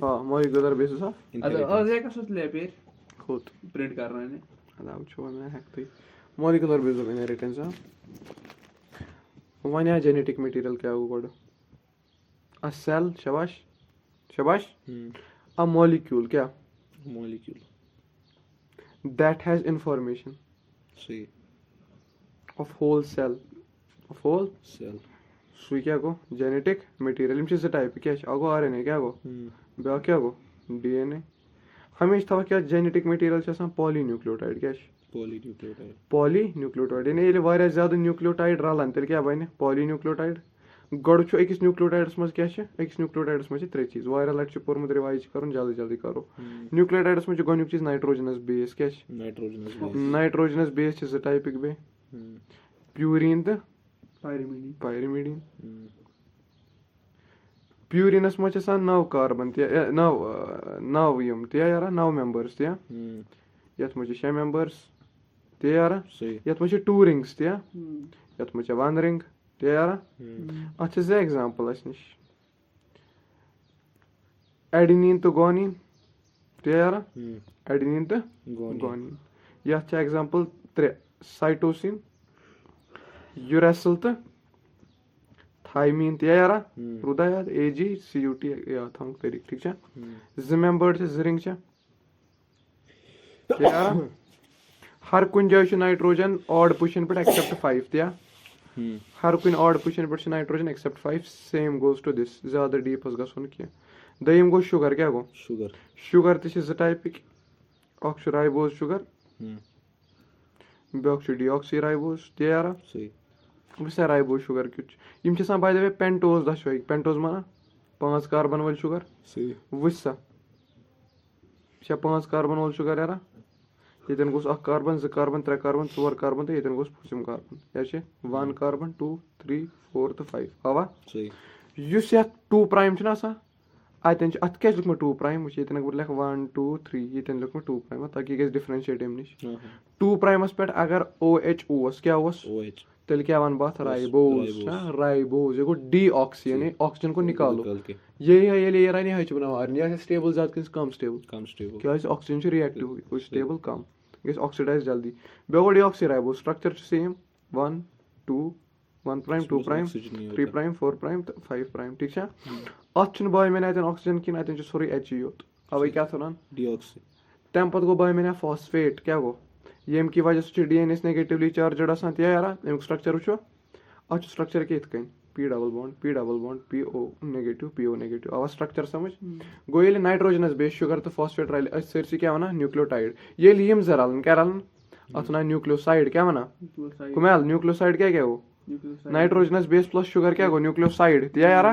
हाँ molecular basis of ಅದು ಅದಕ್ಕೆ ಸುತ್ತಲೇ ಪೇರ್ growth. ಪ್ರಿಂಟ್ करना अदाव छो मैं हेक्तै molecular basis of inheritance one या genetic material क्या हो गॉड a cell शाबाश शाबाश a molecule क्या molecule that has information see of whole cell सु क्या गो genetic material यम छ टाइप क्या छ अगो RNA क्या गो बे क्या गो DNA हमेशा थवा क्या genetic material छ आसान polynucleotide क्या छ polynucleotide यानी ये वारिया ज्यादा nucleotide रलन तेल क्या बने polynucleotide गड छ अकिस न्यूक्लियोटाइड्स मज क्या छ अकिस न्यूक्लियोटाइड्स मज त्रे चीज वारिया लट छ पोरमुत रिवाइज करन जल्दी जल्दी करो न्यूक्लियोटाइड्स मज गोनुक चीज नाइट्रोजनस बेस क्या छ नाइट्रोजनस बेस छ टाइपिक बे प्यूरिन त पायरिमिडीन प्यूरिनस मज छ 9 कार्बन ते 9 यम ते यार 9 मेंबर्स ते यत मज 6 मेंबर्स ते यार यत मज 2 रिंग्स ते यत मज 1 रिंग ते यार अच्छा से एग्जांपल अस निश एडेनिन तो गोनिन ते यार एडेनिन तो गोनिन यत छ एग्जांपल 3 साइटोसिन यूरेसिल तो थायमिन ते यार रुदा याद AgCUT याद थंग तरीक ठीक छ ज मेंबर छ ज रिंग छ ते यार हर कुन जाय छ नाइट्रोजन ऑड पोजीशन पे एक्सेप्ट 5 ते हर कुन ऑड पोजीशन पे nitrogen except 5 same goes to this ज्यादा डीप गसन क्या दयम गो शुगर क्या गो शुगर ते छ टाइपिक ऑक्सीराइबोज शुगर बेक डीऑक्सीराइबोज ते यार वैसे राइबोज शुगर क्यों यम छ आसान बाय द वे पेंटोज दशवई पेंटोज माना 5 कार्बन वाल शुगर वसा छ 5 कार्बन वाल शुगर यार यतन गोस 1 कार्बन 2 कार्बन 3 कार्बन 4 कार्बन तो यतन गोस पूछम कार्बन या छ 1 कार्बन 2 3 4 तो 5 हवा युस या 2 प्राइम छ ना आसान आतन छ अत क्या लिखम 2 प्राइम मुझे यतन गुर लिख 1 2 3 यतन लिखम 2 प्राइम ताकि गस डिफरेंशिएट एम निश 2 प्राइमस पे अगर OH ओस क्या ओस तेल क्या वन बात राइबोज ये गो डीऑक्सी यानी ऑक्सीजन को निकालो ये है ये लेयर नहीं है बना आरएनए या स्टेबल ज्यादा किस कम स्टेबल क्या है ऑक्सीजन से रिएक्टिव कोई स्टेबल कम गस ऑक्सीडाइज जल्दी बेगो deoxyribose structure same 1 2 1 prime 2 prime 3 prime 4 prime 5 prime ठीक छ अछन बाय में आतन ऑक्सीजन किन आतन सॉरी H योत अवे क्या थनान डीऑक्सी तम पत गो बाय में फॉस्फेट क्या गो यम की वजह से DNA नेगेटिवली चार्जड आसान ते यार एम स्ट्रक्चर वुचो अच्छ स्ट्रक्चर के इतकन P double bond PO negative आवा स्ट्रक्चर समझ गो ये नाइट्रोजनस बेस शुगर तो फॉस्फेट राइल सरसी क्या वना न्यूक्लियोटाइड ये लियम जरालन क्या रलन अथना न्यूक्लियोसाइड क्या वना कुमेल न्यूक्लियोसाइड क्या वो नाइट्रोजनस बेस प्लस शुगर क्या गो न्यूक्लियोसाइड ते यार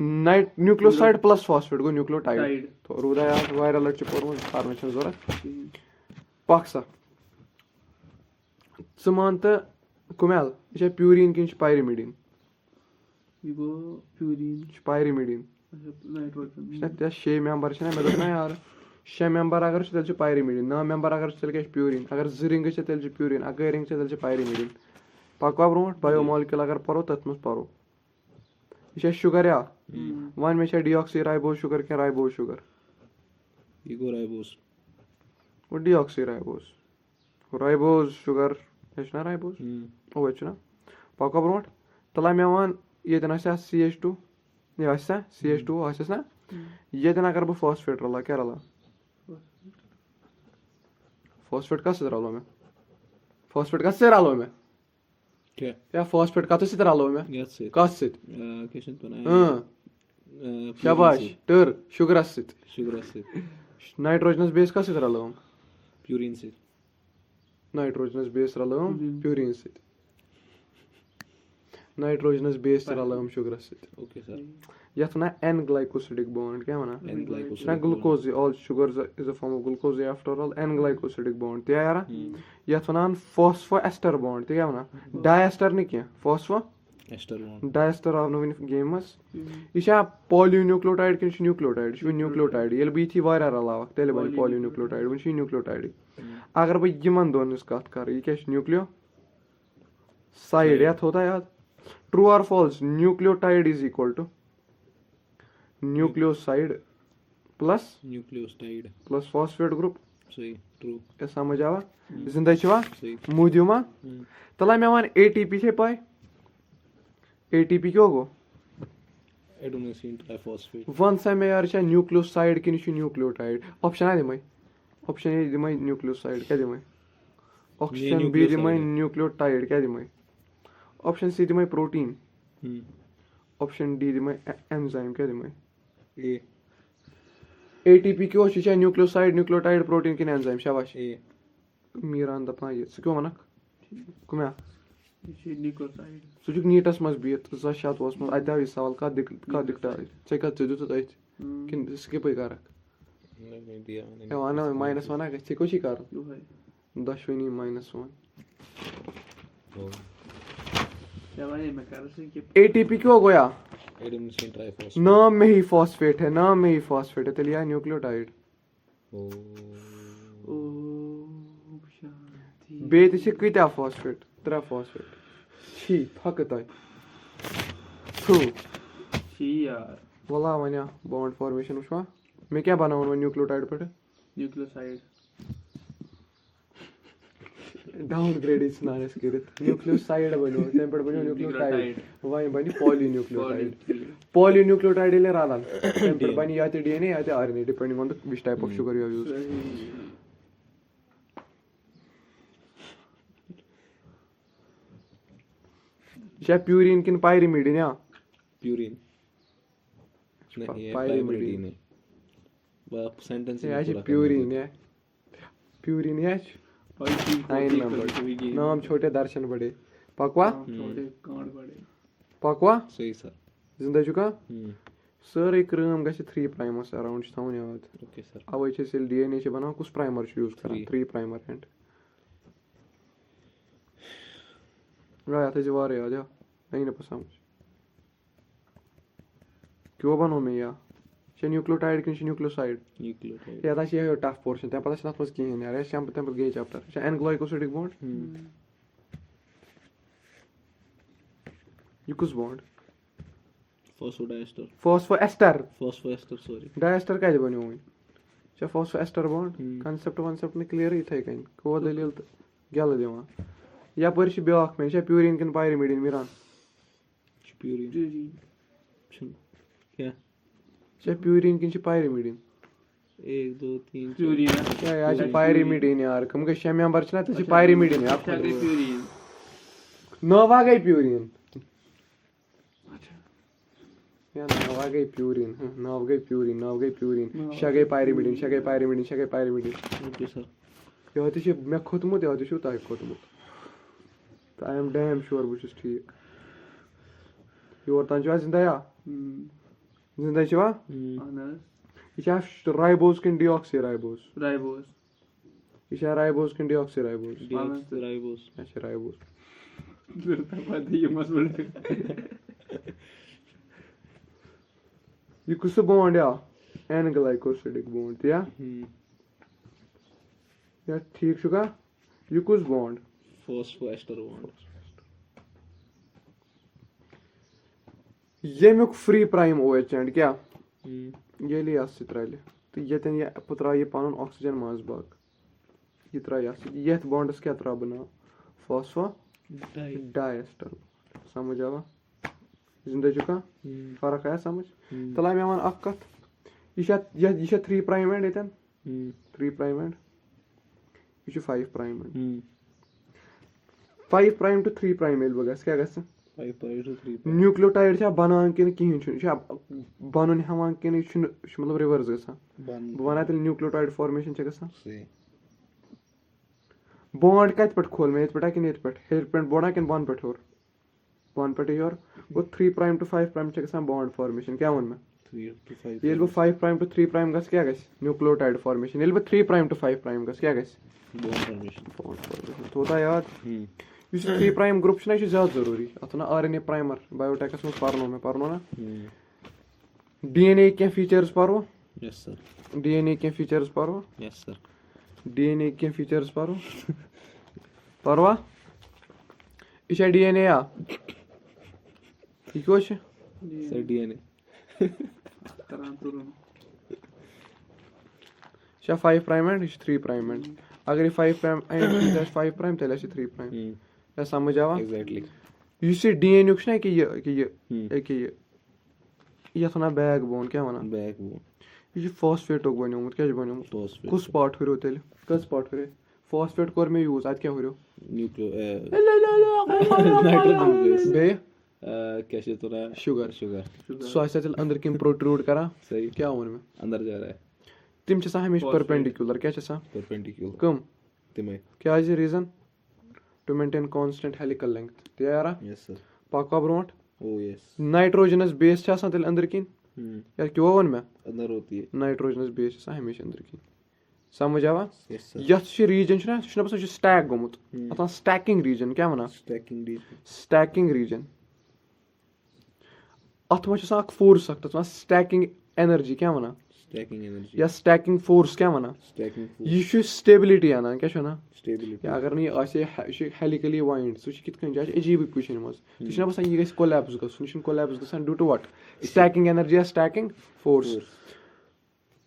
नाइट न्यूक्लियोसाइड प्लस फॉस्फेट गो न्यूक्लियोटाइड तो रुदा यार वायरल लट पोरमो फॉर्मेशन जरूरत पक्सा मान तो कुमेल यह प्यूरिन कि पायरिमिडीन पायरिमिडीन नाइट्रोजन 6 मेंबर छ मे ना यार 6 मेंबर अगर तेल पायरिमिडीन 9 मेंबर अगर तेल प्यूरिन अगर 2 रिंग तेल प्यूरिन अगर रिंग तेल पायरिमिडीन पकवा ब्रोट बायोमोलिक्यूल अगर परो तथ मज परो यह शुगर या वन मे डीऑक्सीराइबोज शुगर क्या राइबोज शुगर वो डीऑक्सीराइबोज शुगर ना राइबोज ओ ना पका ब्रोट तला मे वन ये CH2 ये CH2 ना ये अगर बह फॉस्फेट रला क्या रला फॉस्फेट कस रलो में फॉस्फेट कस से रलो में क्या फॉस्फेट कत से रलो में कस से शाबाश टर शुगर से नाइट्रोजनस बेस कस से रलो प्यूरिन से नाइट्रोजनस बेस रलम प्यूरिन से नाइट्रोजनस बेस रलम शुगर से ओके सर यथ ना N ग्लाइकोसिडिक बॉन्ड क्या वना N ग्लाइकोसिडिक ना glucose all sugars is a form of glucose after all N glycosidic bond ते यार यथ वना फॉस्फोएस्टर बॉन्ड ते क्या वना डायएस्टर नहीं क्या फॉस्फो एस्टर बॉन्ड डायएस्टर ऑफ नो गेमस इशा पॉलीन्यूक्लियोटाइड कि न्यूक्लियोटाइड छु न्यूक्लियोटाइड येल बी थी वारा रलाव तेल बन पॉलीन्यूक्लियोटाइड वन छु न्यूक्लियोटाइड अगर बह यमन दोन कत कर यह क्या न्यूक्लियो साइड या होता याद ट्रू और false nucleotide is equal to nucleoside plus nucleotide plus phosphate group सही ट्रू क्या समझ आवा जिंदा छवा सही मूदियुमा तला मे वन एटीपी छे पाए एटीपी क्यों गो एडेनोसिन ट्राइफॉस्फेट वन सा मे यार छे न्यूक्लियोसाइड कि न्यूक्लियोटाइड ऑप्शन आ दिमै ऑप्शन ए दिमै न्यूक्लियोसाइड क्या दिमै ऑप्शन बी दिमै न्यूक्लियोटाइड क्या दिमै ऑप्शन सी दिमै प्रोटीन ऑप्शन डी दिमै एंजाइम क्या दिमै ए एटीपी क्यों छे न्यूक्लियोसाइड न्यूक्लियोटाइड प्रोटीन कि एंजाइम शाबाश ए मीरान दपा ये सु क्यों वनक कुम्या न्यूक्लियोटाइड सुजुक नीटस मज बिहत 2007 मज अत आव सवाल का दिक्कत ऐ क्या दित अत किन स्किप करक माइनस वन गे कुछ कर दशवनी -1 एटीपी क्यों गोया एडेनोसिन ट्राइफॉस्फेट नाम में ही फॉस्फेट है नाम में ही फॉस्फेट है तलिया न्यूक्लियोटाइड बेत से कितना फॉस्फेट 3 फॉस्फेट छी फक तय थू यार वला वन्या बॉन्ड फॉर्मेशन उछवा मैं क्या बनाऊं वो न्यूक्लियोटाइड पे न्यूक्लियोसाइड डाउनग्रेड इज नानस करित न्यूक्लियोसाइड बनो तम पे बनो न्यूक्लियोटाइड वही बनी पॉलीन्यूक्लियोटाइड पॉलीन्यूक्लियोटाइड ले रालान तम पे बनी या तो डीएनए या तो RNA depending on the which type of sugar you use क्या प्यूरिन किन पायरिमिडिन या प्यूरिन नहीं पायरिमिडिन है बाप सेंटेंस या प्यूरिन है प्यूरिन है 9 नंबर नाम छोटे दर्शन बड़े पकवा पकवा सही सर जिंदा चुका सर एक रम गछ 3 प्राइमर्स अराउंड थावन याद ओके सर अवै छ सेल डीएनए छ बनाव कुछ प्राइमर छ यूज कर 3 प्राइमर एंड राय आते जवार याद है नहीं ना समझ क्यों बनो में या छ न्यूक्लियोटाइड कि न्यूक्लियोसाइड न्यूक्लियोटाइड या ता ये टफ पोर्शन ते पता छ नत मस किन यार शाम तम गे चैप्टर छ एन ग्लाइकोसिडिक बॉन्ड ये कुछ bond phosphodiester phosphoester sorry disaster का बनो हुई छ फॉस्फोएस्टर बॉन्ड कांसेप्ट में क्लियर ही थे कहीं को दलील गल देवा या पर छ ब्याख में छ प्यूरिन किन पायरिमिडिन मिरान प्यूरिन क्या छ प्यूरिन किन छ पायरिमिडिन 1 2 3 प्यूरिन क्या यार छ पायरिमिडिन यार कम के छ मेंबर छ ना त छ पायरिमिडिन यार प्यूरिन नोवा गई प्यूरिन या नोवा गई प्यूरिन नोव गई प्यूरिन छ गई पायरिमिडिन ओके सर यो त छ मे खोतमुत यो त छ ताय खोतमुत तो आई एम डैम श्योर बु छुस ठीक योर तान छवा जिंदा या जिंदा छवा ये छ राइबोज किन डीऑक्सी राइबोज ये छ राइबोज किन डीऑक्सी राइबोज राइबोस अच्छा राइबोज ये कुछ बॉन्ड या एन ग्लाइकोसिडिक बॉन्ड या ठीक छुका ये कुछ बॉन्ड फॉस्फोएस्टर बॉन्ड येमुक फ्री प्राइम OH एंड क्या ये ले यस त्रले तो यतन ये पुत्रा ये पन ऑक्सीजन मास बाग ये त्रा यस यथ बॉन्डस क्या त्रा बना फॉस्फो डाइएस्टर समझ आवा जिंदा चुका फर्क आया समझ तला में वन अख कत ये 3 प्राइम एंड यतन 3 प्राइम एंड ये 5 prime end 5 prime to 3 prime एल बगस क्या गस 5 प्राइम टू 3 न्यूक्लियोटाइड छ बनान किन किन छ बनन हवान किन छ मतलब रिवर्स गसा बना तल न्यूक्लियोटाइड फॉर्मेशन छ गसा सही बॉन्ड कत पट खोल में पटा किन पट हेर पेंट बोना किन बॉन्ड पट और बॉन्ड पट योर वो 3 प्राइम टू 5 प्राइम छ गसा बॉन्ड फॉर्मेशन क्या वन में 3 to 5 ये 5 प्राइम टू 3 प्राइम गस क्या गस न्यूक्लियोटाइड फॉर्मेशन ये 3 प्राइम टू 5 प्राइम गस क्या गस बॉन्ड फॉर्मेशन बॉन्ड फॉर्मेशन तो होता याद इस 3 प्राइम ग्रुप छ ज्यादा जरूरी अतना आरएनए प्राइमर बायोटेक्स में परनो ना डीएनए के फीचर्स पारो यस सर डीएनए के फीचर्स पारो यस सर डीएनए के फीचर्स पारो परवा इसे डीएनए या इको छ सर डीएनए यह 5 प्राइम एंड यह 3 प्राइम एंड अगर यह 5 प्राइम एंड 5 प्राइम तेल 3 प्राइम या समझ आवा एग्जैक्टली यह डीएनए ना कि ये वन बैक बोन क्या वन बैक वो यह फॉस्फेट बनोमुत क्या बनोमुत फॉस्फेट कुछ पार्ट हुरो तेल कस पार्ट हुरे फॉस्फेट कोर में यूज अत क्या हुरो नाइट्रोजन बेस बे क्या से तोरा शुगर शुगर सो आसा तेल अंदर किम प्रोट्रूड करा सही क्या वन में अंदर जा रहा है तिम छ हमेशा परपेंडिकुलर क्या छ परपेंडिकुलर कम तिमे क्या is reason to maintain constant helical length तैयारा यस सर पक्का ब्रोट ओ यस नाइट्रोजनस बेस छ आसान तेल अंदर किन यार क्यों वन में अंदर होती है नाइट्रोजनस बेस छ हमेशा अंदर किन समझ आवा यस सर यथ रीजन छ बस स्टैक गोमुत अतः स्टैकिंग रीजन क्या वना स्टैकिंग डी स्टैकिंग रीजन अथ में फोर्स तथा स्टैकिंग एनर्जी क्या वना स्टैकिंग एनर्जी या स्टैकिंग फोर्स क्या वना स्टैकिंग यह स्टेबिलिटी आना क्या ना स्टेबिलिटी अगर नहीं हेलिकली वाइंड सह कित अजीब पोजिशन मज सह बसान यह कोलैप्स गो collapse due to what stacking energy या स्टैकिंग फोर्स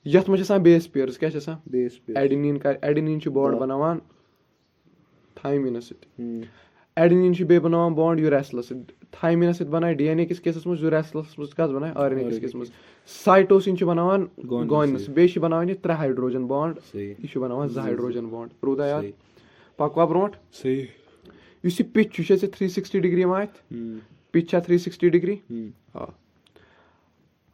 यथ में बेस पेयर्स क्या बेस पे एडेनिन बॉन्ड बनावान थायमिनस एडेनिन बे बनावान बॉन्ड यूरेसिलस थायमिनस बनाए डीएनए किस केसस मज यूरेसिलस मज कस बनाए आरएनए किस केस मज साइटोसिन बनावान गोइनस बे बनावान 3 हाइड्रोजन बॉन्ड यह बनावान 2 हाइड्रोजन बॉन्ड रूदा याद पकवा ब्रोट सही इस पिच 360 डिग्री मात पिच 360 डिग्री हाँ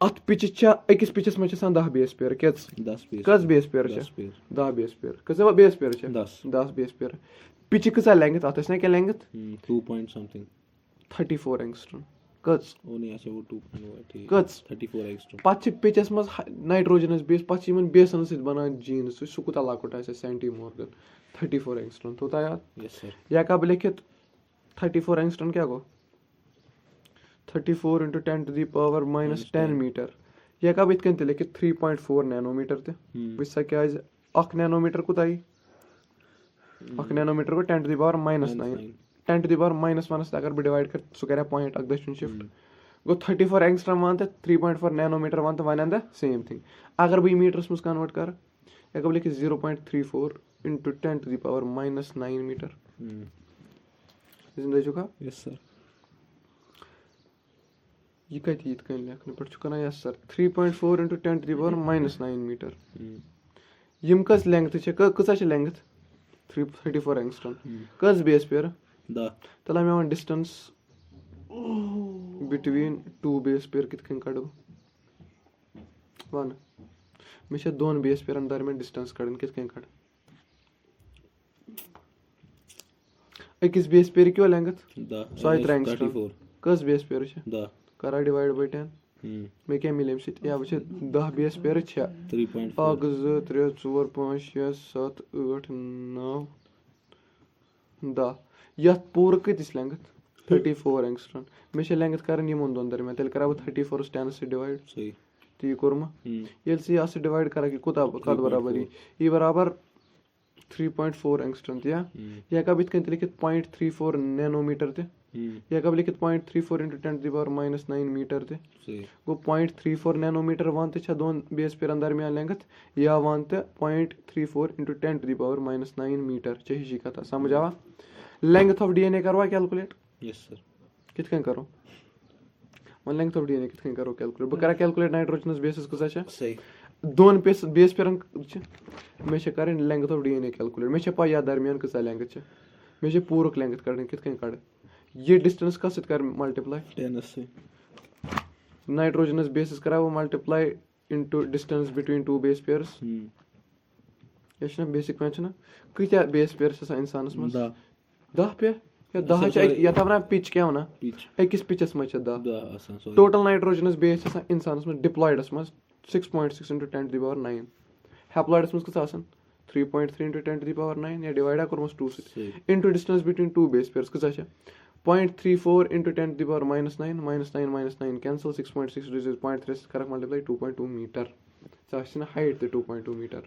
अत पिच अकिस पिचस मज 10 बेस पेयर कस बेस पेयर 10 बेस पेयर कस base pair 10 base pair pitch कसा लेंथ अत क्या लेंथ 2 पॉइंट समथिंग 34 एंगस्ट्रम कस ओ नहीं अच्छा वो 2 ठीक कस 34 एंगस्ट्रम पच पिचस मज नाइट्रोजनस बेस पच यमन बेसन सहित बनान जीन्स सु कुता लाकुट आसे सेंटीमोर्गन 34 एंगस्ट्रम तो याद यस सर या कब लिखित 34 एंगस्ट्रम क्या गो 34 into 10 to the power minus 10 metre यह कब इत लिखित 3.4 नैनोमीटर ते विसा क्या अख नैनोमीटर कुताई अख नैनोमीटर को 10 to the power minus 9 10 to the power minus 1 अगर बह डिवाइड कर सो कर पॉइंट अक दशन शिफ्ट गो 34 एंगस्ट्रम वन 3.4 नैनोमीटर वन तो वन द सेम थिंग अगर बह मीटरस मज कन्वर्ट कर यह कब लिखित 0.34 into 10 to the power minus 9 metre जिंदा चुका यस सर यह कत यित कन लेखन पे कर yes sir 3.4 into 10 to the power minus 9 metre यम कस लेंथ कसा लेंथ 34 एंगस्ट्रम कस बेस पेयर तल मे वन डिस्टेंस बिटवीन 2 बेस पेयर कित कड़ो वन मे 2 बेस पेयरन दरमियान डिस्टेंस कड़न कित कड़ अकिस बेस पेयर क्यों लेंथ 3 एंगस्ट्रम कस बेस पेयर करा डिवाइड बाय 10 मे क्या मिले या वो 10 बेस पेयर 1 2 3 4 5 6 7 8 9 10 यथ पूर कतिस लेंथ 34 एंगस्ट्रम मे लेंथ कर यमन दोन दरमियान तेल करा 34 10 से डिवाइड सही तो यह कोरमा ये से डिवाइड करा कि कुता कत बराबर ये बराबर 3.4 एंगस्ट्रम या कब इत लिखित 0.34 नैनोमीटर ते या कब लिखित 0.34 into 10 to the power minus 9 metre ते गो 0.34 नैनोमीटर वन तो दोन बेस पेयर दरमियान लेंथ या वन तो 0.34 into 10 to the power minus 9 metre चाहिए कथा समझ आवा लेंथ ऑफ डीएनए करवा कैलकुलेट यस सर कित करो वन लेंथ ऑफ डीएनए कित करो कैलकुलेट बह करा कैलकुलेट नाइट्रोजनस बेसिस कसा सही दोन बेस पेयर मे कर लेंथ ऑफ डीएनए कैलकुलेट मे पा दरमियान कसा लेंथ मे पूरक लेंथ कड़ कित कड़ ये डिस्टेंस कस कर मल्टीप्लाई 10 से नाइट्रोजनस बेसिस करा वो multiply into distance between 2 base pairs ये बेसिक मैच ना कत्या बेस पेयर्स इंसानस मज 10 पे या 10 या तब पिच क्या वना अकिस पिचस मज 10 टोटल नाइट्रोजनस बेस इंसानस मज डिप्लॉयडस मज 6.6 into 10 to the power 9 हैप्लॉयडस मज कस 3.3 into 10 to the power 9 या डिवाइड कोरमस 2 से into distance between 2 base pairs कस 0.34 into 10 to the power minus 9 minus 9 cancel 6.6 reduces 0.3 correct multiply 2.2 meter so asna height the 2.2 meter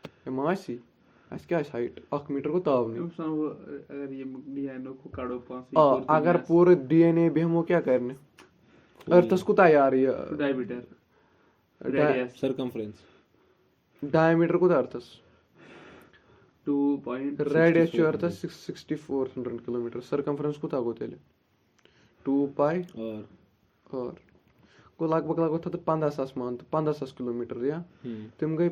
ये मासी as क्या height 1 metre को ताव नहीं अगर ये डीएनए को काढ़ो 5 अगर पूरे डीएनए भी हम क्या करने अर्थस को यार ये डायमीटर सर्कमफ्रेंस diameter को अर्थस 2.64 radius छु अर्थस 6400 किलोमीटर circumference को गो तेले 2 pi और को लगभग था 15,000 मान तो 15,000 किलोमीटर या तिम गई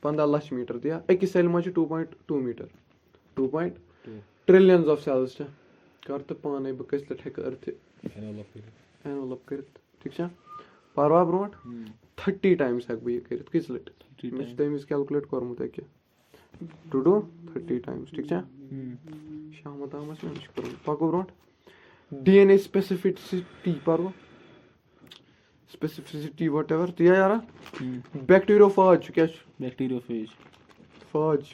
15 लाख मीटर दिया एक सेल में 2.2 मीटर 2 ट्रिलियंस ऑफ सेल्स छ कर तो पाने बह कस लट हेक अर्थ एनवलप कर ठीक छ परवा ब्रोट 30 टाइम्स हेक बह कर किस लट मैं तमिस कैलकुलेट करमुत एक टू डू 30 टाइम्स ठीक छ शाम तामस में कर पको ब्रोट DNA specificity परवा specificity whatever दिया यार बैक्टीरियोफेज क्या Bacteriophage. phage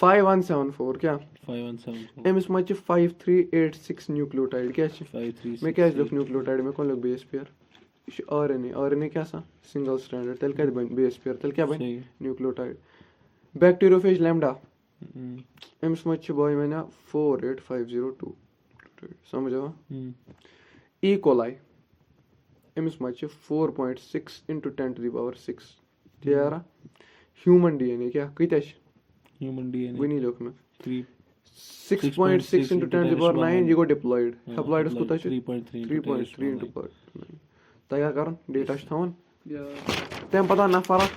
5174 क्या 5174. एमिस में 5386 न्यूक्लियोटाइड क्या 536. मैं क्या लिख न्यूक्लियोटाइड में कौन लिख बेस पेयर RNA क्या सा सिंगल स्ट्रैंडेड तेल क्या बन बेस पेयर तेल क्या बन सही. न्यूक्लियोटाइड बैक्टीरियोफेज लैम्डा एमिस में बॉय मैंने 48502 समझा E coli एमिस में 4.6 into 10 to the power 6 त्यारा ह्यूमन DNA क्या कितना Human DNA. वही नहीं लोग में 3. 6.6 into 10 to the power 9 ये को डिप्लॉयड हाँ, डिप्लॉयड उसको तक 3.3 3.3 into power 9 तैयार करन डेटा थावन या तम पता ना फरक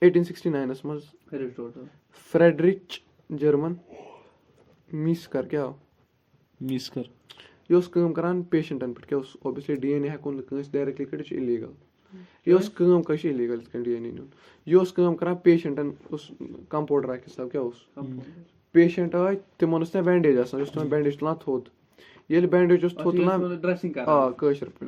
1869 अस मज एरिस्टोटल फ्रेडरिच जर्मन मिस कर क्या Misker. ये काम करान पेशेंटन पे क्या ऑब्वियसली DNA हेकुन कंस डायरेक्टली कट इलीगल ये काम कश इलीगल DNA नुन ये काम करान पेशेंटन उस कंपाउंडर के सब क्या पेशेंट आय तिमन उस बैंडेज आसान उस बैंडेज तुलान थोद ये बैंडेज उस थोद तुलान ड्रेसिंग कर आ कशर पे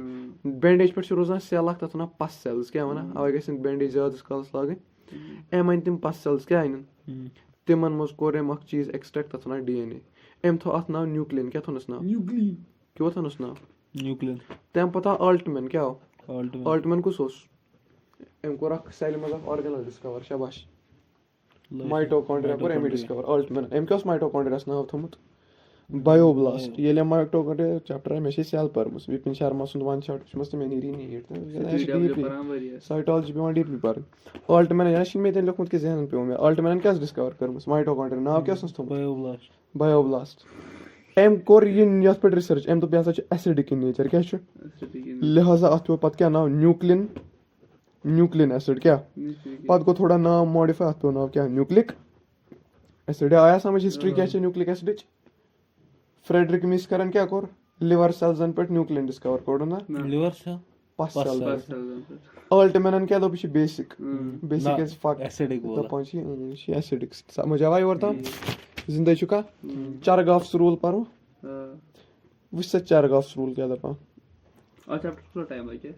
बैंडेज पे रोजान सेल तथ वन पस सेल्स क्या वन अवे गन बैंडेज ज्यादा कालस लागन एम तिम पस सेल्स क्या अन तिमन मज कोर एम अख चीज एक्सट्रैक्ट तथ वन DNA एम थो अथ नाव न्यूक्लियन क्या थोनस नाव न्यूक्लियन क्यों थोनस नाव Nuclear. तम पता अल्टमैन क्या Ultimate. अल्टमैन कुस एम कोर अख सेल मज ऑर्गेनल डिस्कवर शाबाश माइटोकॉन्ड्रिया कोर एम डिस्कवर अल्टमैन एम क्या माइटोकॉन्ड्रिया नाव थमुत बायोब्लास्ट ये माइटोकॉन्ड्रिया चैप्टर में सेल परमस विपिन शर्मा सुन वन शॉट मस्त में नीरी नीट साइटोलॉजी पे डीपली पर अल्टमैन या शिन में तन लोकमत के जहन पे में अल्टमैन क्या डिस्कवर करमस माइटोकॉन्ड्रिया नाव क्या सुन Bioblaст. बायोब्लास्ट एम कोर ये यथ पे रिसर्च एम तो बेसा एसिडिक इन नेचर क्या लिहाजा अथ पत क्या नाव न्यूक्लियन एसिड क्या पत गो थोड़ा नाम मॉडिफाई अथ पे नाव क्या न्यूक्लिक एसिड आया समझ हिस्ट्री क्या न्यूक्लिक एसिड फ्रेडरिक मिस्करन क्या कोर लिवर सेल्स पे न्यूक्लियन डिस्कवर कोड ना Liver cell. पस Pus सेल cell. अल्टमैन क्या दो बेसिक बेसिक एज फक Acidic तो बोला. पहुंची एसिडिक समझ आवा वर्ता जिंदा चुका चरगाफ्स रूल परो वस चरगाफ्स रूल क्या दपा अच्छा आपको टाइम लगे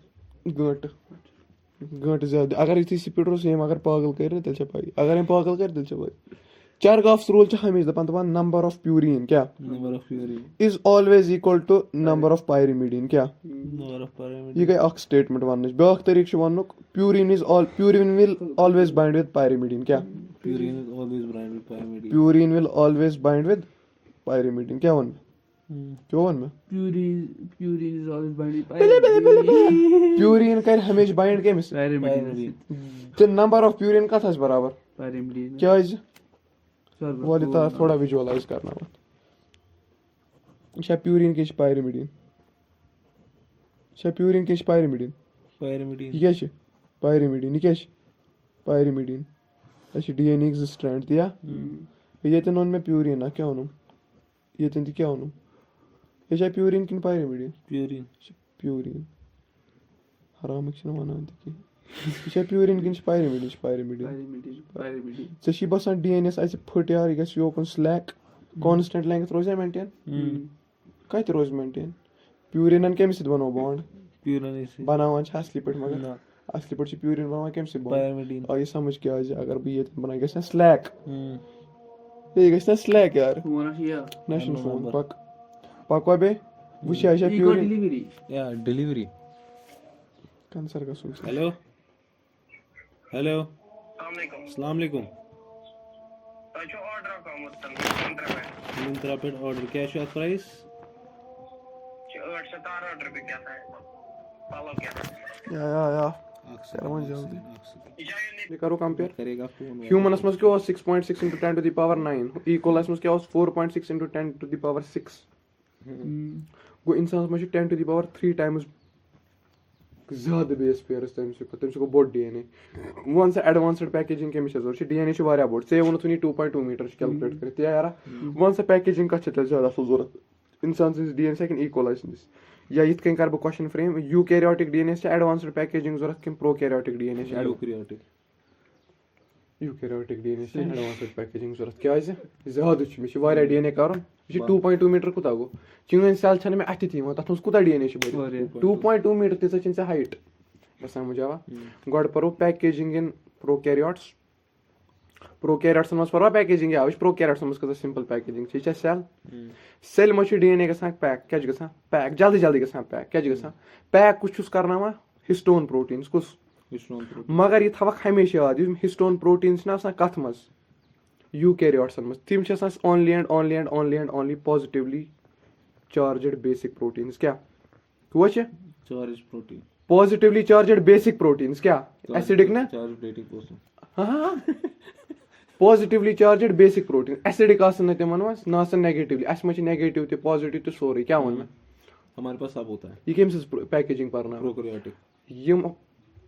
गंट ज्यादा अगर इतनी स्पीड रोस यम अगर पागल कर तेल पाई अगर यम पागल कर तेल पाई चरगाफ्स रूल हमेशा दपान नंबर ऑफ प्यूरिन क्या Number of urine. Is always equal to number of pyrimidine क्या Number of pyrimidine. ये गई अख स्टेटमेंट वन ब्याक तरीक वनुक purine will always bind with pyrimidine क्या Purine is always bound with pyrimidine. Purine will always bind with pyrimidine क्या वन क्यों वन में purine is always bind purine कर हमेशा बाइंड के मिस पायरिमिडीन तो नंबर ऑफ प्यूरिन का था बराबर पायरिमिडीन क्या इज वो देता थोड़ा विजुअलाइज करना अच्छा प्यूरिन के पायरिमिडीन अच्छा प्यूरिन के पायरिमिडीन Pyrimidine. ये क्या पायरिमिडीन ये क्या पायरिमिडीन अच्छा DNA स्ट्रैंड दिया ये तो नॉन में प्यूरिन क्या होनु ये तो क्या होनु ये प्यूरिन किन पायरिमिडीन Purine. प्यूरिन हराम छन वनान कि ये प्यूरिन किन पायरिमिडीन पायरिमिडीन चे बसान DNA आज फट यार ये योकन स्लैक कांस्टेंट लेंथ रोज मेंटेन कत रोज मेंटेन प्यूरिन केम से बनो बॉन्ड Purine is बनावान छ असली पट मगर असली पट प्यूरिन बनावा केम से बॉन्ड pyrimidine. और ये समझ के आज अगर भी ये बना गया ना स्लैक ये गया ना स्लैक यार हुआ या नेशनल फोन पक वे वुछ आशा purine delivery Yeah, delivery. Cancer का सुन Hello. Hello. Assalamu alaikum. Order का मतलब Myntra पे order क्या है प्राइस? 817 ऑर्डर पे क्या था फॉलो क्या था या Seven जल्दी। ऑक्सीजन ये करो कंपेयर करेगा फोन ह्यूमनस में क्या 6.6 into 10 to the power 9 equal में क्या 4.6 into 10 to the power 6 गो इंसान में 10 to the power 3 times ज्यादा बेस पेयर्स तम गो बोड डीएनए वन सा एडवांस्ड पैकेजिंग कमिस डीएनए वारिया बोड से वो 2.2 मीटर कैलकुलेट कर यार वन सा पैकेजिंग कत ज्यादा असल जरूरत इंसान सज डीएनए हेकन इक्वल या ये कर बह question frame eukaryotic DNA advanced packaging जरूरत कि prokaryotic DNA eukaryotic DNA advanced packaging जरूरत क्या ज्यादा मे डीएनए कर 2.2 मीटर कुता गो चिंगन सेल छन में अति थी तथ कुता डीएनए 2.2 मीटर तीस हाइट बस समझ आवा गड परो पैकेजिंग इन प्रोकैरियोट्स मज परो पैकेजिंग या प्रोकैरियोट्स मज कत सिंपल पैकेजिंग यह सेल सेल मज डीएनए गसान पैक क्या गसान पैक जल्दी जल्दी गसान पैक क्या गसान पैक कुछ करना हिस्टोन प्रोटीन्स कुछ मगर यह थवक हमेशा याद हिस्टोन प्रोटीन्स ना कथ मज यूकैरियोट्स मज तिम only and only and only and only positively charged basic proteins क्या charge protein positively charged basic proteins क्या एसिडिक ना हाँ positively charged basic protein acidic तिमन मज ना नेगेटिवली अस में नेगेटिव तो पॉजिटिव तो सोरे क्या वन हमारे पास सब होता है ये कम पैकेजिंग पर यम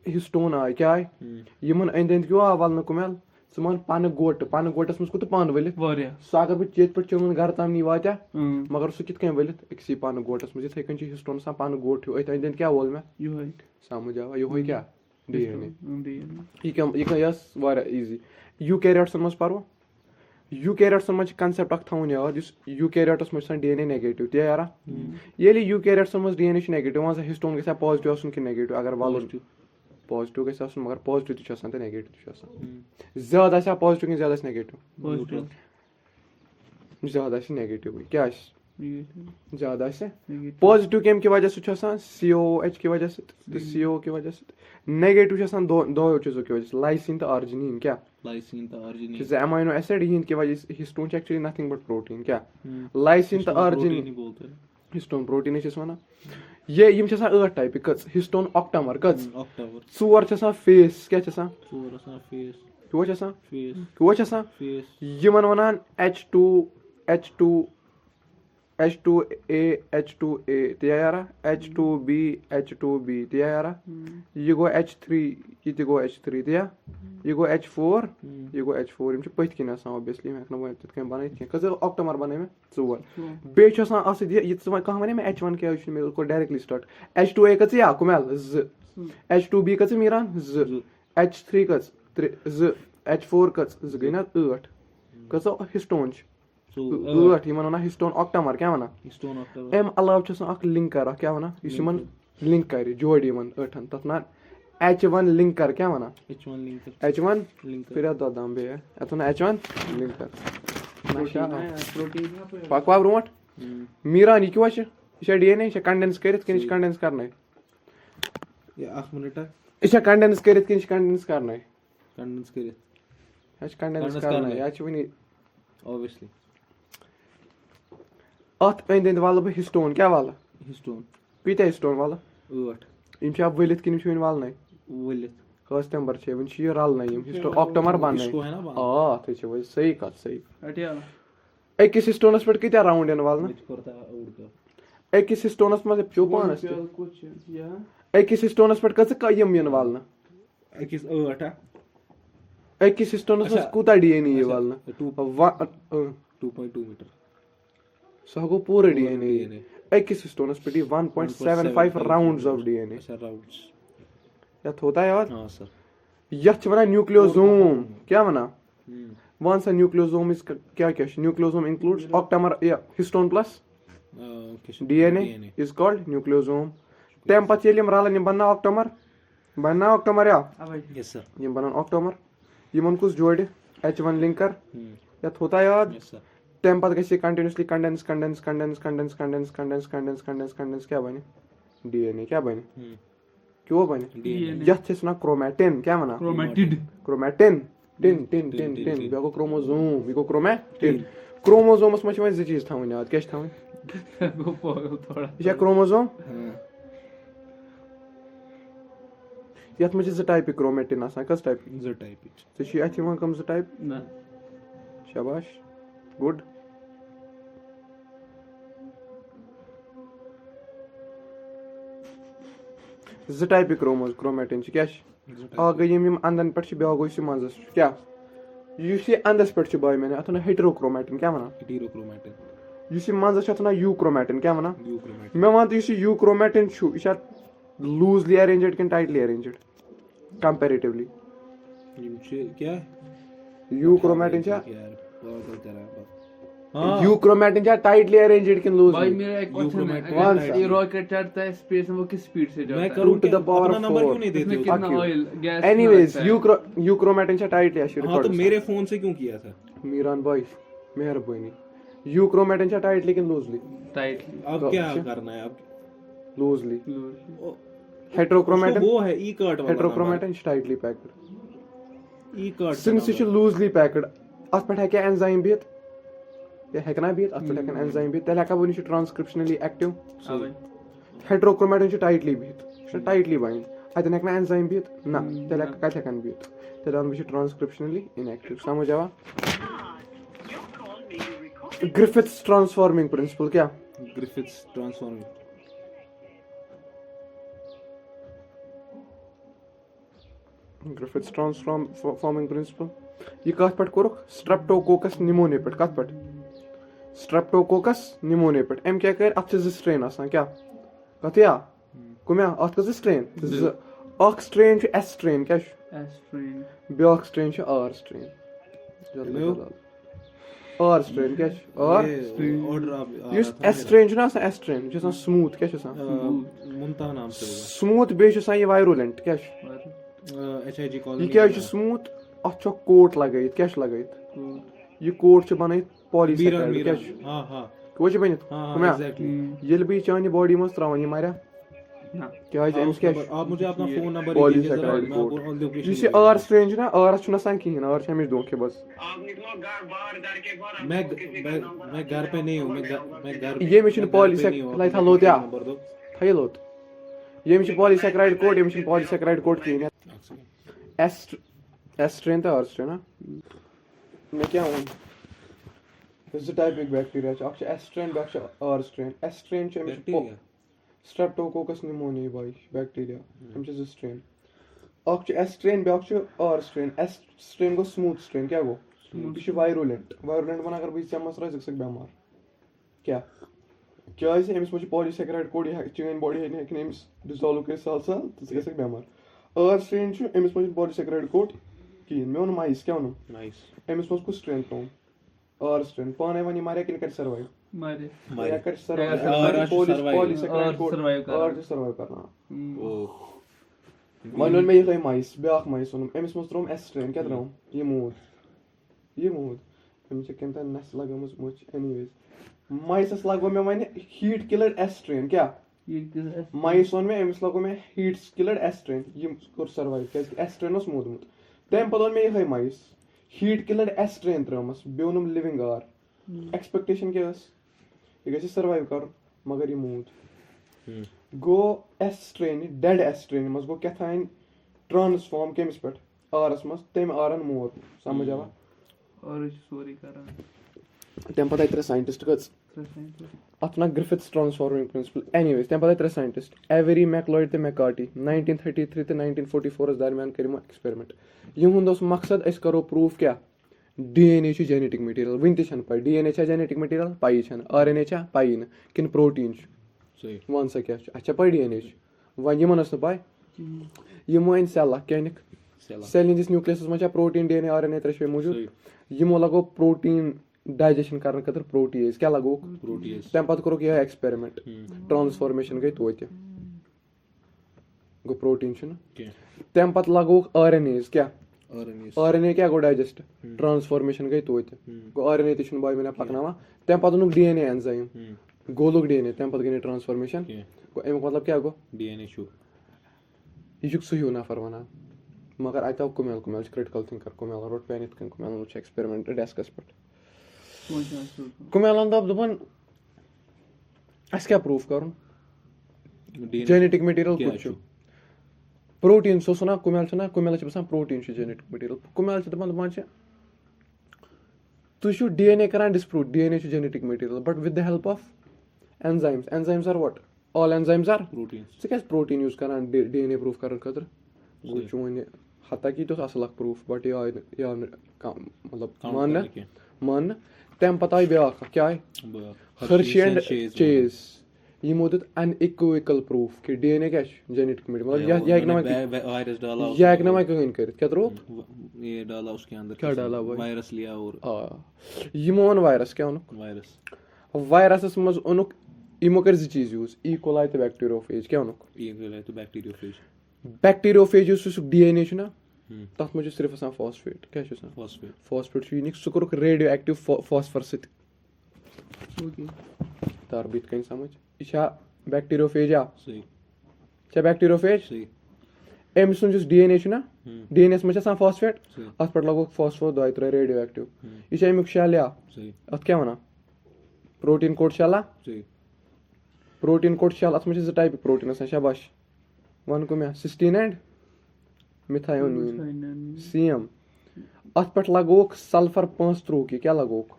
हिस्टोन आय क्या आय यमन अंद अंद क्यों आव वल कुमेल मान पन गोटस मज कुत पन वलित सह अगर बह चेत पे चुन घर तम नी वात्या मगर सह कित वलित अक्सी पन गोटस मज इत हिस्टोन सा पन गोट अत अंद अंद क्या वोल मे समझ आवा यो क्या डीएनए यह इजी यूकैरियोट्स मज परो यूकैरियोट्स मज कंसेप्ट अख थवन याद यूकैरियोट्स मज डीएनए नेगेटिव ते यारा ये यूकैरियोट्स मज डीएनए नेगेटिव वन हिस्टोन गया पॉजिटिव आसन कि नेगेटिव अगर वल पॉजिटिव गया मगर पॉजिटिव तो नेगेटिव ज्यादा पॉजिटिव कि ज्यादा नेगेटिव ज्यादा नेगेटिव क्या ज्यादा पॉजिटिव कम की वजह से COH की वजह से CO की वजह से नेगेटिव दो चीजों की वजह से लाइसिन तो अर्जिनिन क्या लाइसिन तो अर्जिनिन अमाइनो एसिड हिंद की वजह से histone actually nothing but protein क्या लाइसिन तो अर्जिनिन हिस्टोन प्रोटीन वन ये 8 टाइप कच हिस्टोन ऑक्टामर कच चोर फेस क्या यमन वनान H2A ते यारा H2B ते यारा ये गो H3 ये गो H3 ते ये गो H4 ये गो H4 यम पथ किन ऑब्वियसली मैं तित कन बन कज ऑक्टामर बन मे 4 बे ये कह वन मे H1 क्या मे को डायरेक्टली स्टार्ट H2A कच या कुमेल z H2B कच मीरान z H3 कच z H4 कच z गई ना 8 कच हिस्टोन 8 वन हिस्टोन ऑक्टामर क्या वन अम अलाव लिंकर क्या वन लिंक कर जोड़ 8 तथ ना H1 लिंकर क्या वन H1 फिर दाम बे H1 लिंकर पकवा ब्रोट मीरान यह क्या डीएनए कंडेंस कर कंडेंस करना यह कंडेंस कर कंडेंस करना कंडेंस करना यह वन ऑब्वियसली अत अंद अंद वाल बह हिस्टोन क्या वाल हिस्टोन कत हिस्टोन वाल 8 यम वलित कि वाल वलित कस नंबर वन रल हिस्टोन ऑक्टोमर बन सही कत सही अकिस हिस्टोनस पे कत राउंड वाल अकिस हिस्टोनस मज पो पानस अकिस हिस्टोनस पे कम वाल अकिस हिस्टोनस मज कूता डीएनए वाल 2.2 मीटर सह गो पूरे डीएनए अकिस हिस्टोनस पे 1.75 राउंड्स ऑफ डीएनए यह होता है यार हां सर यह वना न्यूक्लियोसोम क्या वना वन सा न्यूक्लियोसोम इज क्या न्यूक्लियोसोम इंक्लूड्स ऑक्टामर या histone plus DNA is called nucleosome तम पत यम रलन बनना ऑक्टामर या यस सर यम बनन ऑक्टामर यमन कुछ जोड़ H1 लिंकर यह होता है याद तम पत गई कंटिन्यूसली कंडेंस क्या बने डीएनए क्या बने क्यों बने यह क्रोमैटिन क्या वना क्रोमैटिन टिन बेगो क्रोमोसोम ये गो क्रोमैटिन क्रोमोसोमस मच ज चीज थवन याद क्या थवन यह क्रोमोसोम यथ मज ज टाइप क्रोमेटिन आसान कस टाइप Z type. तो छी अथ यवं कम ज टाइप ना शाबाश गुड ज टाइप क्रोमेटिन क्या आ गई यम अंदन पे ब्या गो मंजस क्या अंदस पे बाय मैंने अथ हेटेरोक्रोमेटिन क्या वना Heterochromatin. मंजस अथ यूक्रोमेटिन क्या वना Euchromatin. मैं वन तो यूक्रोमेटिन यह लूजली अरेंजड कि टाइटली अरेंजड कंपेरेटिवली क्या यूक्रोमेटिन यार पागल करा हाँ यूक्रोमेटिन टाइटली अरेंजड कि भाई लूजली मेरा एक क्वेश्चन Euchromatin है, One अगर सा। ये रॉकेट चढ़ता है स्पेस में वो किस स्पीड से मैं जाता है करूँ Two to क्या the power अपना of नंबर four. क्यों नहीं देते इसमें हो? कितना you. Oil gas anyways euchromatin tightly हाँ तो मेरे फोन से क्यों किया था मीरान भाई मेहरबानी यूक्रोमेटिन टाइटली कि लूजली टाइटली अब तो क्या अच्छा। करना है अब लूजली उसको हेटेरोक्रोमेटिन वो है ई कार्ड वाला हेटेरोक्रोमेटिन टाइटली पैक्ड ई कार्ड सिंस यह लूजली पैक्ड अत पे हेक एंजाइम बिहत या हेकना बिहत अत पे हेकन एंजाइम बिहत तेल हेका वन ट्रांसक्रिप्शनली एक्टिव हाँ भाई हेटेरोक्रोमेटिन टाइटली बिहत टाइटली बाइंड अतन हेकना एंजाइम बिहत ना तेल कत हेकन बिहत तेल वन ट्रांसक्रिप्शनली इनएक्टिव समझ आवा ग्रिफिथ्स ट्रांसफॉर्मिंग प्रिंसिपल क्या Griffiths transforming Griffiths transforming principle ये कत पे कोरुक स्ट्रेप्टोकोकस निमोनिया पे कत पे स्ट्रेप्टोकोकस निमोनिया पे एम क्या कर अत स्ट्रेन आसान क्या कत या कम्या अत कस स्ट्रेन अख स्ट्रेन एस स्ट्रेन क्या एस्ट्रेन ब्या strain R strain R strain क्या आर ऑर्डर आप S strain S strain smooth क्या मुंतहा नाम से होगा स्मूथ बे वायरुलेंट क्या HIG यह कॉलोनी क्या स्मूथ अत कोट लगायित क्या लगायित यह कोट बनत पॉलीसैकेराइड क्या हाँ हाँ वो बनित हाँ कम्या एग्जैक्टली ये बी चान बॉडी मज त्रावन ये मरिया ना क्या अम्स क्या आप मुझे अपना फोन नंबर पॉलीसैकेराइड कोट यह आर स्ट्रेन आर नसान कहें आर हमें धोखे बस आप निकलो घर बाहर घर के बाहर मैं घर पे नहीं हूँ मैं घर ये में पॉलीसैकेराइड थलो त्या नंबर दो थी लोत ये में पॉलीसैकेराइड कोट ये पॉलीसैकेराइड कोट कहें एस स्ट्रेन तो आर स्ट्रेन मैं क्या वन ज टाइपिक बैक्टीरिया एस स्ट्रेन बैक R strain S strain bacteria streptococcus pneumonia भाई बैक्टीरिया हम ज स्ट्रेन अख एस स्ट्रेन ब्याक आर स्ट्रेन एस स्ट्रेन गो स्मूथ स्ट्रेन क्या गो यह वायरुलेंट वन अगर बह चमस रोज बेमार क्या क्या अमिस मज पॉलीसैकेराइड कोड चैन बॉडी हेन डिजॉल्व कर साल साल तो गक बेमार आर स्ट्रेन अमिस मज पॉलीसैकेराइड कोड कहें मे वो माइस क्या वो नाइस अमिस मज कुछ स्ट्रेन थोन आर स्ट्रेन पाने वन मारे कि सर्वाइव मारे पॉलीसैकेराइड कोड survive करना। आर सर्वाइव करना ओ वन मे ये माइस ब्याक माइस वो अमिस मज त्रोम एस स्ट्रेन क्या त्रोम ये मूद अमिस कम तान नस लगम मुच एनीवेज माइसस लगो मे वन हीट किलर एस स्ट्रेन क्या ये माइस वो मे अमिस लगो मे हीट किलर एस स्ट्रेन यम कोर सर्वाइव क्या एस स्ट्रेन ओस मोदमुत तम पत वो मे ये mice heat killer S strain त्रोमस बेवनम लिविंग आर एक्सपेक्टेशन क्या यह गि सर्वाइव कर मगर यह मूद गो S strain dead S strain मज गो क्या ट्रांसफॉर्म कमिस पे आरस मज तम आरन मोर समझ आवा और सोरी करा तम पत त्रे साइंटिस्ट कच अत ना ग्रिफिथ्स ट्रांसफॉर्मिंग प्रिंसिपल एनीवेज तम पत त्रे साइंटिस्ट एवरी मैकलॉयड ते मैकार्टी 1933 ते 1944 दरमियान करिमो एक्सपेरिमेंट यहुंद मकसद अस करो प्रूफ क्या DNA जेनेटिक मटीरियल वन पे DNA जेनेटिक मटीरियल पाई RNA पाई न कि प्रोटीन सही वन सा क्या अच्छा पे DNA वन यमन पाई यमो अन सेल क्या सेल हंदिस न्यूक्लियस मज प्रोटीन DNA RNA त्रे मौजूद यमो लगो प्रोटीन डाइजेशन करने खतर प्रोटीज क्या लगो प्रोटीज तम पत करो यह एक्सपेरिमेंट ट्रांसफॉर्मेशन गई तो गो प्रोटीन तम पत लगो RNAs क्या RNA क्या गो डाइजेस्ट ट्रांसफॉर्मेशन गई तो गो RNA ते बाय मैंने पकना तम पत DNA एंजाइम गोलुक DNA तम पत गई ट्रांसफॉर्मेशन गो अमुक मतलब क्या गो DNA शू यह सही नफर वन मगर अत कुमेल क्रिटिकल थिंकर कुमेल रोट पे कुमेल वो एक्सपेरिमेंट डेस्कस पे कुमेलन दप दोपन अस क्या प्रूफ कर जेनेटिक मटीरियल कुछ प्रोटीन सो सुना कुमेल छना कुमेल छ बसान प्रोटीन छ जेनेटिक मटेरियल कुमेल छ दपन छ तु छु डीएनए करन डिस्प्रूव डीएनए छ genetic material but with the help of enzymes are what all enzymes are protein स क्या प्रोटीन यूज करन डीएनए प्रूफ करन खतर गो चोन हालांकि तो असल प्रूफ बट या मतलब मान तम पता आई ब्या क्या है हर्शी एंड चेज यमो दित अनइक्विवोकल प्रूफ कि डीएनए क्या जेनेटिक मटेरियल मतलब वायरस डाला यह एक ना मैं कहीं कर क्या त्रोक ये डाला उसके अंदर क्या डाला भाई वायरस लिया और यमो वायरस क्या उनुक वायरस मज उनुक यमो कर चीज यूज ई कोलाई तो बैक्टीरियोफेज क्या उनुक तो बैक्टीरियोफेज यूज डीएनए छु ना तथ मज सिर्फ आसान फॉस्फेट क्या छु आसान फॉस्फेट छु यूनिक सुकर रेडियो एक्टिव फॉस्फर सत ओके तार बीत कहीं समझ इछा बैक्टीरियोफेज या सही क्या बैक्टीरियोफेज सही एम सुन जिस डीएनए छु ना डीएनए मज आसान फॉस्फेट सही अत पर लगो फॉस्फो दो इतर रेडियो एक्टिव इछा एमुक शल या सही अत क्या वना प्रोटीन कोड शला सही प्रोटीन कोड शल अत मज टाइप प्रोटीन आसान शाबाश वन को मैं सिस्टीन एंड मिथायोनिन सीएम अत पर लगोक सल्फर 5 की क्या लगोक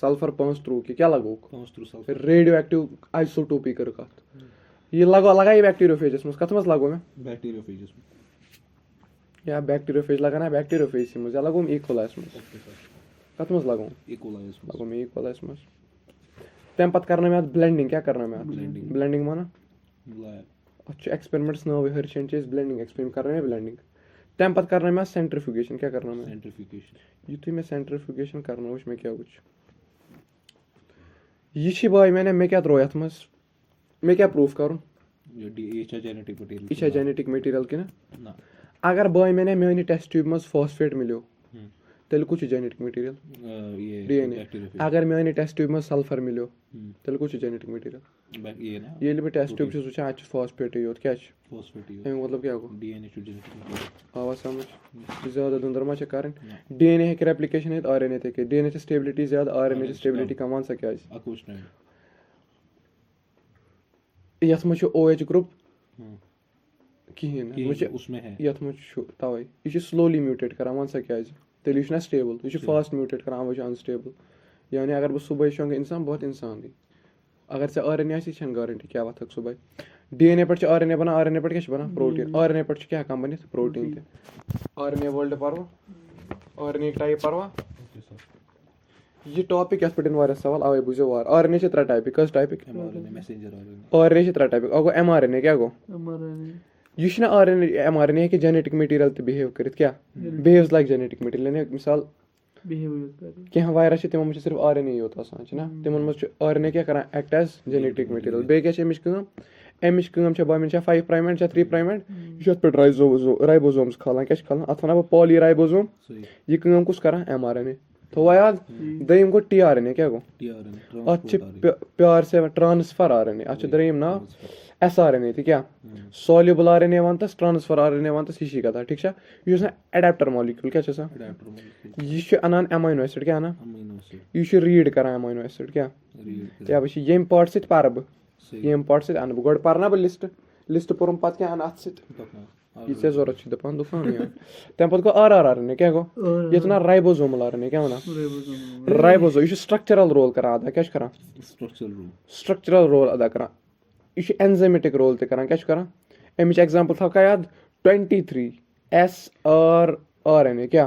सल्फर 5 की क्या लगोक रेडियो एक्टिव आइसोटोपी कर कत ये लगा ये बैक्टीरियोफेज मस कत मस लगो मैं बैक्टीरियोफेज या बैक्टीरियोफेज लगाना बैक्टीरियोफेज मस या लगो इकोलाइस मस कत मस लगो इकोलाइस लगो मैं इकोलाइस मस तम पत करना में ब्लेंडिंग क्या करना में ब्लेंडिंग माना अच्छा एक्सपेरिमेंट्स ना वे हर चेंजेस ब्लेंडिंग एक्सपेरिमेंट कर रहे हैं ब्लेंडिंग तम पत करना में सेंट्रीफ्यूगेशन क्या करना में सेंट्रीफ्यूगेशन युतु में सेंट्रीफ्यूगेशन करना उस में क्या कुछ ये छी भाई मैंने मैं क्या त्रो यथ मस मैं क्या प्रूफ करूं ये जेनेटिक मटेरियल इछा जेनेटिक मटेरियल कि ना अगर भाई मैंने मेनी टेस्ट ट्यूब मस फॉस्फेट मिलो तेल कुछ जेनेटिक मटेरियल ये डीएनए अगर मेनी टेस्ट ट्यूब मस सल्फर मिलो तेल कुछ जेनेटिक मटेरियल ये ना ये भी टेस्ट ट्यूब से आज फॉस्फेट योत क्या फॉस्फेट मतलब क्या को डीएनए टू जेनेटिक मटेरियल आवाज समझ ज्यादा दंदरमा छ कारण डीएनए के रेप्लिकेशन है आरएनए थे के डीएनए से स्टेबिलिटी ज्यादा आरएनए से स्टेबिलिटी कम वन सा क्या अकुछ नहीं यथ मच ओएच ग्रुप कहीं मुझे उसमें है यथ मच तवे ये स्लोली म्यूटेट करान वन सा क्या तेल यह स्टेबल यह फास्ट म्यूटेट करान वो अनस्टेबल यानी अगर बह सुबह शोंग इंसान बहुत इंसान दी अगर से आरएनए आसी छन गारंटी क्या वथक सुबह डीएनए पर आरएनए बना आरएनए पर क्या बना प्रोटीन आरएनए पर क्या काम बनित प्रोटीन ते आरएनए वर्ल्ड परवा आरएनए टाइप परवा ये टॉपिक यथ पे वार सवाल अवे बुझो वार आरएनए छ 3 टाइप कस टाइप एमआरएनए मैसेंजर आरएनए छ 3 टाइप अगो एमआरएनए क्या गो ये छना आरएनए एमआरएनए के जेनेटिक मटेरियल ते बिहेव करित क्या बिहेव्स लाइक जेनेटिक मटेरियल यानी मिसाल क्या वायरस तिम में सिर्फ आरएनए योत आसान ना तिमन में आरएनए क्या करा एक्ट एज जेनेटिक मटेरियल बे क्या अमिश कम बामिन 5 प्राइम एंड 3 प्राइम एंड यथ पे राइबोसोम्स खालान क्या खालान अत वना पॉलीराइबोसोम ये कम कुछ करा एमआरएनए तो याद दयम गो टीआरएनए क्या गो अत प्यार से ट्रांसफर आरएनए अत दयम नाम एसआरएनए थी क्या सॉल्युबल आरएनए वंतस ट्रांसफर आरएनए वंतस हिशी कथा ठीक छा यह एडेप्टर मॉलिक्यूल क्या छसा यह अनान अमीनो एसिड क्या अना यह रीड करा अमीनो एसिड क्या या बस येम पार्ट सित परब येम पार्ट सित अन गोड परना ब लिस्ट परम पत क्या अन अत सित ये से जरूरत छ दपान दुफान या तम पत को आरआरएनए क्या गो ये तना राइबोसोमल आरएनए क्या वना राइबोसोम यह स्ट्रक्चरल रोल करा अदा क्या करा स्ट्रक्चरल रोल अदा करा यह एंजाइमेटिक रोल ते करा क्या करा अमिच एग्जांपल था का याद 23 एसआरआरएनए क्या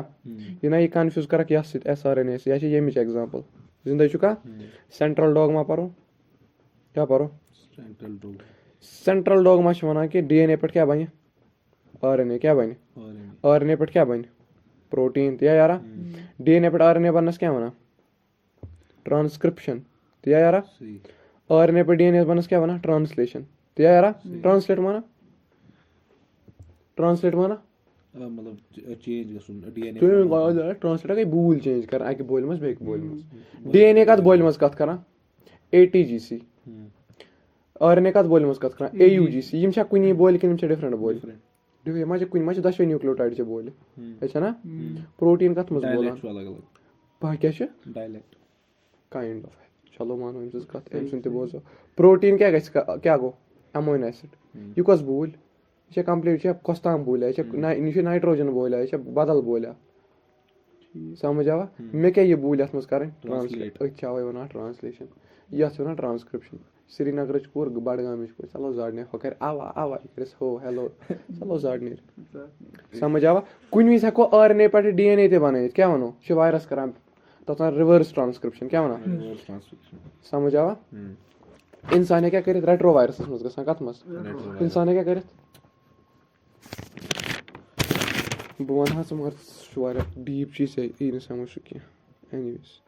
ये ना ये कंफ्यूज करा क्या सित एसआरएनए से या ये मिच एग्जांपल जिंदा चुका सेंट्रल डॉगमा परो क्या परो सेंट्रल डॉगमा छ वना कि डीएनए पर क्या बने आरएनए क्या बने आरएनए पर क्या बने प्रोटीन तो यारा डीएनए पर आरएनए बनस क्या वना ट्रांसक्रिप्शन तो यारा आरएनए पर डीएनए बनस क्या वना ट्रांसलेशन तो यारा ट्रांसलेट माना मतलब चेंज गसुन डीएनए तो ट्रांसलेट के बोल चेंज कर आके बोल मस बेक बोल मस डीएनए का बोल मस कत करा एटीजीसी आरएनए का बोल मस कत करा एयूजीसी यम छा कुनी बोल कि यम छा डिफरेंट बोल देखो माजे कुनी माजे 10 न्यूक्लियोटाइड छे बोल अच्छा ना प्रोटीन कत मस बोला अलग अलग पा क्या छे डायलेक्ट काइंड ऑफ चलो मानो इनस कत एम सुनते बोझो प्रोटीन क्या गस क्या गो अमीनो एसिड यु कस बोल ये कंप्लीट ये कस्ताम बोलिया ये नाइट्रोजन बोलिया ये बदल बोलिया समझ आवा मे क्या ये बोल अत कर ट्रांसलेट वन ट्रांसलेशन ये one transcription Srinagar core Budgam चलो जाड़ने हो कर आवा आवा हो हेलो चलो जाड़ने समझ आवा कुन विज हेको RNA पे DNA ते बनाइथ क्या वनो वायरस करान तथ रिवर्स ट्रांसक्रिप्शन क्या वना समझ आवा इंसान क्या कर रेट्रो वायरस मज गसान कत मज इंसान क्या कर बह वन मगर डीप चीज यी समझ कह एनीवेज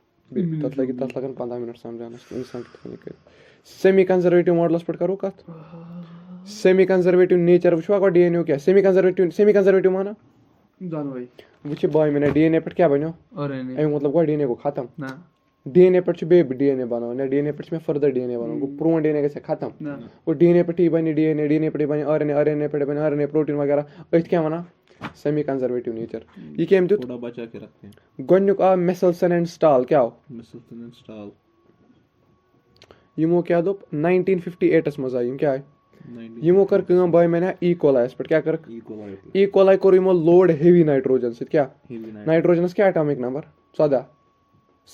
तथ लगन 15 मिनट समझानस इंसान कित कर सेमी कंजर्वेटिव मॉडल्स पे करो कत सेमी कंजर्वेटिव नेचर वो गो DNA क्या सेमी कंजर्वेटिव माना दोनों वो बाय मैंने DNA पे क्या बनो RNA अमी मतलब गो DNA को खत्म ना DNA पे बे DNA बनाओ ना DNA पे फर्दर DNA बनाओ गो प्रोन DNA गए खत्म ना वो DNA पे बने DNA पे बने RNA पे बने RNA प्रोटीन वगैरह अथ क्या वना सेमी कंजर्वेटिव नेचर ये क्या थोड़ा बचा के रखते हैं गोन्युक आ मेसल्सन एंड स्टाल क्या हो मेसल्सन एंड स्टाल यमो क्या दोप 1958 मज आई क्या है यमो कर बाय मैंने ई कोलाइस पे क्या कर ई कोलाई कोर यमो लोड हेवी नाइट्रोजन से क्या नाइट्रोजनस क्या एटॉमिक नंबर 14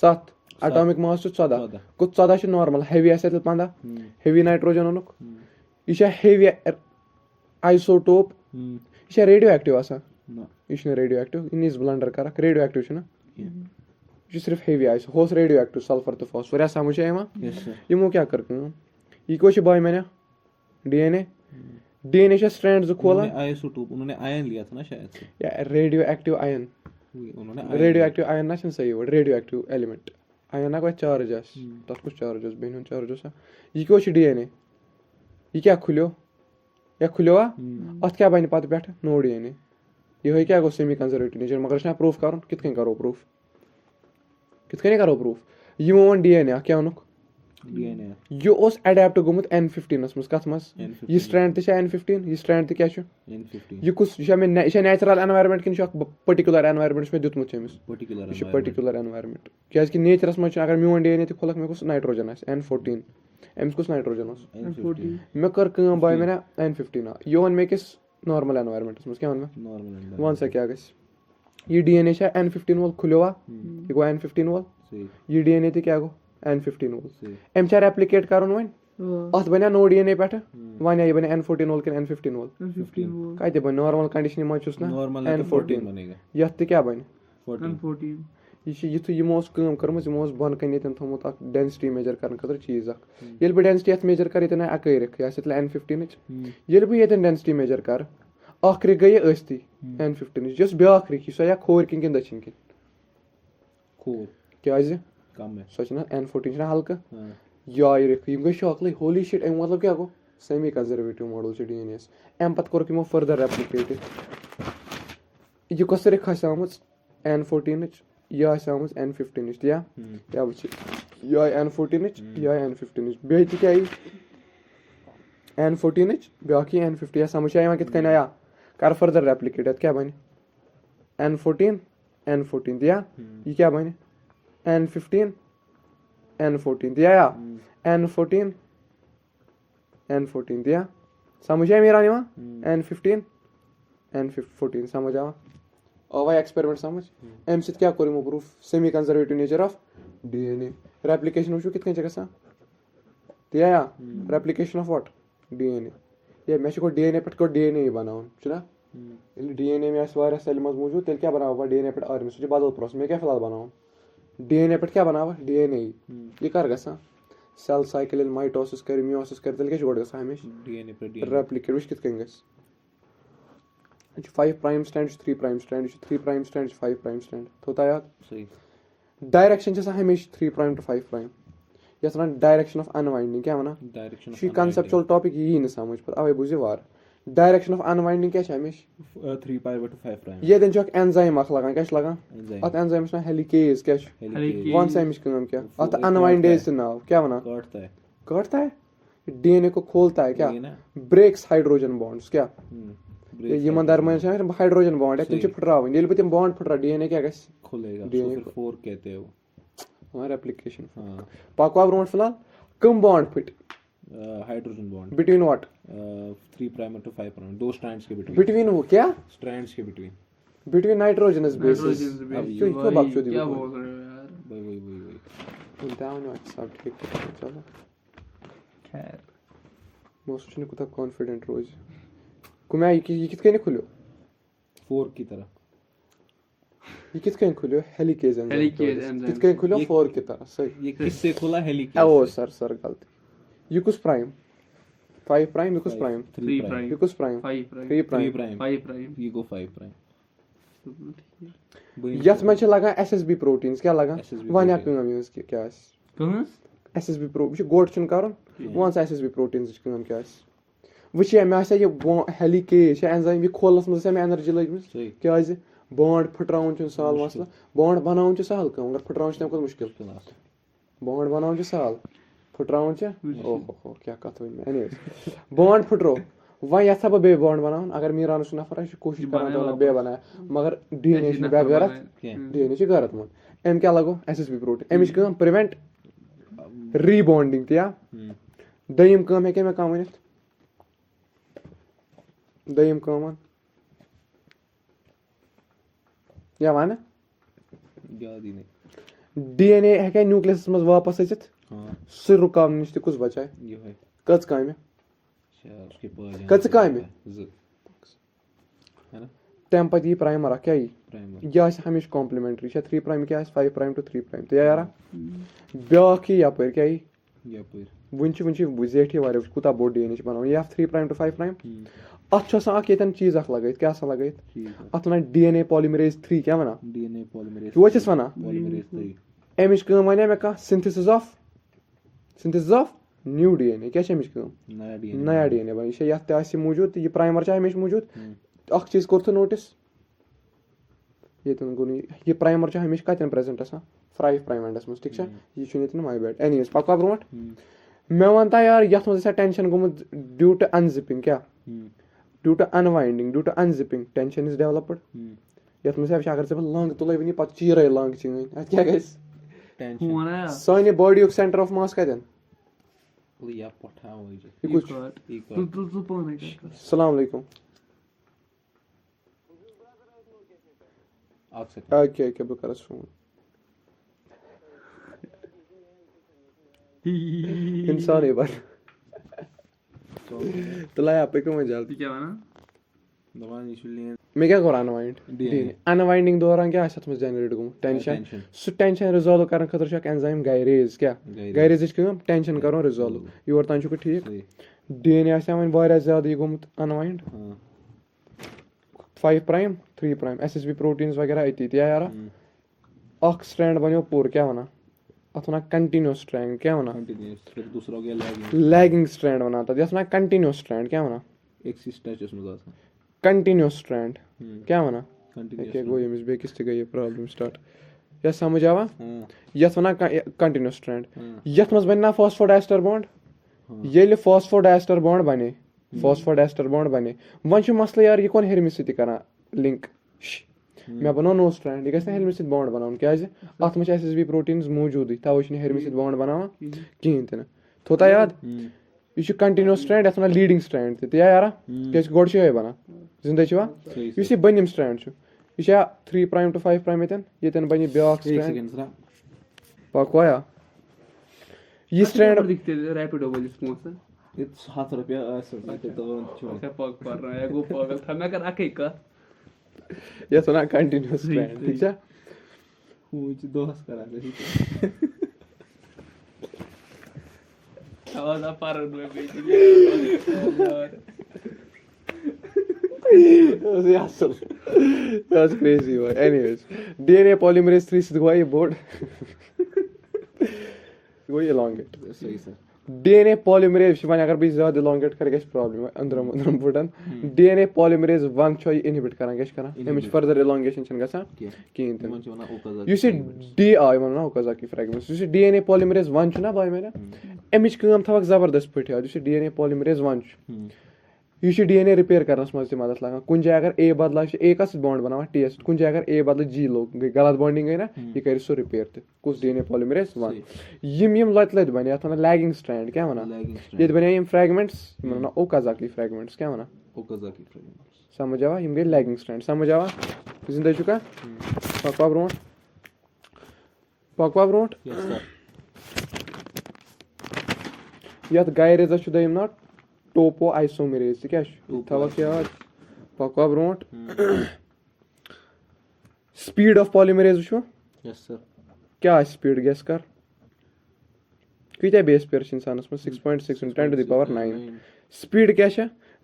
7 एटॉमिक मास 14 कुछ 14 नॉर्मल हेवी आसे 15 हेवी नाइट्रोजन ओनुक ये हेवी आइसोटोप ये रेडियो एक्टिव आसा ये रेडियो एक्टिव इन ब्लंडर कर रेडियो एक्टिव ना ये सिर्फ हेवी आइस होस रेडियो एक्टिव सल्फर तो फॉस्फोर समझ यमो क्या कर ये को बाय मैंने DNA स्ट्रैंड खोला आइसोटोप उन्होंने आयन लिया था ना शायद से या रेडियो एक्टिव आयन उन्होंने रेडियो एक्टिव आयन ना सही word radio active element ion ना कोई चार्ज तथ कुछ चार्ज बेन चार्ज ये को DNA ये क्या खुलो या खुलो अत क्या बन पे पे नो DNA ये क्या गो सेमी कंजर्वेटिव नेचर मगर प्रूफ कर कित करो प्रूफ कित करो प्रूफ ये वन DNA क्या वनुक DNA ये अडेप्ट गोमुत N15 मज कत मज ये स्ट्रैंड ते N15 ये स्ट्रैंड ते क्या N15 ये कुछ ये नेचुरल एनवायरनमेंट कि पर्टिकुलर एनवायरनमेंट में दुतमुत पर्टिकुलर एनवायरनमेंट क्या नेचरस मज अगर मोन DNA ते खोलक मे कुछ नाइट्रोजन N14 अम्स कुछ नाइट्रोजन मे कर बाय मैंने N15 ये वन मे किस नॉर्मल एनवायरनमेंट मज क्या वन वन सा क्या गस ये DNA N15 वोल खुलो ये गो N15 वोल ये DNA ते क्या गो N15 वोल अम रेप्लिकेट कर वन अत बना नो DNA पे वन ये बने N14 वोल कि N15 वोल कत बन नॉर्मल कंडीशन मज ना N14 ये क्या बन N14 युथ यमो कर्म यमो बन कन थोमुत डेंसिटी मेजर कर खतर चीज ये बह डेंसिटी अत मेजर कर ये अक N15 ये बह ये डेंसिटी मेजर कर अख रिक गई अस्ती N15 जस ब्या रिक सो खोर किन किन दक्षिण किन खोर क्या सो N14 हल्का या रिक गई शॉकल होली शिट अम मतलब क्या गो सेमी कंजर्वेटिव मॉडल DNA अम पे कोर यमो फर्दर रेप्लिकेट यह कस रिक N14 यह N15 या वो यह N14 यह N15 बे क्या N14 ब्या N15 या समझ कित आया कर फर्दर रेप्लिकेट क्या बन N14 या ये क्या बन N14 या N14 या समझ मेरा N15 समझ आवा एक्सपेरिमेंट समझ अम सत क्या core proof semi conservative nature of DNA replication वो कित गसा या रेप्लिकेशन ऑफ व्हाट DNA ये मे DNA पे DNA बनावन DNA में सेल मज मौजूद तेल क्या बनावा DNA पे RNA सो बदल प्रोसेस मे क्या फिलहाल बनावन DNA पे क्या बनावा DNA ये कर गसा सेल साइकिल माइटोसिस कर मियोसिस कर तेल क्या गोड गसा हमेशा DNA पे रेप्लिकेट वो कित गस 5 prime strand 3 prime strand 3 prime strand 5 prime strand थोता याद सही डायरेक्शन हमेशा 3 प्राइम टू 5 प्राइम यह वन डायरेक्शन ऑफ अनवाइंडिंग क्या वना डायरेक्शन कंसेप्चुअल टॉपिक यी न समझ पे अवे बुझे वार डायरेक्शन ऑफ अनवाइंडिंग क्या हमेशा 3 पाई टू 5 प्राइम ये दिन चक एंजाइम अख लगान क्या लगान अत एंजाइम ना हेलिकेज क्या वन साइमिश काम क्या अत अनवाइंडेज से नाव क्या वना काटता है DNA को खोलता है क्या ब्रेक्स हाइड्रोजन बॉन्ड्स क्या ये दरमियान हाइड्रोजन बॉन्ड है तुम फुटरावन ये तुम बॉन्ड फुटरा DNA क्या गस खुलेगा DNA फिर 4 कहते हैं वो हमारा एप्लीकेशन पकवा ब्रोट फिलहाल कम बॉन्ड फुट hydrogen bond between what 3 prime to 5 prime, 2 strands के बिटवीन, बिटवीन वो क्या स्ट्रैंड्स के between, between nitrogenous bases nitrogen अब से क्यों क्यों बकचोदी क्या बोल बोल रहे हो यार? वही दावन सब ठीक है चलो खैर मोस्ट ने कुछ कॉन्फिडेंट रोज कुमे ये कित कने खुल्यो 4 की तरह। ये कित कने खुल्यो हेलिकेज एंजाइम हेलिकेज एंजाइम कित कने खुल्यो ये- 4 की तरह सही ये किससे खुला? हेलिकेज। ओ सर गलती ये कुछ प्राइम 5 प्राइम ये कुछ प्राइम 3 प्राइम ये कुछ prime 5 prime 3 3 prime prime, 5 prime ये गो 5 प्राइम। यथ में लगा एसएसबी प्रोटीन्स क्या लगा SSB वानिया protein। कम यूज क्या कहाँ एसएसबी प्रो वो गोट छन करन वन एसएसबी प्रोटीन्स कम क्या वच मे आसे ये हेलिकेज एंजाइम ये खोलस मज मे एनर्जी लगमस सही। क्या बॉन्ड फुटराउन छ साल मसला बॉन्ड बनाउन छ सहल कम अगर फुटराउन छ तम मुश्किल क्लास बॉन्ड बनाउन छ सहल फुटराउन छ ओहो क्या कथ वन एनीवेज बॉन्ड फुटरो वह यथा बे बॉन्ड बनाउन अगर मीरान सु नफर आश कोशिश करन तो बे बनाया मगर डीएनए छ बे गरत डीएनए छ गरत मन एम क्या लगो एसएसबी प्रोटीन एम कम प्रिवेंट रीबॉन्डिंग त्या दयम कम है मे कम वनित दयम कम या वन याद ही नहीं। डीएनए है न्यूक्लियस मज वापस अचित हाँ सु रुकाव निश कुछ बचाए ये है कच काम शायद उसके पास कच्च कामे? है ना तम पत यह प्राइमर क्या यह प्राइमर यह हमेशा कॉम्प्लीमेंट्री 3 प्राइम क्या 5 प्राइम to 3 प्राइम तो यार ब्याख यप क्या यह या पर वन जेठ वारे कूता बोड डीएनए बनान यह 3 प्राइम to 5 प्राइम अत ये चीज लगे क्या लगे ठीक है। अत वन डीएनए पॉलीमरेज 3 क्या वना डीएनए पॉलीमरेज वो चस वना पॉलीमरेज 3 अमिच वन मे कह सिंथेसिस ऑफ न्यू डीएनए क्या अमिच नया डीएनए नया डीएनए बन यह मौजूद यह प्राइमर हमेशा मौजूद अख चीज कोर नोटिस ये प्राइमर हमेशा कतन प्रेजेंट 5 प्राइम एंडस मज ठीक यह माय बैड एनीवेज पक्का ब्रोट मे वन यार ये मज टेंशन गोमुत ड्यू टू अनजिपिंग क्या due to unwinding due to unzipping tension is developed ये मज अगर चे लंग तुल वन पे चीर लंग चीन क्या टेंशन हुआ सान बॉडी सेंटर ऑफ मास कतन या पठा हो जे ये कुछ तू पाने क्या अस्सलाम वालेकुम आक्से ओके बह कर फोन इंसान बन तो लाया पे कम जल्दी क्या बना दवाई इसलिए मैं क्या कर अनवाइंड DNA अनवाइंडिंग दौरान क्या आसत में जनरेट गो टेंशन सु टेंशन रिजॉल्व करन खतर छ एंजाइम गायरेज क्या गायरेज इज कम टेंशन करो रिजॉल्व योर तान छु ठीक डीएनए आसे वन वारिया ज्यादा गोमुत अनवाइंड हां 5 प्राइम 3 प्राइम एसएसबी प्रोटीन्स वगैरह इति यार अख स्ट्रैंड बनो पूर क्या वना अथवा कंटीन्यूअस स्ट्रैंड क्या वना कंटीन्यूअस फिर दूसरा हो गया लैगिंग स्ट्रैंड वना था जैसे कंटीन्यूअस स्ट्रैंड क्या वना एक्सिस टच उसमें था कंटीन्यूअस स्ट्रैंड क्या वना कंटीन्यूअस क्या गो यमिस बेकिस ते गई प्रॉब्लम स्टार्ट या समझ आवा हां यथ वना कंटीन्यूअस स्ट्रैंड यथ मज बनना फॉस्फोडाइस्टर बॉन्ड येले फॉस्फोडाइस्टर बॉन्ड बने फॉस्फोडाइस्टर बॉन्ड बने वन छु मसला यार ये कोन हेरमिस सति करा लिंक मैं बनाओ नो स्ट्रैंड ये गसे हेरमिस सति बॉन्ड बनाउन क्या अत में एसएसबी प्रोटीन्स मौजूद तव छ हेरमिस सति बॉन्ड बनावा किन तने थोता याद ये कंटीन्यूअस स्ट्रैंड अथवा लीडिंग स्ट्रैंड ते यार क्या गोड छ बना जिंदा छवा ये बनिम स्ट्रैंड छु ये 3 प्राइम to 5 प्राइम येतन बनि ब्याक एक स्ट्रैंड सेकंड सरा पकवाया ये स्ट्रैंड दिखते रैपिडो वाली स्पॉन्सर इट्स ₹7 ऐसे तो छो क्या पग पर रहा है वो पागल था मैं कर आके का ये सुना कंटीन्यूअस स्ट्रैंड ठीक है कुछ दोस्त करा दे आवाज आ पर में यार That's crazy, boy. Anyways, DNA polymerase 3 से हुआ ये बोर्ड वो elongate. सही सर DNA polymerase वन अगर भी ज्यादा elongate कर गया प्रॉब्लम है अंदरम अंदरम बुटन DNA polymerase 1 छो इनहिबिट करन गया करन एमिच फर्दर elongation छन गसा कीन त मन चोना ओकाजा यू सी डी आई मन ना Okazaki fragments you see DNA polymerase 1 छु ना भाई मेरा एमिच काम थवक जबरदस्त पठिया यू सी DNA polymerase 1 यह DNA रिपेयर करनस मज मदद लगान कुछ जाए अगर A बदला A कस बॉन्ड बनावा T S कुछ जाए अगर A बदल G लोग गई गलत बॉन्डिंग गई ना यह कर सो रिपेयर ते कुछ DNA पॉलीमरेज 1 यम लत बने अथ वन लैगिंग स्ट्रैंड क्या वना ये बने यम फ्रैगमेंट्स यम वना ओकाजाकी फ्रैगमेंट्स क्या वना ओकाजाकी फ्रैगमेंट्स समझ आवा यम गई लैगिंग स्ट्रैंड समझ आवा जिंदा चुका पकवा ब्रोट यस सर यथ गायरेज छु दयम ना टोपो आइसोमेरेज क्या थवक याद पकवा ब्रोट स्पीड ऑफ पॉलीमरेज छु यस सर क्या स्पीड गेस कर कत बेस पेयर इंसानस में 6.6 × 10 to the power 9 स्पीड क्या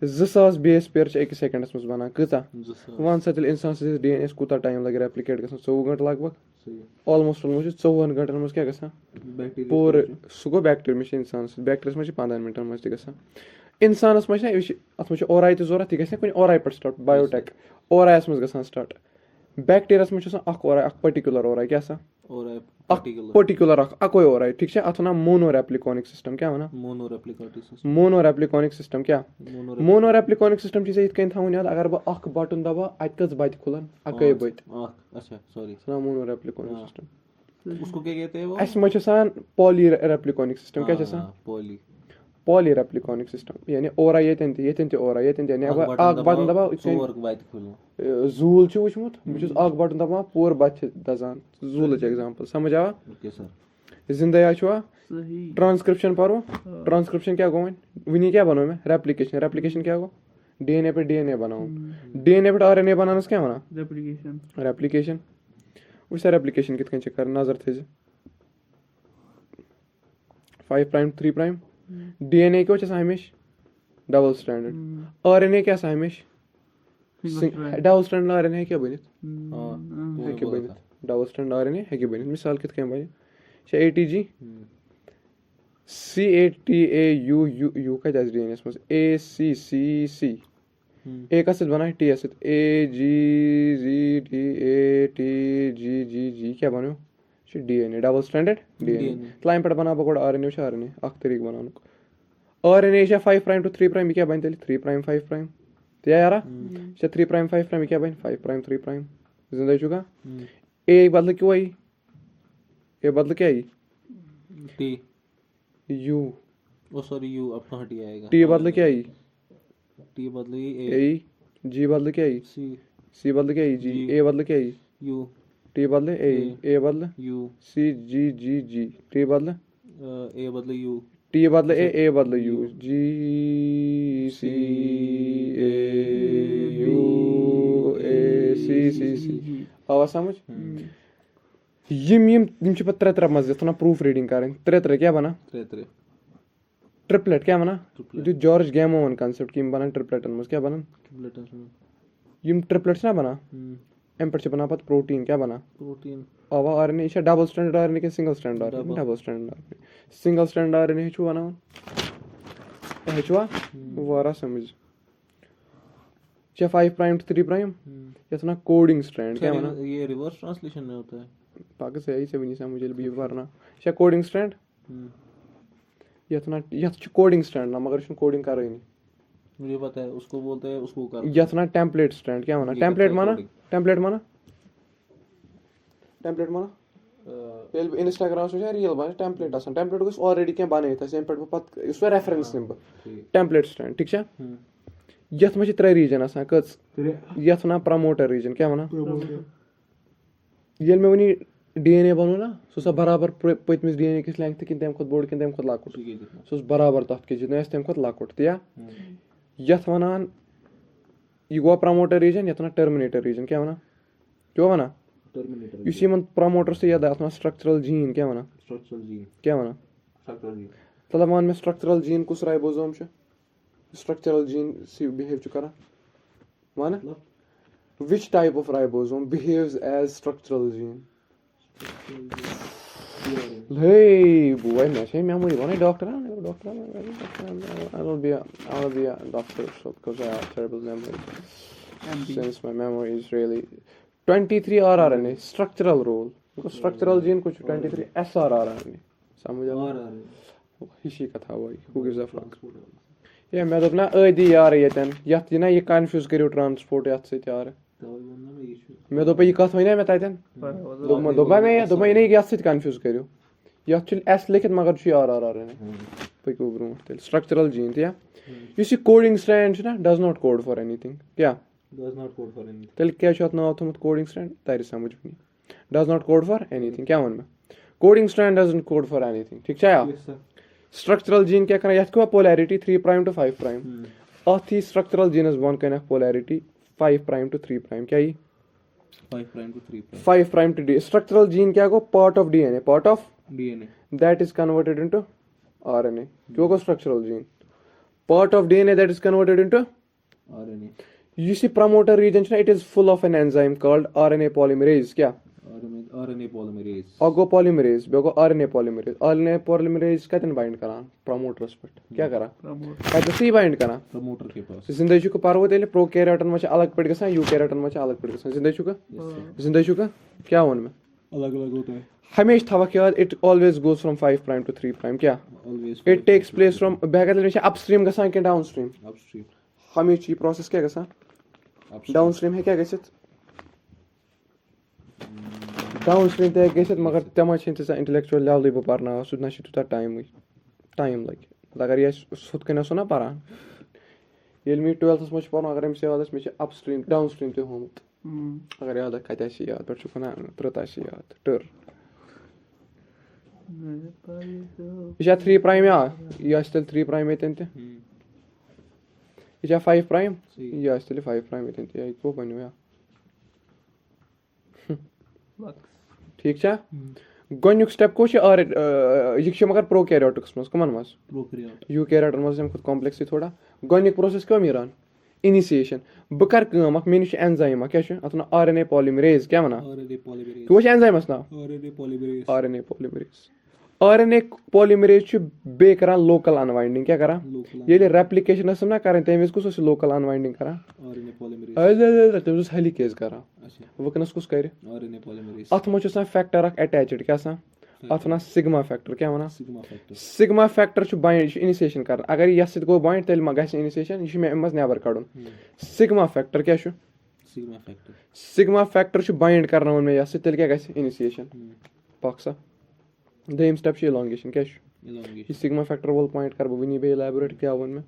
2000 बेस पेयर एक सेकंडस में बना कता वन सा इंसान DNA कूता टाइम लगे रेप्लिकेट गसन 24 घंटे लगभग ऑलमोस्ट 24 घंटन में क्या गसन पूर सह गो बैक्टीरिया में इंसान बैक्टीरिया में 15 मिनटन में गसन इंसानस में अत में ओराई जरूरत यह गि ओराई पे स्टार्ट बायोटेक ओरायस में गसान स्टार्ट बैक्टीरिया में ओराई पर्टिकुलर ओराई क्या पर्टिकुलर अको ओराई ठीक है अत वन मोनोरेप्लिकोनिक सिस्टम क्या वन मोनोरेप्लिकोनिक सिस्टम क्या मोनोरेप्लिकोनिक सिस्टम चीज इत थवन याद अगर बह बटन दबा अत कस बत खुलन अकै बत अच्छा सॉरी मोनोरेप्लिकोनिक सिस्टम उसको क्या कहते हैं वो अस में पॉलीरेप्लिकोनिक सिस्टम क्या पॉलीरेप्लिकोनिक सिस्टम यानी ओरा ये ओरा ये यानी अग बटन दबा जूल वुचमुत बहुत अग बटन दबा पूर बत दजान जूल एग्जांपल समझ आवा जिंदा छुआ ट्रांसक्रिप्शन पढ़ो ट्रांसक्रिप्शन क्या गो वनी क्या बनो मैं रेप्लिकेशन क्या गो DNA पे DNA बनाओ DNA पे RNA बनानस क्या वना रेप्लिकेशन वह रेप्लिकेशन कित कन कर नजर थे 5 प्राइम 3 प्राइम DNA क्या हमेश डबल स्टैंडर्ड RNA क्या हमेश डबल स्टैंड RNA क्या बनित डबल स्टैंड RNA है बनित मिसाल कित कन बन ATG CATAU U का DNA में ACCC A का सिद्ध बना T S AGGTATGGG क्या बनो DNA double standard DNA climb पे बना बगोड़ RNA RNA अख तरीक बनाने RNA 5 प्राइम to 3 प्राइम क्या बन 3 प्राइम 5 प्राइम तो यारा 3 प्राइम 5 प्राइम क्या बन 5 प्राइम 3 प्राइम जिंदा चुका A बदल क्यों आई A बदल क्या आई T U ओ सॉरी U अब कहाँ T आएगा T बदल क्या आई T बदल A G बदल क्या आई C बदल क्या आई G A बदल क्या आई U T बदल A बदल U C G G G T बदल A बदल U T बदल A बदल U G C A U A C आवाज समझ यम पे 3 मज ना प्रूफ रीडिंग करें 3 क्या बना ट्रिपलेट क्या बना जो जॉर्ज गैमोवन कांसेप्ट की बना ट्रिपलेटन में क्या बना यम ट्रिपलेट्स ना बना एम पे बना पत प्रोटीन क्या बना प्रोटीन अब RNA ये डबल स्टैंडर्ड RNA के single standard RNA double standard RNA छुआ ना छुआ वारा समझ 5 प्राइम 3 प्राइम ये ना कोडिंग स्ट्रैंड क्या बना ये रिवर्स ट्रांसलेशन में होता है पाक से यही से भी नहीं समझ भी करना क्या कोडिंग स्ट्रैंड यथ कोडिंग स्टैंड ना मगर कोडिंग कर रही नहीं मुझे पता है उसको बोलते हैं उसको कर यथ ना टेम्पलेट स्टैंड क्या माना टेम्पलेट माना ये इंस्टाग्राम से रील बन टेम्पलेट आसान टेम्पलेट को ऑलरेडी क्या बने था सेम पे पत उस रेफरेंस निम टेम्पलेट स्टैंड ठीक है यथ में 3 रीजन आसान कच यथ ना प्रमोटर रीजन क्या माना ये में वनी DNA बनो ना सो बराबर पतमिस DNA किस लेंथ किन तम खुद बोर्ड किन तम खुद लाकुट सो बराबर तथ के जितना तम खुद लाकुट त्या यथ वनान ये गो प्रमोटर रीजन यथ ना टर्मिनेटर रीजन क्या वना क्यों वना टर्मिनेटर इसी मन प्रमोटर से याद आता स्ट्रक्चरल जीन क्या वना क्या वना तलब मान में स्ट्रक्चरल जीन कुछ राइबोसोम छ स्ट्रक्चरल जीन सी बिहेव च करा माना which type of ribosome behaves as structural gene hey boy मैं से memory बने doctor I will be a doctor so because I have terrible memory since my memory is really 23 rRNA structural role because structural gene कुछ 23 srRNA समझ आ रहा है हिशी का था वही who gives a fuck ये मैं दोप ना अदी यार येतन यत ये ना ये कंफ्यूज करियो ट्रांसपोर्ट यत से यार तवे वोन ना ये छु मैं दोप ये कथ वने मैं ततन दोपा मैं दोपा ये यत से कंफ्यूज करियो यत छु एस लिखित मगर छु आर ने पको ब्रो तेल स्ट्रक्चरल जीन या यस ये कोडिंग स्ट्रैंड ना does not code for anything क्या does not code for anything तेल क्या छु नाउ थमुत कोडिंग स्ट्रैंड तारि समझ नहीं does not code for anything क्या वन में coding strand doesn't code for anything ठीक है या स्ट्रक्चरल जीन क्या करना यत को पोलैरिटी 3 प्राइम टू 5 प्राइम अथी स्ट्रक्चरल जीनस बोन कन पोलैरिटी 5 प्राइम टू 3 प्राइम क्या ये 5 prime to 3 prime 5 prime to the structural gene क्या को part of DNA part of DNA that is converted into RNA क्यों को structural gene part of DNA that is converted into RNA you see promoter region it is full of an enzyme called RNA polymerase क्या RNA polymerase अगो polymerase बेगो RNA polymerase कतन bind करा promoters पे क्या करा कत सी bind करा promoter के पास जिंदगी को पार्वत एले प्रोकैरियोटन में अलग पड़ गसा यूकैरियोटन में अलग पड़ गसा जिंदगी का क्या वन में अलग अलग होता है हमेशा थवक याद it always goes from 5 prime to 3 prime क्या always it takes place from बहगत में अपस्ट्रीम गसान के डाउनस्ट्रीम अपस्ट्रीम हमेशा ये प्रोसेस क्या गसान डाउनस्ट्रीम है क्या गसित डाउनस्ट्रीम ते गसित मगर तमा छ इंत इंटेलेक्चुअल लेवल ब परना सु न छ टाइम लग अगर ये सुत कना सुना परान येल मी 12th में पढ़ो अगर हम से वादस में अपस्ट्रीम डाउनस्ट्रीम ते होमत अगर याद कत याद पर छुना प्रता याद टर ये 3 प्राइम या ये स्टिल 3 प्राइम है तंते ये 5 प्राइम ये स्टिल 5 प्राइम है तंते ये को बनो या ठीक छ गोन्युक स्टेप को छ और ये छ मगर प्रोकैरियोटिक्स मस कमन मस प्रोकैरियोट यूकैरियोट मस हम खुद कॉम्प्लेक्स थोड़ा गोन्युक प्रोसेस क्यों मिरान इनिशिएशन बकर काम अख मेनिश एंजाइम क्या छ अतना आरएनए पॉलीमरेज क्या वना आरएनए पॉलीमरेज वो छ एंजाइम मस ना RNA polymerase RNA polymerase RNA polymerase छ बे करा लोकल अनवाइंडिंग क्या करा ये रेप्लिकेशन असम ना करें तेमिस कुछ लोकल अनवाइंडिंग करा आरएनए पॉलीमरेज अरे तेमिस हेलिकेज करा अच्छा वकनस कुछ करे आरएनए पॉलीमरेज अथ मो छ फैक्टर अख अटैच्ड क्या सा अथ वना सिग्मा फैक्टर क्या वना सिग्मा फैक्टर सिग्मा फैक्टर छ बाइंड इनिशिएशन कर अगर यस सित गो बाइंड तेल म गस इनिशिएशन ये मे मस नेबर कड़न सिग्मा फैक्टर क्या छ सिग्मा फैक्टर छ बाइंड करना में यस तेल क्या गस इनिशिएशन पक्सा दोयम स्टेप छ इलोंगेशन क्या छ इलोंगेशन ये सिग्मा फैक्टर वोल पॉइंट कर बनी बे इलैबोरेट क्या वन में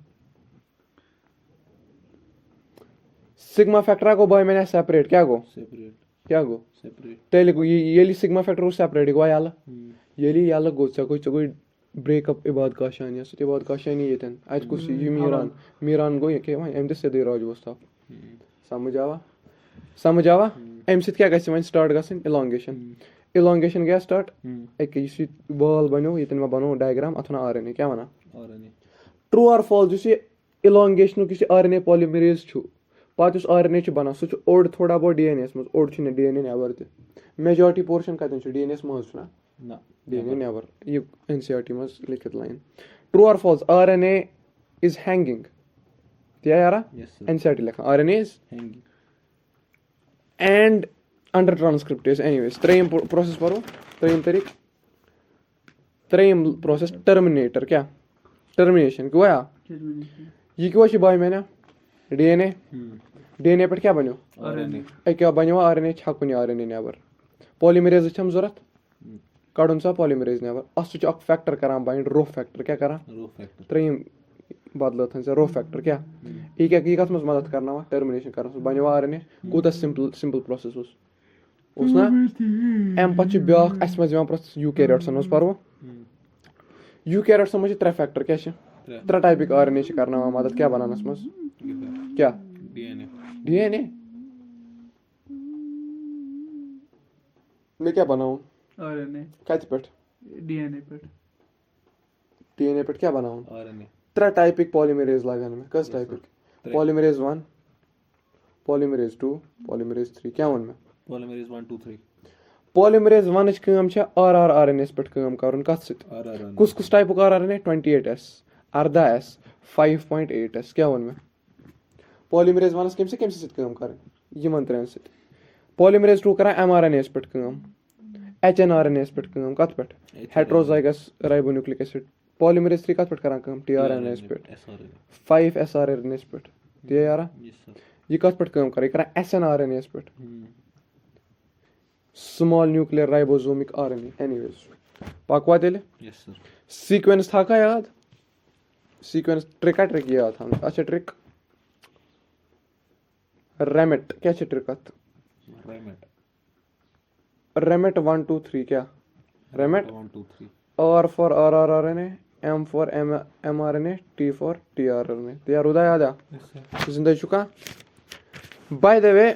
सिग्मा फैक्टर को बाय मैंने सेपरेट क्या गो सेपरेट क्या गो सेपरेट तेल को ये सिग्मा फैक्टर को सेपरेट गो याला ये गो कोई ब्रेकअप इबाद का शानी सत इबाद का शानी येतन आज कुछ ये मीरान गो ये के एम दिस से दे राज वस्ता समझ आवा एम सित क्या गस वन स्टार्ट गसन इलोंगेशन गया स्टार्ट एक इसी बॉल बनो ये में बनो डायग्राम अथना आरएनए क्या वना आरएनए ट्रू और फॉल्स जिस इलोंगेशन किसी आरएनए पॉलीमरेज छु पात उस आरएनए छु बना सु ओड थोड़ा बहुत डीएनए मस ओड छु डीएनए नेवर ते मेजॉरिटी पोर्शन कतन छु डीएनए मस ना ना डीएनए नेवर ये एनसीईआरटी मस लिखित लाइन ट्रू और फॉल्स आरएनए इज हैंगिंग क्या यारा यस एनसीईआरटी लिखा RNA is hanging and under transcriptase anyways त्रेम प्रोसेस पढ़ो त्रेम प्रोसेस टर्मिनेटर क्या टर्मिनेशन क्यों आया ये क्यों अच्छी बाय मैंने डीएनए पर क्या बनो आरएनए क्या बनो आरएनए छकुन आरएनए नेबर पॉलीमरेज छम जरूरत कड़न सा पॉलीमरेज नेबर अस अक फैक्टर करान बाइंड रो फैक्टर क्या करा रो फैक्टर त्रेम बदल थन रो फैक्टर क्या ये क्या कत मज मदद करना वा टर्मिनेशन करना बनो आरएनए कूत सिंपल प्रोसेस उस ना एम पच ब्याख अस मज प्रोसेस यूकैरियोट्सन मज पढ़ो यूकैरियोट्सन मज 3 फैक्टर क्या 3 टाइपिक आरएनए करना वा मदद क्या बनानस मज क्या डीएनए मैं क्या बनाऊं आरएनए कत पे डीएनए पे क्या बनाऊं आरएनए 3 टाइपिक पॉलीमरेज लगन में कस टाइपिक पॉलीमरेज 1 पॉलीमरेज 2 पॉलीमरेज 3 क्या वन में पॉलीमरेज 1 2 3 पॉलीमरेज 1 च काम छ आरआरएनए पे काम करन कत सित आरआरएनए कुछ type rRNA 28s 18s 5.8s क्या वन में पॉलीमरेज 1 केम से काम कर यमन 3 सित पॉलीमरेज 2 करा एमआरएनए पे काम एचएनआरएनए पे काम कत पे हेटेरोजाइगस राइबोन्यूक्लिक एसिड पॉलीमरेज 3 कत पे करन काम tRNA पे 5 sRNA पे दिया यारा ये कत पे काम कर ये करन snRNA पे स्मॉल न्यूक्लियर राइबोसोमिक RNA एनीवेज पकवा तेले सीक्वेंस था का याद सीक्वेंस ट्रिक याद था अच्छा ट्रिक रेमेट क्या ट्रिक रेमेट 1 2 3 क्या रेमेट 1 2 3 R for RRRNA M for mRNA T for tRNA यार उदा याद है जिंदा चुका बाय द वे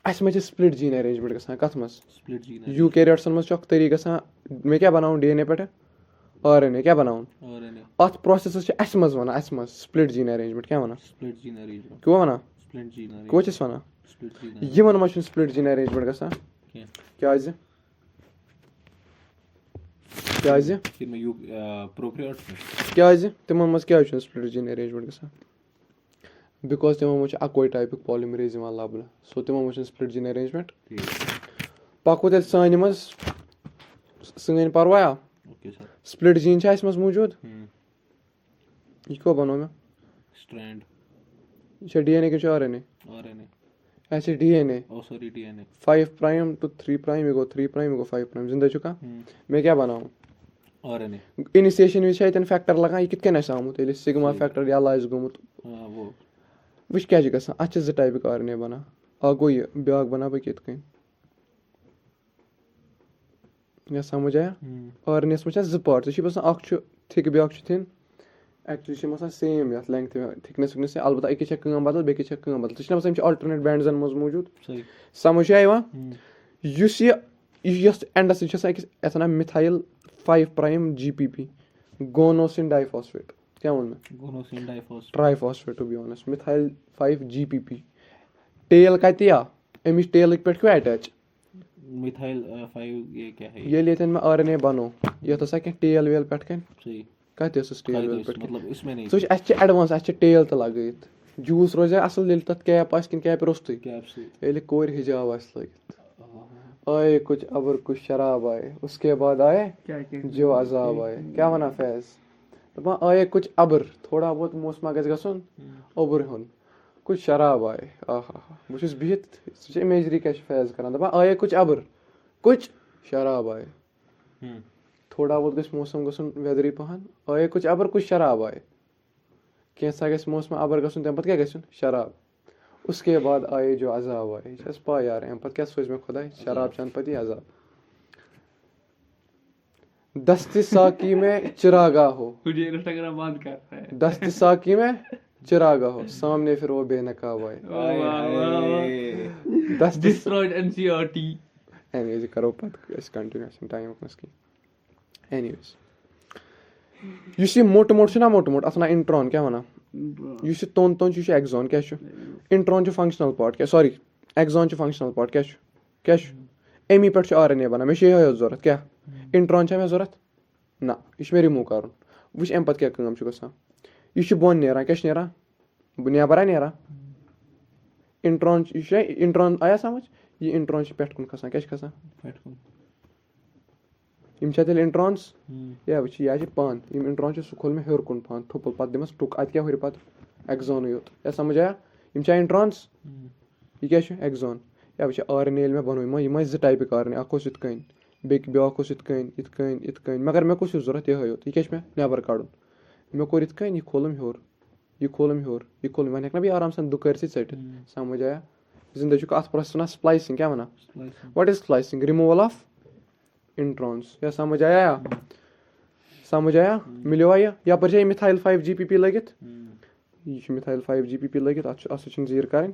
अस में स्प्लिट जीन अरेंजमेंट गसान कथ मस स्प्लिट जीन यूकैरियोट्सन मस चक तरीका गसान मैं क्या बनाऊं डीएनए पे आरएनए क्या बनाऊं आरएनए अथ प्रोसेस छ अस मस वना अस मस स्प्लिट जीन अरेंजमेंट क्या वना स्प्लिट जीन अरेंजमेंट क्यों वना स्प्लिट जीन अरेंजमेंट कोचस वना स्प्लिट जीन यमन मस स्प्लिट जीन अरेंजमेंट गसान क्या आज फिर मैं यू प्रोकैरियोट्स में क्या तिमन मस क्या स्प्लिट जीन अरेंजमेंट गसान बिकॉज तिमन मस अकोई टाइपिक पॉलीमरेज यहां लबन सो तिमन मस स्प्लिट जीन अरेंजमेंट पको तेल सान मस सन परवाया ओके सर स्प्लिट जीन छ मस मौजूद ये को बनो मैं स्ट्रैंड ये डीएनए के आरएनए आरएनए ऐसे DNA oh sorry DNA 5 prime to 3 prime ये गो 3 प्राइम ये गो 5 प्राइम जिंदा चुका मैं क्या बनाऊं आरएनए इनिशिएशन में छायतन फैक्टर लगा ये कित कने सामुत ये सिग्मा फैक्टर या लाइज गोमुत हां वो विच क्या जी गसा अच्छे ज टाइप का आरएनए बना आगो ये ब्याग बना बे कित कन या समझ आया आरएनए में छ ज पार्ट छ बस अख छ थिक ब्याग छ थिन एक्चुअली छ मसा सेम या लेंथ थिकनेस थिकनेस अलबत्ता एक छ काम बदल बे छ काम बदल छ मसा अल्टरनेट बैंड्स मज मौजूद सही समझ आया युस ये यस एंडस छ सा एतना methyl 5 prime GPP guanosine diphosphate क्या वन में guanosine diphosphate triphosphate to be honest methyl 5 GPP tail कतिया एमिस टेल पे क्यों अटैच मिथाइल 5 ये क्या है ये लेते में आरएनए बनो ये तो सा टेल वेल पे कन सही कत टेल वेल पे मतलब इसमें नहीं सो अच्छे एडवांस अच्छे टेल तो लगत जूस रोज असल दिल तत कैप आस किन कैप रोस्तु कैप से ये कोर हिजाब आस लगित आए कुछ अबर कुछ शराब आए उसके बाद आए क्या जो अजाब आए क्या वना फैज दपा आए कुछ अबर थोड़ा बहुत मौसमा गस गसन अबर हुन कुछ शराब आए आहा बुझस बिहित सच इमेजरी क्या फैज करना दपा आए कुछ अबर कुछ शराब आए थोड़ा बहुत गस मौसम गसन वेदरी पहन आए कुछ अबर कुछ शराब आए कैसा गस मौसम अबर गसन तम पत क्या गसन शराब उसके बाद आए जो अजाब आए छस पा यार हम पत क्या सोच में खुदा शराब चंद पति अजाब दस्ती साकी में चिरागा हो तुझे इंस्टाग्राम बंद कर रहा है दस्ती साकी में चिरागा हो सामने फिर वो बेनकाब आए दस्ती डिस्ट्रॉयड एनसीईआरटी एनीवेज करो पत इस कंटिन्यूएशन टाइम की एनीवेज यू सी मोट मोट ना मोट मोट असना इंट्रॉन क्या वना यू सी तोन तोन यू एक्सॉन क्या इंट्रॉन जो फंक्शनल पार्ट क्या सॉरी एक्सॉन जो फंक्शनल पार्ट क्या एमी पे आरएनए बना मे जरूरत क्या इंट्रॉन मे जरूरत ना यह रिमूव कर वुच अम पे क्या गसान यह बोन नेरान क्या नेरान नेबरा नेरान इंट्रॉन इंट्रॉन आया समझ ये इंट्रॉन पे कुन खसान क्या खसान यम तेल इंट्रॉन्स या वह यह पान यम इंट्रॉन सह खोल में हेर कुन पान थोपल पे दिमस टुक अत क्या हुर पे एक्सॉन योत या समझ आया यम इंट्रॉन्स यह क्या एक्सॉन या वह आरएनए मे बनो यम ज टाइपिक आरएनए अख इत कन ब्याक इत कन मगर मे कुछ जरूरत यह योत यह क्या नेबर कड़न मे कोर इत कन यह खोलम हेर यह खोलम वन हेक ना आराम सान दुकर ट समझ आया जिंदा अत प्रोसेस वन स्प्लाइसिंग क्या वना what is splicing removal of introns या समझ आया मिलो या पर मिथाइल 5 जीपीपी लगित यह मिथाइल 5 जीपीपी लगित अत जीर कर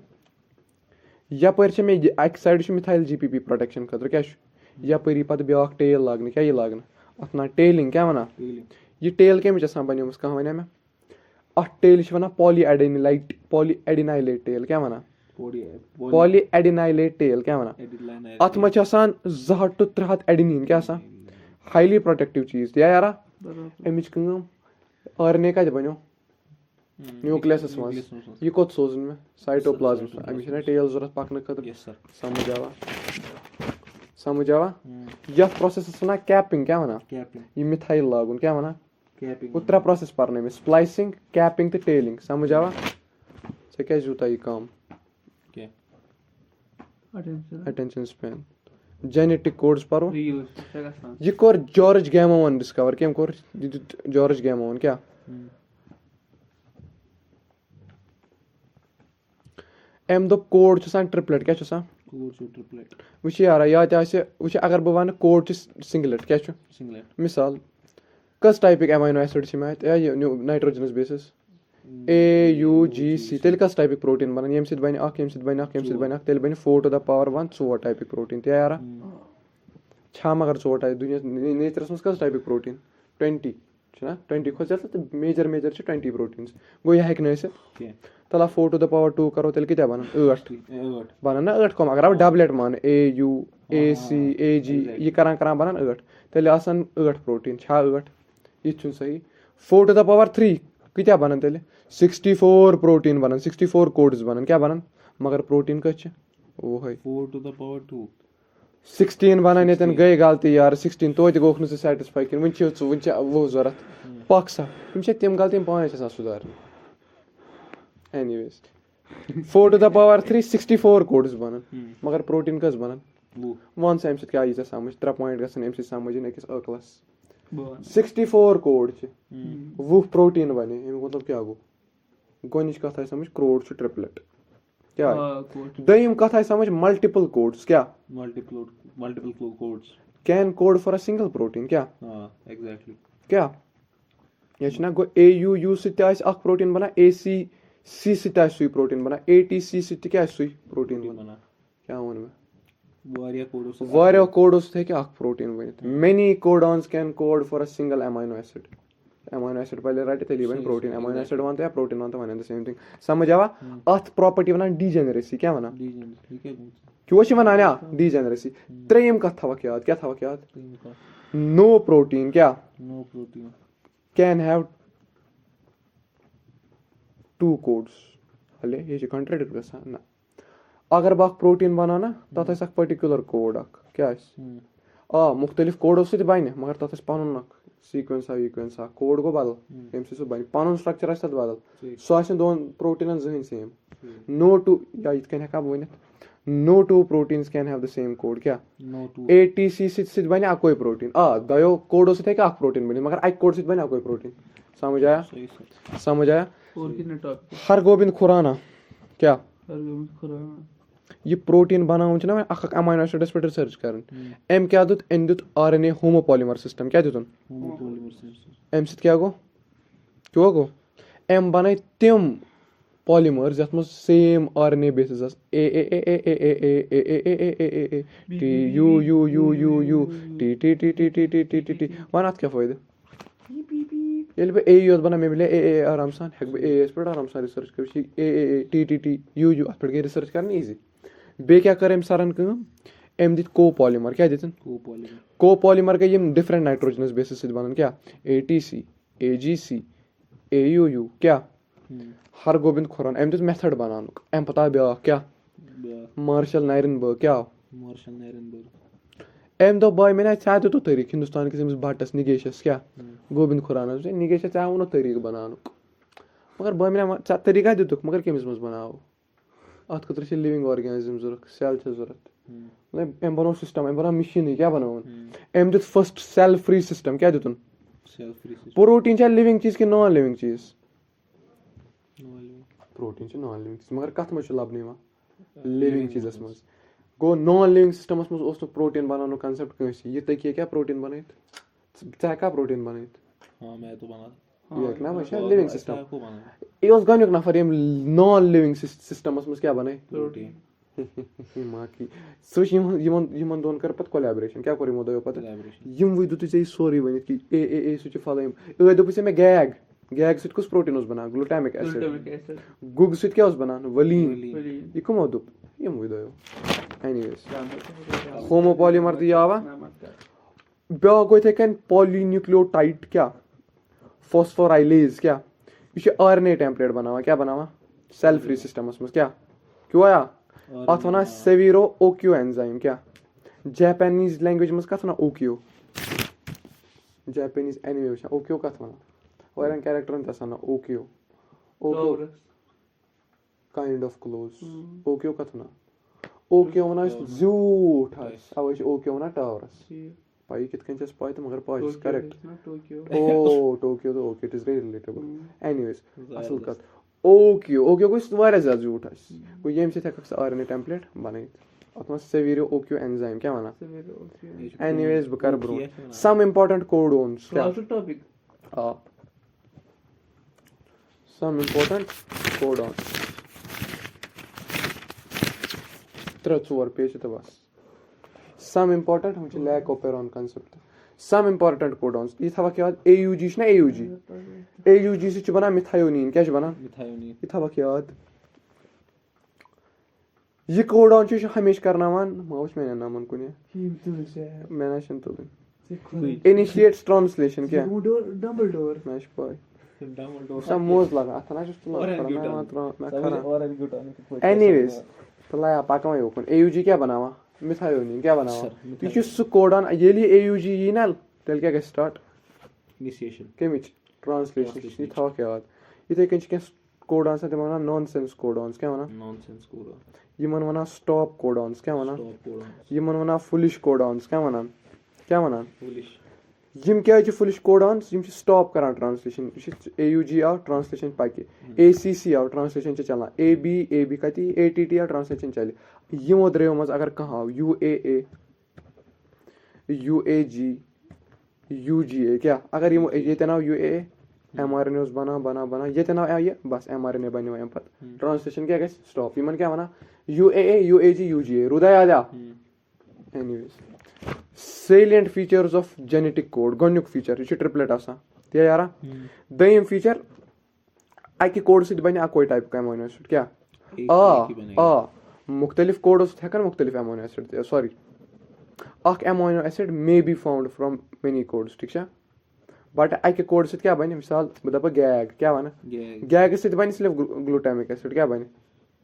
यपर मे अक साइड मिथाइल जीपीपी प्रोटेक्शन खतर क्या यपर पे ब्या टेल लागन क्या लागन अत ना टेलिंग क्या वना यह टेल कमिच बन कह वन मे अत टेल वन पॉलीएडिनाइलेट टेल क्या वना पॉलीएडिनाइलेट टेल क्या वना अत मज 200 to 300 एडिनिन क्या हाईली प्रोटेक्टिव चीज या यारा अमिच आरएनए कत बनो न्यूक्लियस मज यह कोत सोजन मे साइटोप्लाज्म अमिच टेल जरूरत पकन खतर समझ आवा समझ आवा यह प्रोसेस वना कैपिंग क्या वना कैपिंग ये मिथाइल लागुन क्या वना कैपिंग उत्तरा प्रोसेस परने में स्प्लाइसिंग कैपिंग तो टेलिंग समझ आवा से क्या जूता ये काम क्या अटेंशन स्पैन जेनेटिक कोड्स परो Reuse. ये कोर जॉर्ज गैमोवन डिस्कवर केम कोर जॉर्ज गैमोवन क्या एम दो कोड छसान ट्रिपलेट क्या छसान कोड छो ट्रिपलेट वुछ यार याद आसे वुछ अगर बह वन कोड सिंगलेट क्या छु सिंगलेट मिसाल कस टाइपिक अमाइनो एसिड छ मैथ नाइट्रोजनस बेसिस AUGC तेल कस टाइपिक प्रोटीन बनन यम सिद बन अख यम सिद बन अख यम सिद बन अख तेल बन 4 टू द पावर 1 4 टाइपिक प्रोटीन ते यार छा मगर 4 टाइप दुनिया नेचरस में कस टाइपिक प्रोटीन 20 छना 20 खो जाता तो मेजर छ 20 प्रोटीन्स गो यह हेक नसे क्या तला 4 टू द पावर 2 करो तेल कितना बनन 8 8 बनन ना 8 कम अगर आप डबलेट मान AUAC ये करा बनन 8 तेल आसन 8 प्रोटीन छा 8 ये छु सही 4 टू द पावर 3 कितना बनन तेल 64 प्रोटीन बनन 64 कोड्स बनन क्या बनन मगर प्रोटीन कछ छ ओ है 4 टू द पावर 2 16 बनन यतन गई गलती यार 16 तो गोख न सैटिस्फाई किन वन वो जरूरत पक सा तम गलती पाने सुधार anyways 4 to the power 3 64 codes बनन मगर प्रोटीन कस बनन वन से क्या यी समझ 3 पॉइंट गसन एम समझ अकिस अकलस 64 कोड छ वो प्रोटीन बने मतलब क्या गो गोनिच कथ आय समझ कोड छ ट्रिपलेट क्या दयम कथ आय समझ मल्टीपल कोड्स क्या multiple codes can code for a single protein क्या हां एग्जैक्टली क्या ये छना गो AUU से अख प्रोटीन बना ACC से सुई प्रोटीन बना ATC से क्या सुई प्रोटीन बना क्या वन में वारिया कोडोस थे क्या अख प्रोटीन बनित many codons can code for a single amino acid पहले रटे तेली बन प्रोटीन अमाइनो एसिड वनते या प्रोटीन वनते वन द सेम थिंग समझ आवा अथ प्रॉपर्टी वना डीजेनरेसी क्या वना ठीक है क्यों छ वना ना डीजेनरेसी त्रेम का था क्या था no protein can have 2 codes हले ये कॉन्ट्रडिक्ट गसा ना अगर बाक प्रोटीन बनाना तथ आस पर्टिकुलर कोड क्या मुख्तलिफ कोडो सत बन मगर तथ पन सीक्वेंस कोड गो बदल सह बन पन स्ट्रक्चर तथ बदल सह दोन प्रोटीन जहन सेम नो टू या इत हेका वन no two proteins can have the same code क्या ATC सत बन अकोई प्रोटीन दयो कोडो सत प्रोटीन बन मगर अक कोड सत बन अकोई प्रोटीन समझ आया हर गोबिंद खुराना क्या ये प्रोटीन बनावन ना अख अमाइनो एसिड्स पे रिसर्च करन एम क्या दुत एन दुत RNA होमोपॉलीमर सिस्टम क्या दुतन एम सित क्या गो एम बनाई तिम पॉलीमर्स यथ मज same RNA basis T one अत क्या फायदा ये बह ए योत बना मे मिले ए आराम सान हेक बह ए पे आराम सान रिसर्च कर TTTU अत पे गई रिसर्च करना इजी बे क्या कर सरन एम दित कोपॉलीमर क्या दितन कोपॉलीमर गई यम डिफरेंट नाइट्रोजनस बेसिस सत बनन क्या ATC AGC AUU क्या हर गोबिंद खुरान एम दित मेथड बनानुक एम पता ब्या क्या मार्शल नायरनबर्ग क्या एम दो बाय मैंने चाह तो तरीक हिंदुस्तान के भट्टस निगेशस क्या गोबिंद खुरान निगेश चाह वो तरीक बनानुक मगर बाय मैंने तरीका दितुक मगर कमिस मज बनाओ अत खतर लिविंग ऑर्गेनिज्म जरूरत सेल जरूरत एम बनो सिस्टम एम बना मशीन क्या बनावन एम दित फर्स्ट सेल फ्री सिस्टम क्या दितुन प्रोटीन है लिविंग चीज कि नॉन लिविंग चीज प्रोटीन है नॉन लिविंग चीज मगर कत मज लबन लिविंग चीजस मज गो नॉन लिविंग सिस्टमस मज ओस प्रोटीन बनानो कंसेप्ट कंसी ये तक क्या प्रोटीन बनाइत क्या प्रोटीन बनाइत हां मैं तो बना ये ना मशा लिविंग सिस्टम ये उस गनुक नफर यम नॉन लिविंग सिस्टमस मज क्या बनाई प्रोटीन मां की सोच यमन दोन कर पत कोलैबोरेशन क्या कर यमो दयो पत यम वई दुत सोरी वन कि ए सुच फलाम ए दोपस मैं गैग सत कुछ प्रोटीन बना ग्लूटामिक एसिड गुग सत क्या बना वलीन ये कमो दुप यम वई दयो एनीवेज होमोपॉलीमर दी आवा ब्या गो थे कन पॉलीन्यूक्लियोटाइड क्या फॉस्फोराइलेज क्या ये RNA टेम्पलेट बनावा क्या बनावा सेल फ्री सिस्टमस में क्या क्यों आया अथ वन सेवीरो ओक्यू एंजाइम क्या Japanese language मस कथ वनान ओकियो Japanese anime वुचन ओकियो कथ वनान वारियन कैरेक्टरन त आसान ओकियो ओकियो Taurus. kind of close ओकियो कथ वनान ओकियो वनान झूठ अवै ओकियो वनान टावरस See. पाई कित कन पाई तो मगर पाई Tokyo, correct it's not Tokyo. ओ टोक्यो तो okay it is very relatable anyways असल कत ओकियो ओकियो को वारिया ज्यादा झूठ आस गो येम से हेकक आरएनए टेम्पलेट बनाइत अत मस सेविरो ओकियो एंजाइम क्या वना Severe Tokyo. एनीवेज बकर ब्रो सम इंपोर्टेंट कोडोन्स क्या Close to topic. आ सम इंपोर्टेंट कोडोन्स 3-4 पेज तो बस सम इंपोर्टेंट हम lac operon concept some important codons ये थवा क्या एयूजी ना एयूजी एयूजी से बना मिथायोनिन क्या बना मिथायोनिन ये थवा याद ये कोडोन छ हमेशा करनावान माउस में नामन कुने मैं ना शन तो इनिशिएट ट्रांसलेशन क्या Dumbledore. मैच पाई डम्बलडोर सब मोज लगा अथना just Orangutan. मैं खरा orangutan एनीवेज तलाया पाकमा योकन एयूजी क्या बनावा मिथायोनिन क्या बनावा ये छ सु कोडोन येली एयूजी यिनल तेल क्या स्टार्ट initiation केमिच ट्रांसलेशन ये थवा याद इथे कन छ कोडोन्स ते वना नॉनसेंस कोडोन्स क्या वना nonsense कोड यमन वना स्टॉप कोडोन्स क्या वना stop कोड यमन वना फुलिश कोडोन्स क्या वना foolish यम क्या छ फुलिश कोडोन्स यम छ स्टॉप करन ट्रांसलेशन एयूजी आव ट्रांसलेशन पाके एसीसी आव ट्रांसलेशन छ चला एबी कति एटीटी आव ट्रांसलेशन चले यमो द्रयो मज अगर कहां आव यूएए यूएजी यूजीए क्या अगर यमो ये तनाव यूएए एमआरएनए उस बना ये तनाव ये बस एमआरएनए बनो एम पत ट्रांसलेशन क्या गस स्टॉप यमन क्या वना यूएए यूएजी यूजीए रुदा याद आ anyways salient features of genetic code gonyuk feature ये ट्रिपलेट आसा ते यारा दयम फीचर आकि कोड से बने आ कोई टाइप का अमीनो एसिड क्या मुख्तलिफ कोड हेकन मुख्तलिफ अमीनो एसिड सॉरी अख amino acid may be found from many codes ठीक है बट आकि कोड से क्या बने मिसाल दप गैग क्या बने गैग से बने सिर्फ ग्लूटामिक एसिड क्या बने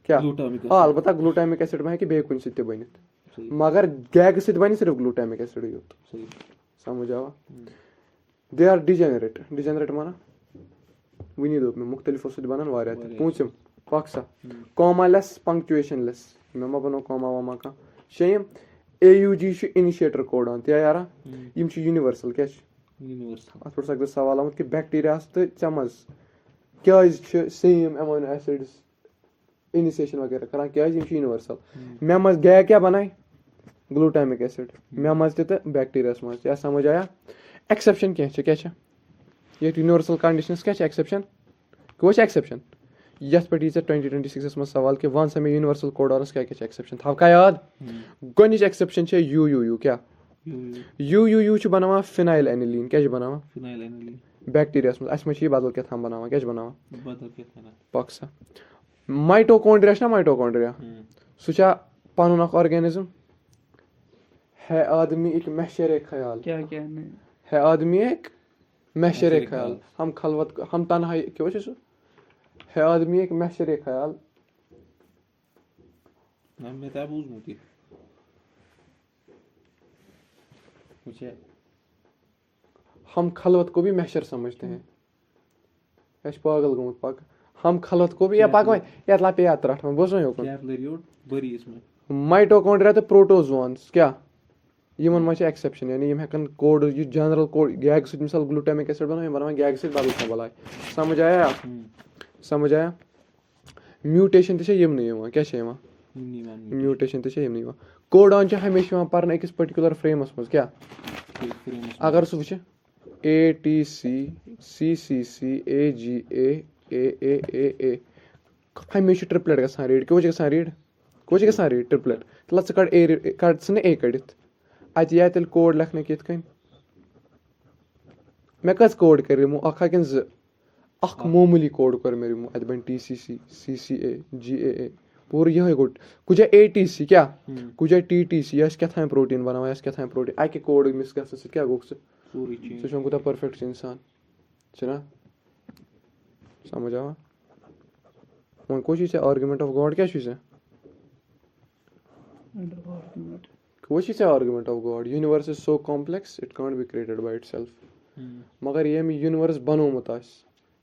क्या अलबत्ता ग्लूटामिक एसिड में है कि बे कुन से बनित मगर गैग से बने सिर्फ ग्लूटामिक एसिड योत समझ आवा दे आर डिजेनरेट माना वनी दोप में मुख्तलिफ से बनन वारिया पूछम पक्सा कॉमा लेस पंक्चुएशन लेस मैं बनो कॉमा वामा का शेम एयूजी श इनिशिएटर कोड आन ते यारा यम छ यूनिवर्सल क्या यूनिवर्सल अत पर सकते सवाल आमत कि बैक्टीरिया तो चमज क्या छ सेम अमीनो एसिड्स इनिशिएशन वगैरह करा क्या यम छ यूनिवर्सल मैं मज गया क्या बनाए ग्लूटामिक एसिड मैं मज ते बैक्टीरिया मज क्या समझ आया एक्सेप्शन क्या ये यूनिवर्सल कंडीशंस क्या एक्सेप्शन क्या एक्सेप्शन यथ पे 2026 में सवाल कि वन समय यूनिवर्सल कोडोनस क्या एक्सेप्शन था का याद गोनिच एक्सेप्शन छ यू क्या यू छ बनावा फिनाइल एनिलीन क्या बनावा फिनाइल एनिलीन बैक्टीरिया में अस में छ बदल क्या था बनावा क्या बनावा बदल क्या था पक्सा माइटोकॉन्ड्रिया ना माइटोकॉन्ड्रिया सुचा पनुन ऑर्गेनिज्म है आदमी एक महशर ख्याल क्या नहीं है आदमी एक महशर ख्याल हम खलवत हम तन्हाई क्या छ है आदमी एक महशर ख्याल ना मैं तो बूझ मुझे हम खलवत को भी महशर समझते हैं ऐश पागल गुमत पाक हम खलवत को भी या पाक भाई या लापे याद रख मैं बोल रहा हूं कैपलरियोड बरी इसमें माइटोकॉन्ड्रिया तो प्रोटोजोन्स क्या यमन में एक्सेप्शन यानी यम हेकन कोड ये जनरल कोड गैग से मिसाल ग्लूटामिक एसिड बनाओ यम बनाओ गैग से बदल बलाय समझ आया म्यूटेशन ते यम नहीं क्या म्यूटेशन ते यम नहीं कोडॉन छ हमेशा पढ़ना एक पर्टिकुलर फ्रेमस में क्या अगर सु वुच ATC CCC AGA AAAA हमेशा ट्रिपलेट गसान रीड क्यों गसान रीड ट्रिपलेट तला च कड़ ए कड़ित अत या तेल कोड लिखने कित कन मैं कस कोड कर रिमूव अखन अख मामूली कोड कर मैं रिमूव अत बन TCC CCA GAA पूरा यह गोट कुछ ATC क्या कुछ TTC यस क्या था प्रोटीन बनावा यस क्या था प्रोटीन आके कोड मिस कर से क्या गोक्स पूरी चीज सो को परफेक्ट इंसान चना समझ आवा वन कोशिश है आर्गुमेंट ऑफ गॉड क्या चीज है What is the argument of God? Universe is so complex, it can't be created by itself. मगर yemi universe बनोमत आस,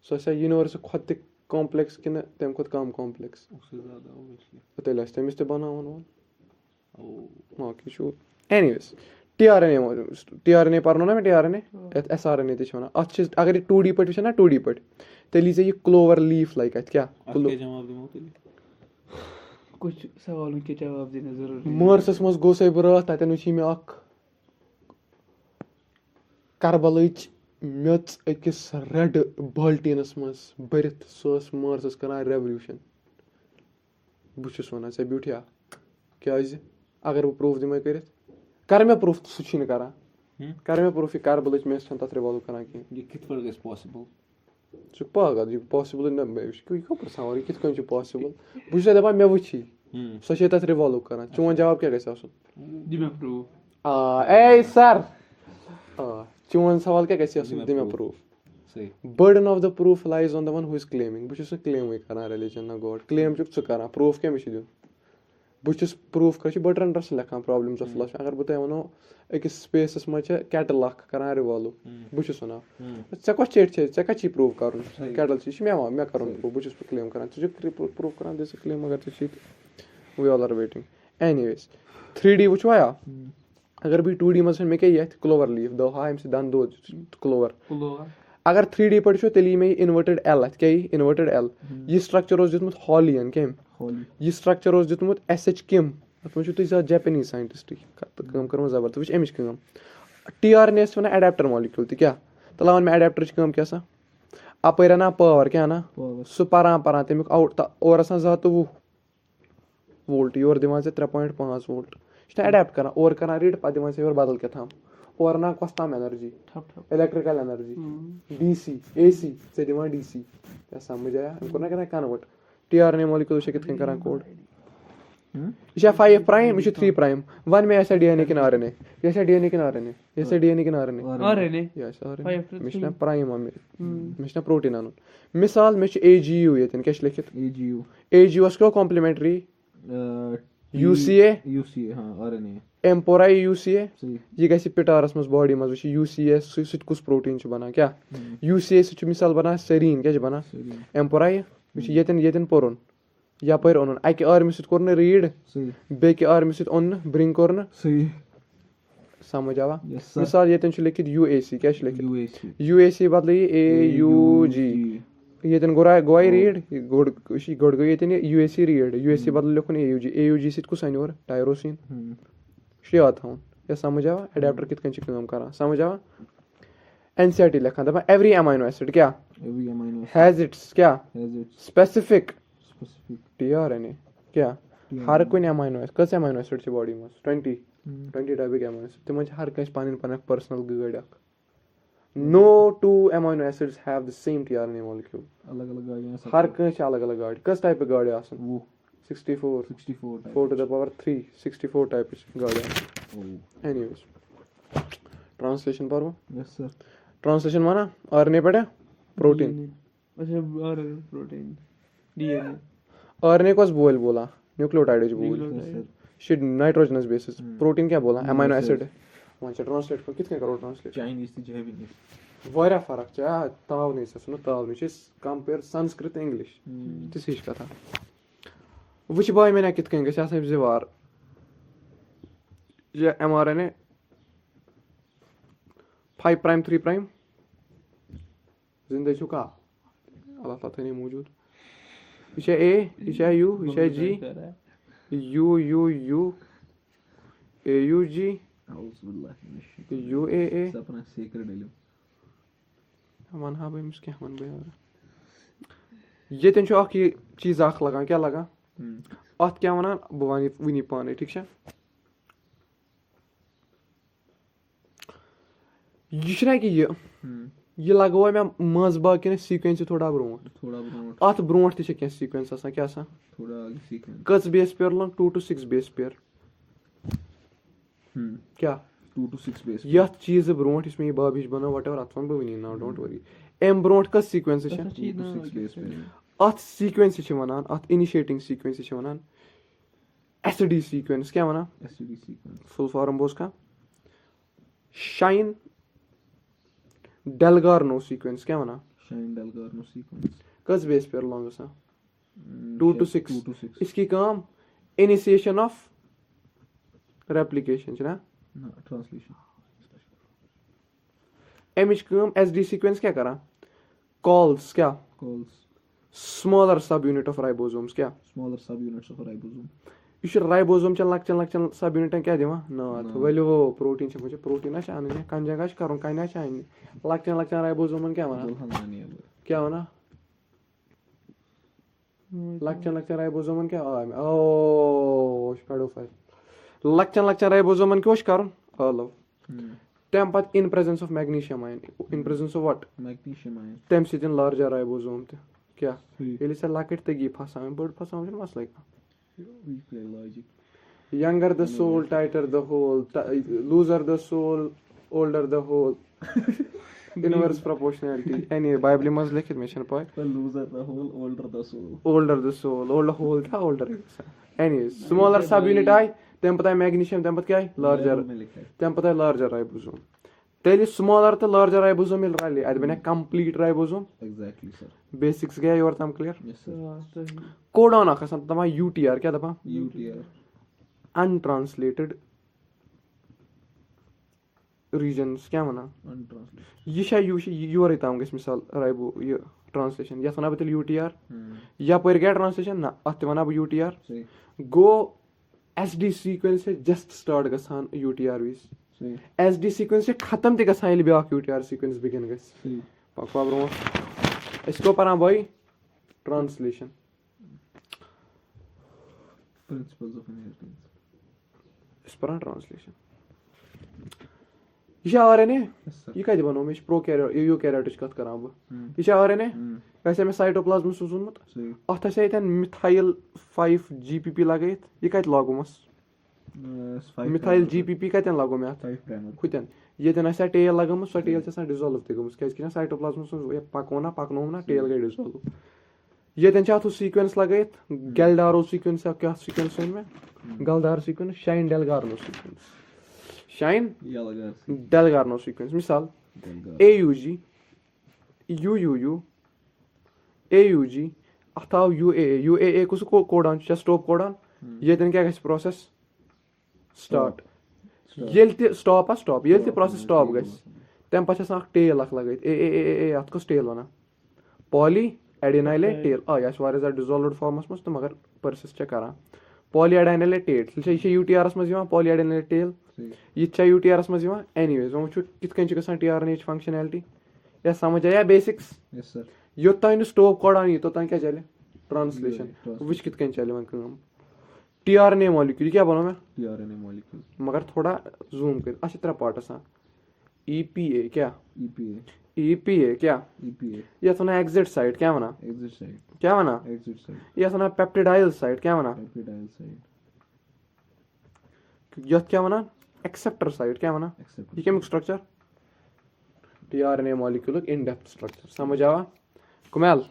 so ऐसा universe खुद तक complex किन्ह तम खुद काम complex. उससे ज़्यादा obviously. तो लास्ट टाइम इस्ते बनावन वाल. हाँ किशु. Anyways, tRNA parno ना मैं tRNA, sRNA ते छुना. अच्छे अगर ये 2D पट विषय ना 2D पट, तेली से ये clover leaf like है क्या? आपके जवाब दूँ तो कुछ सवालों के जवाब देना जरूरी है. Mars मस गोसे बरा ताते नुची में आक Karbalaich मेच अकिस रेड बाल्टीनस मस बरित सोस Mars करा revolution. बुझुस वना से ब्यूटिया क्या अगर वो प्रूफ दिमाग करे कर मैं प्रूफ सुची न करा कर मैं प्रूफ Karbalaich में छन तत रिवॉल्व करा कि ये कित पर गैस पॉसिबल सु पागा जी पॉसिबल न मैं कोई को पर सवाल कित कन पॉसिबल बुझ दबा मैं वची सो छे तत रिवॉल्व करा चोन जवाब क्या गैस आसुन जी मैं प्रूफ ए सर चोन सवाल क्या गैस आसुन दे मैं प्रूफ सही burden of the proof lies on the one who is claiming bus chus claim we kara religion na god claim chuk chu kara proof ke mishi dun bus chus proof kar chi Bertrand Russell lekhan problems of philosophy agar bata wano ekis spaces ma cha cattle lakh kara revolve bus chus wana cha ko chet che cha ka chi proof karun cattle chi me karun bus chus claim karan chu proof karan this claim agar chu chi we all are waiting anyways 3D which waya agar bhi 2D ma me ke yet clover leaf do ha em se dan do clover अगर 3D पढ़ छो तेली में inverted L अथ क्या inverted L ये structure ओस दितमुत हॉलियन केम ये structure ओस दितमुत एसएच किम अत मु तुझ जापानीज साइंटिस्ट काम करम जबरदस्त वच एमिच काम टीआरएनए से वना एडाप्टर मॉलिक्यूल त क्या तलावन में एडाप्टर च काम क्या सा अपर ना पावर क्या ना सु परा तमिक आउट और आसान 220 वोल्ट योर दिवान से 3.5 वोल्ट इस एडाप्ट करना और करना रीड पा दिवान से और बदल के था और ना custom energy electrical energy DC AC से दिमाग डीसी क्या समझ आया हमको ना करना कन्वर्ट टीआरएनए मॉलिक्यूल से कितने करना कोड इसे 5 प्राइम इसे 3 प्राइम वन में ऐसा डीएनए के आरएनए ऐसा डीएनए के आरएनए ऐसा डीएनए के आरएनए आरएनए यस आरएनए मिशना प्राइम मिशना प्रोटीन आनु मिसाल में एजीयू ये तन कैश लिखित एजीयू उसको कॉम्प्लीमेंट्री यूसीए हाँ आरएनए एम्पोराई यूसीए ये गैसे पिटारस मस बॉडी मस वछ यूसीए सुत कुछ प्रोटीन छ बना क्या यूसीए सुच मिसाल बना सेरीन क्या छ बना एम्पोराई वछ येतन पोरन या पर ओनन आके आर्मी सुत कोरन रीड बे के आर्मी सुत ओन ब्रिंग कोरन सही समझ आवा मिसाल येतन छ लिखित यूएसी क्या छ लिखित यूएसी बदले एयूजी येतन गोई रीड गोड गो येतन यूएसी रीड यूएसी बदले लिखन एयूजी सुत कुछ और टायरोसिन श्रेया था या समझ आवा एडाप्टर कित कन काम करा समझ आवा एनसीईआरटी लिखा दबा एवरी अमीनो एसिड क्या हैज इट्स क्या स्पेसिफिक टीआरएनए क्या हर कोई अमीनो एसिड कस अमीनो एसिड छ बॉडी में 20 टाइप के अमीनो एसिड तम हर कस पान पर्सनल गाड़ी no two amino acids have the same tRNA molecule अलग अलग गाड़ियां हर कस अलग अलग गाड़ी कस टाइप के गाड़ी आसन वो 64 4 to the power 3 64 type गाड़ियां anyways translation पर वो यस सर translation माना आरएनए पढ़े प्रोटीन अच्छा आरएनए प्रोटीन डीएनए आरएनए को बोल बोला न्यूक्लियोटाइड बोल शिट नाइट्रोजनस बेसिस प्रोटीन क्या बोला अमीनो एसिड वहां से ट्रांसलेट कर कितने करो ट्रांसलेट चाइनीज थी जैविनीज वायरा फर्क छ ताव नहीं से सुनो ताव नहीं कंपेयर संस्कृत इंग्लिश तिस हिच कथा वुच बाय मैंने कित कन गस आसन जिवार ये एमआरएनए 5 प्राइम 3 प्राइम जिंदा छुका अल्लाह ताला ने मौजूद इसे ए इसे यू इसे G U U U A U G U A अपना सीक्रेट ले मन हा भाई मुझके मन भाई ये तन छ अख चीज अख लगा क्या लगा अत क्या वनान बह वन वनी पाने ठीक है यह कि ये लगो मैं मज बाग कि सीक्वेंस थोड़ा ब्रोट अत ब्रोट तह सीक्वेंस आसान क्या कस बेस पेयर लग 2 to 6 बेस पेयर क्या 2 to 6 बेस यथ चीज ब्रोट इसमें ये बाबिश बनो वट एवर अत वन बह वनी ना डोंट वरी एम ब्रोट कस सीक्वेंस अत सीक्वेंस वनान अत इनिशिएटिंग सीक्वेंस वनान SD सीक्वेंस क्या वना STD sequence. फुल फॉर्म बोस का शाइन डेलगार्नो सीक्वेंस क्या वना Shine-Dalgarno sequence. कस बेस पे लॉन्ग सा 2 to 6 2 to 6. इसकी काम इनिशिएशन ऑफ रेप्लिकेशन ना No, translation. एमिच काम SD सीक्वेंस क्या करा कॉल्स क्या Calls smaller subunit of ribosomes क्या smaller subunits of a ribosome. यह राइबोसोम चन लक्चन सब यूनिटन क्या दिवा नाथ नाथ। वलो प्रोटीन मुझे प्रोटीन आने कन जगह कर कन आने लक्चन राइबोसोमन क्या वना Dolhanani. क्या वना लक्चन राइबोसोमन क्या ओ पेडोफाइल लक्चन राइबोसोमन क्या कर अलव तम पत in presence of magnesium ion in presence of what Magnesium ion. तम सतन लार्जर राइबोसोम त क्या See, ये लकट तगी फसान बड़ फसान मसला we play logic. younger the soul tighter the hole looser the soul older the hole inverse proportionality any bible must लिखित में छन पाए The loser the whole, older the soul. older the soul older hole था older any smaller sub unit आई तम पता है magnesium तम पता क्या है larger में लिखा है. तम पता है larger राइबोसोम तेली smaller तो larger राइबोसोम मिल रहा है अद बने complete ribosome Exactly, sir. Basics गया और तम क्लियर Yes, sir. कोडॉन आखसन तमा UTR क्या दपा UTR. untranslated regions क्या वना Untranslated. यह योर तम गस मिसाल राइबो ये ट्रांसलेशन यथ वना बतेल UTR यपर गया ट्रांसलेशन ना अत वना ब UTR See, गो SD सीक्वेंस से जस्ट स्टार्ट गसान UTR विस see, SD सीक्वेंस से खत्म ते गसान यदि ब्याक UTR सीक्वेंस बिगिन गस see. पकवा ब्रो इसको परा भाई ट्रांसलेशन Principles of inheritance. इस परा ट्रांसलेशन यह RNA Yes, sir. यह कत बनो मे प्रोकैरियोट यूकैरियोट कत करां बह यह RNA वैसे में साइटोप्लाज्म सुजुनमुत See, अथ अतन मिथाइल 5 GPP लगायत यह कत लागोमस five मिथाइल primer. GPP कतन लागो मे अथ 5 primer. खुतन येतन आसा टेल लगामस सो टेल छ डिसॉल्व ते गमस कैस कि साइटोप्लाज्म सो ये पकोना पकनो ना टेल गई डिसॉल्व येतन छ अथ सीक्वेंस लगायत गैल्डारो सीक्वेंस क्या सीक्वेंस है में गलदार sequence Shine Dalgarno sequence Shine Yellow Dalgarno sequence मिसाल Delgar. AUG UUU AUG अथ आव UAA कुछ कोडान स्टॉप कोडान येतन क्या गस प्रोसेस स्टार्ट येल ते स्टॉप स्टॉप येल ते प्रोसेस स्टॉप गस तम पछ आसान टेल अख लगायत ए अथ कस टेल वना पॉली एडेनाइलेट टेल यह वारिया ज्यादा डिसॉल्व्ड फॉर्मस मस तो मगर परसिस्ट करा पॉली एडेनाइलेट टेल यह यूटीआरएस मज पॉली एडेनाइलेट टेल See, यह यूटीआरएस मज एनीवेज वो वो कित कन गसान टीआरएनए फंक्शनैलिटी या समझ आया बेसिक्स yes, sir. योतान स्टॉप कोडान ये तोतान क्या चले ट्रांसलेशन विच कित कन चले वन काम टीआरएनए मॉलिक्यूल क्या बनो मैं tRNA molecule. मगर थोड़ा जूम कर अच्छा तरह पार्ट आसान EPA क्या EPA. EPA क्या EPA. यह वना एग्जिट साइट क्या वना Exit side. क्या वना Exit side. यह वना पेप्टिडाइल साइट क्या वना Peptidyl side. यह क्या वना एक्सेप्टर साइट क्या वना Accept. ये केमिक structure tRNA molecule in depth structure समझ आवा कुमेल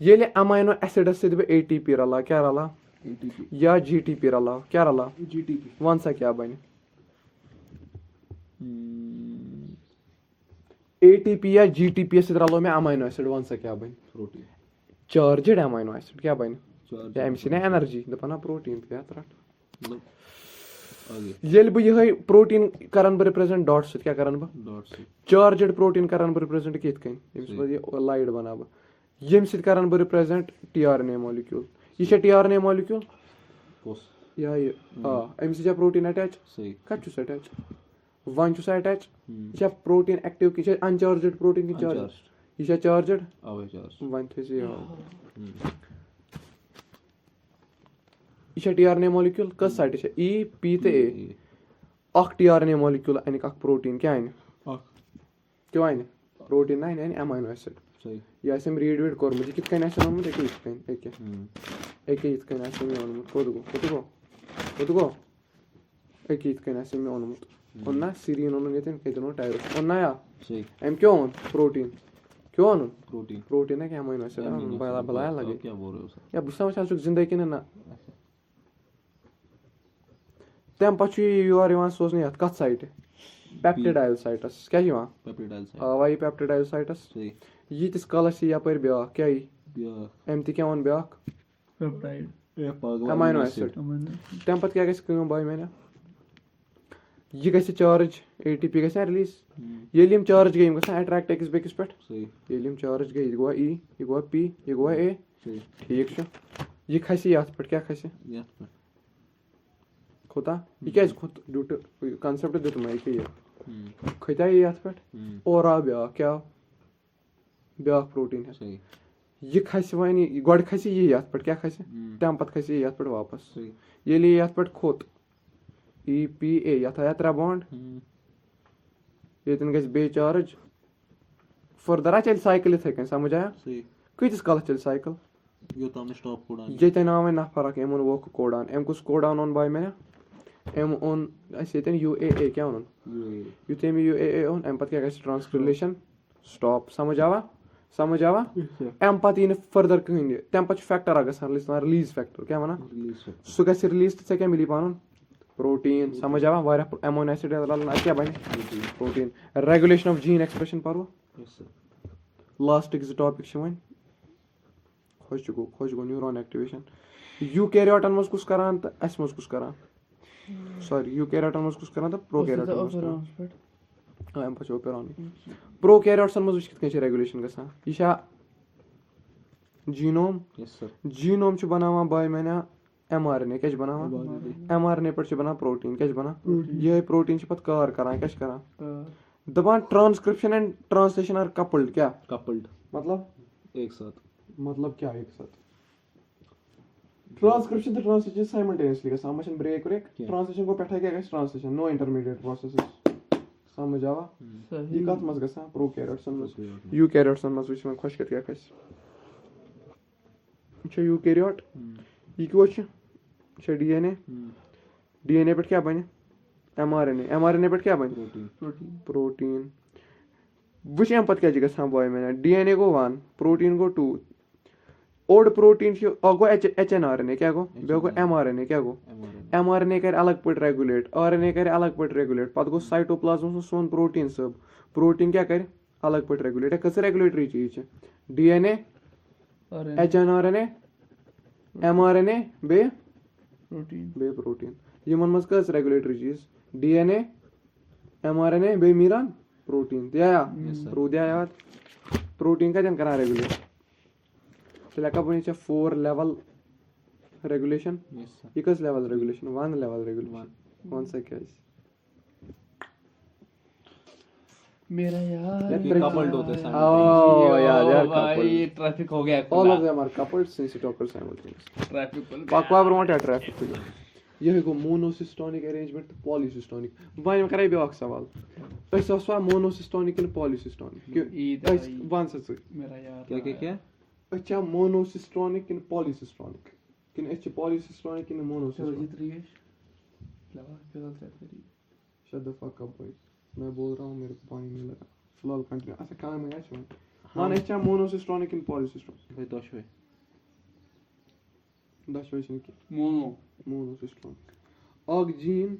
ये अमाइनो एसिड से ATP रला क्या रला ATP. या GTP रला क्या रला GTP. वन सा क्या बने ATP या GTP से रलो में अमाइनो एसिड वन सा क्या बने Protein. चार्जड अमाइनो एसिड क्या बने Charge. या एमसी ने एनर्जी दपना प्रोटीन पे यात्रा Look. आगे. येल बह यह प्रोटीन करन बह रिप्रेजेंट डॉट से क्या करन बह Dot C. चार्जड प्रोटीन करन बह रिप्रेजेंट कित कन ये लाइट बना बह यम सित करन बह रिप्रेजेंट टीआरएनए मॉलिक्यूल यह टीआरएनए मॉलिक्यूल Post. या ये एम सी प्रोटीन अटैच See. कत अटैच वन अटैच यह प्रोटीन एक्टिव कि अनचार्जड प्रोटीन की चार्ज Uncharged. यह चार्जड Away charge. वन थे यह टीआरएनए मॉलिक्यूल कस साइड है E P ते A अख टीआरएनए मॉलिक्यूल अन प्रोटीन क्या अन क्यों अन प्रोटीन ना अन अमाइनो एसिड See. यह रीड वीड कोर मुझे कित कन ओनमुत यत कन ओनमुत कोत गो यत कन ओनमुत ओन्ना सीरीन ओन ये कतन टायरोस ओन्ना या See. एम क्यों ओन प्रोटीन क्यों ओन Protein. प्रोटीन है क्या अमाइनो एसिड Amino acid. भला भला लगे क्या बोल रहे हो सर? या बुझा वह जिंदगी कि ना تَمہِ پَتہٕ چھُ یہِ یورٕ یِوان سوزنہٕ یَتھ کَتھ سایٹہِ پیپٹِڈایل سایٹَس کیٛاہ چھِ یِوان پیپٹِڈایل سایٹ آوا یہِ پیپٹِڈایل سایٹَس صحیح ییٖتِس کالَس چھِ یَپٲرۍ بیٛاکھ کیٛاہ یی بیٛاکھ اَمہِ تہِ کیٛاہ ووٚن بیٛاکھ پیپٹایڈ اَماینو ایسِڈ تَمہِ پَتہٕ کیٛاہ گژھِ کٲم باے میٛانہِ یہِ گژھِ چارٕج اے ٹی پی گژھِ نا رِلیٖز ییٚلہِ یِم چارٕج گٔے یِم گژھن اَٹریکٹ أکِس بیٚکِس پٮ۪ٹھ صحیح ییٚلہِ یِم چارٕج گٔے یہِ گوٚوا ای یہِ گوٚوا پی یہِ گوٚوا اے صحیح ٹھیٖک چھُ یہِ کھسہِ یَتھ پٮ۪ٹھ کیٛاہ کھسہِ یَتھ پٮ۪ٹھ کھوٚتا یہِ کیٛازِ کھوٚت ڈیوٗ ٹُہ کَنسیپٹ دیُت مےٚ یہِ کھٔتیا یہِ یَتھ پٮ۪ٹھ اور آو بیٛاکھ کیٛاہ آو بیٛاکھ پرٛوٹیٖن صحیح یہِ کھسہِ وۄنۍ گۄڈٕ کھسہِ یہِ یَتھ پٮ۪ٹھ کیٛاہ کھسہِ تَمہِ پَتہٕ کھسہِ یہِ یَتھ پٮ۪ٹھ واپَس صحیح ییٚلہِ یہِ یَتھ پٮ۪ٹھ کھوٚت ای پی اے یَتھ آیا 3 بانٛڈ ییٚتٮ۪ن گژھِ بیٚیہِ چارٕج فٔردَر چَلہِ سایکٕل یِتھَے کٔنۍ سَمٕجھ آیا صحیح کۭتِس کالَس چَلہِ سایکٕل یوٚتام نہٕ سٹاپ کوڑان ییٚتٮ۪ن آو وۄنۍ نفر اکھ أمۍ اوٚن ووکھٕ کوڈان أمۍ کُس کوڈان اوٚن باے مےٚ أمۍ اوٚن اَسہِ ییٚتٮ۪ن یوٗ اے اے کیٛاہ اوٚنُن یُتھُے أمۍ یوٗ اے اے اوٚن اَمہِ پَتہٕ کیٛاہ گژھِ ٹرٛانسکرٛلیشَن سٹاپ سَمٕجھ آوا اَمہِ پَتہٕ یی نہٕ فٔردَر کٕہٕنۍ یہِ تَمہِ پَتہٕ چھُ فیکٹر اکھ گژھان رِلیٖز فیکٹر کیٛاہ وَنان سُہ گژھِ رِلیٖز تہٕ ژےٚ کیٛاہ مِلی پَنُن پرٛوٹیٖن سَمٕجھ آوا واریاہ ایمونو ایسِڈ اَتہِ کیٛاہ بَنہِ protein regulation of gene expression پَرو لاسٹٕکۍ 2 ٹاپِک چھِ وۄنۍ خۄش گوٚو نیوٗران ایکٹِویشن یوٗ کیریاٹن منٛز کُس کران تہٕ اَسہِ منٛز کُس کران سوری یوٗ کیریاٹن منٛز کُس کران تہٕ پرو کیریاٹن منٛز اَمہِ پَتہٕ چھُ اوپیرانٕے پرو کیریاٹسن منٛز وٕچھ کِتھ کٔنۍ چھِ ریگولیشن گژھان یہِ چھا جیٖنوم جیٖنوم چھُ بَناوان باے میانا ایم آر این اے کیاہ چھِ بَناوان ایم آر این اے پٮ۪ٹھ چھُ بَنان پروٹیٖن کیاہ چھِ بَنان یِہوے پروٹیٖن چھِ پَتہٕ کار کران کیاہ چھِ کران دَپان transcription and translation are coupled کیاہ کپلڈ مطلب ایک ساتھ مطلب کیاہ ایک ساتھ ٹرانسکرپشن تہٕ ٹرانسلیشن سایملٹینیسلی گژھان اَتھ منٛز چھنہٕ برٛیک ویک ٹرانسلیشن گوٚو پٮ۪ٹھے کیاہ گژھِ ٹرانسلیشن نو اِنٹرمیٖڈیٹ پروسیس سَمٕجھ آوا یہِ کَتھ منٛز گژھان پرو کیریٹسن منٛز یوٗ کیریٹسن منٛز وٕچھ وۄنۍ خۄش کَتھ کیاہ کھسہِ یہِ چھُ یوٗ کیریاٹ یہِ کیٛاہ چھُ یہِ چھا ڈی این اے پٮ۪ٹھ کیاہ بَنہِ ایم آر این اے پٮ۪ٹھ کیاہ بَنہِ پروٹیٖن وٕچھ اَمہِ پَتہٕ کیاہ چھِ گژھان باے میانا ڈی این اے گوٚو 1 پروٹیٖن گوٚو 2 اوٚڑ پروٹیٖن چھُ اکھ گوٚو ایچ این آر این اے کیاہ گوٚو بیٚیہِ گوٚو ایم آر این اے کیاہ گوٚو ایم آر این اے کرِ الگ پٲٹھۍ ریگولیٹ آر این اے کرِ الگ پٲٹھۍ ریگولیٹ پَتہٕ گوٚو سایٹوپلازمَس منٛز سون پروٹیٖن صٲب پروٹیٖن کیاہ کرِ الگ پٲٹھۍ ریگولیٹ کٔژ ریگولیٹری چیٖز چھِ D N A H N R N A M R N A بیٚیہِ پروٹیٖن یِمن منٛز کٔژ ریگولیٹری چیٖز D N A M R N A بیٚیہِ میٖران پروٹیٖن تہِ آیا روٗدیا یاد پروٹیٖن کَتٮ۪ن کران ریگولیٹ تیٚلہِ ہٮ۪کا بہٕ ؤنِتھ ژےٚ 4 لیول ریگولیشن یہِ کٔژ level regulation 1 level regulation one سا کیازِ मेरा यार कपल्ड होते हैं ट्रैफिक हो गया all of them are coupled since it occurs simultaneously traffic پَکوا برونٛٹھ یا ٹریفِک تُلِو یِہوے گوٚو مونوسِسٹونِک ارینجمنٹ تہٕ پالِسِسٹونِک وۄنۍ کَرے بیاکھ سوال أسۍ آسوا مونوسِسٹونِک کِنہٕ پالِسِسٹونِک وَن سا ژٕ أسۍ چھا مونوسِسٹونِک کِنہٕ پالِسِسٹونِک کِنہٕ أسۍ چھِ پالِسِسٹونِک کِنہٕ مونوسِسٹونِک شut the fuck up boy मैं बोल रहा हूँ मेरे को पानी नहीं लगा फिलहाल कंटिन्यू अच्छा काम है क्या वन أسۍ چھا مونوسِسٹونِک کِنہٕ پالِسِسٹونِک دۄشوے چھِنہٕ کینٛہہ مونوسِسٹونِک اکھ جیٖن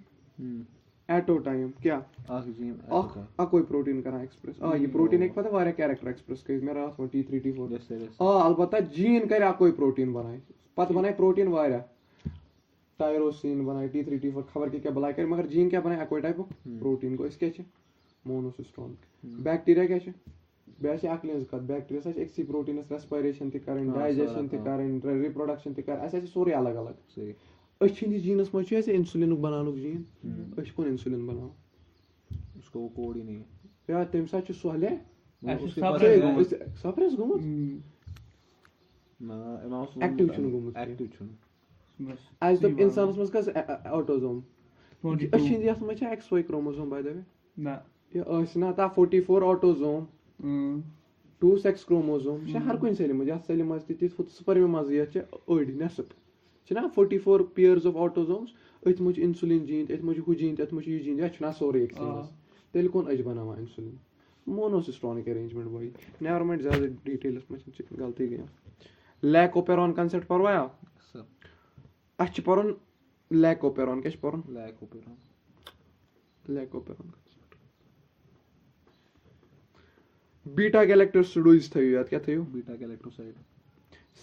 ایٹو ٹایم کیاہ اکوے پروٹیٖن کران ایکسپریس یہِ پروٹیٖن ہیٚکہِ پَتہٕ واریاہ کیریکٹر ایکسپریس کٔرِتھ مےٚ راتھ ووٚن T3 T4 البتہ جیٖن کرِ اکوے پروٹیٖن بَنایہِ پَتہٕ بَنایہِ پروٹیٖن واریاہ ٹایروسیٖن بَنایہِ T3 T4 خبر کیاہ بَلاے کرِ مَگر جیٖن کیاہ بَنایہِ اکوے ٹایپُک پروٹیٖن گوٚو أسۍ کیاہ چھِ مونوسِسٹونِک بیکٹیریا کیاہ چھِ بیٚیہِ چھِ اَکلہِ ہٕنٛز کَتھ بیکٹیریا چھِ أکسٕے پروٹیٖنَس ریسپایریشن تہِ کَرٕنۍ ڈایجیشن تہِ کَرٕنۍ رِپروڈَکشن تہِ کَرٕنۍ اَسہِ آسہِ سورُے الگ الگ أسۍ چھِنہٕ جیٖنَس منٛز چھُ اَسہِ اِنسُلِنُک بَناونُک جیٖن أسۍ چھِ کُن اِنسُلِن بَناوان یا تَمہِ ساتہٕ چھُ سہلے سَپریس گوٚمُت ایکٹِو چھُنہٕ گوٚمُت اَسہِ دوٚپ اِنسانَس منٛز کٔژ آٹوزوم أسۍ چھِنہٕ یَتھ منٛز چھا ایکٕس واے کروموزوم باے دَ وے یہِ ٲسۍ نا تَتھ 44 آٹوزوم 2 سیکس کروموزوم یہِ چھِ ہر کُنہِ سیلہِ منٛز یَتھ سیلہِ منٛز تہِ تِتھ سپرمہِ منٛزٕے یَتھ چھِ أڑۍ نٮ۪صٕف چھِنہ 44 پیٲرٕز آف آٹوزومٕز أتھۍ منٛز چھُ اِنسُلِن جیٖن تہِ أتھۍ منٛز چھُ ہُہ جیٖن تہِ أتھۍ منٛز چھُ یہِ جیٖن یَتھ چھُنہ سورُے أکسٕے منٛز تیٚلہِ کُن أسۍ بَناوان اِنسُلِن مونوسِسٹونِک ارینجمنٹ بھاے نیور مایِنڈ زیادٕ ڈِٹیلَس منٛز چھِ غلطی گٔے لیکوپیران کَنسیپٹ پَروا اَسہِ چھِ پَرُن लैकोपेरॉन क्या पढ़न लैक ओपेरा लैकोपेरॉन बीटा गैलेक्टोसिडोज थयो याद क्या थयो बीटा गैलेक्टोसाइड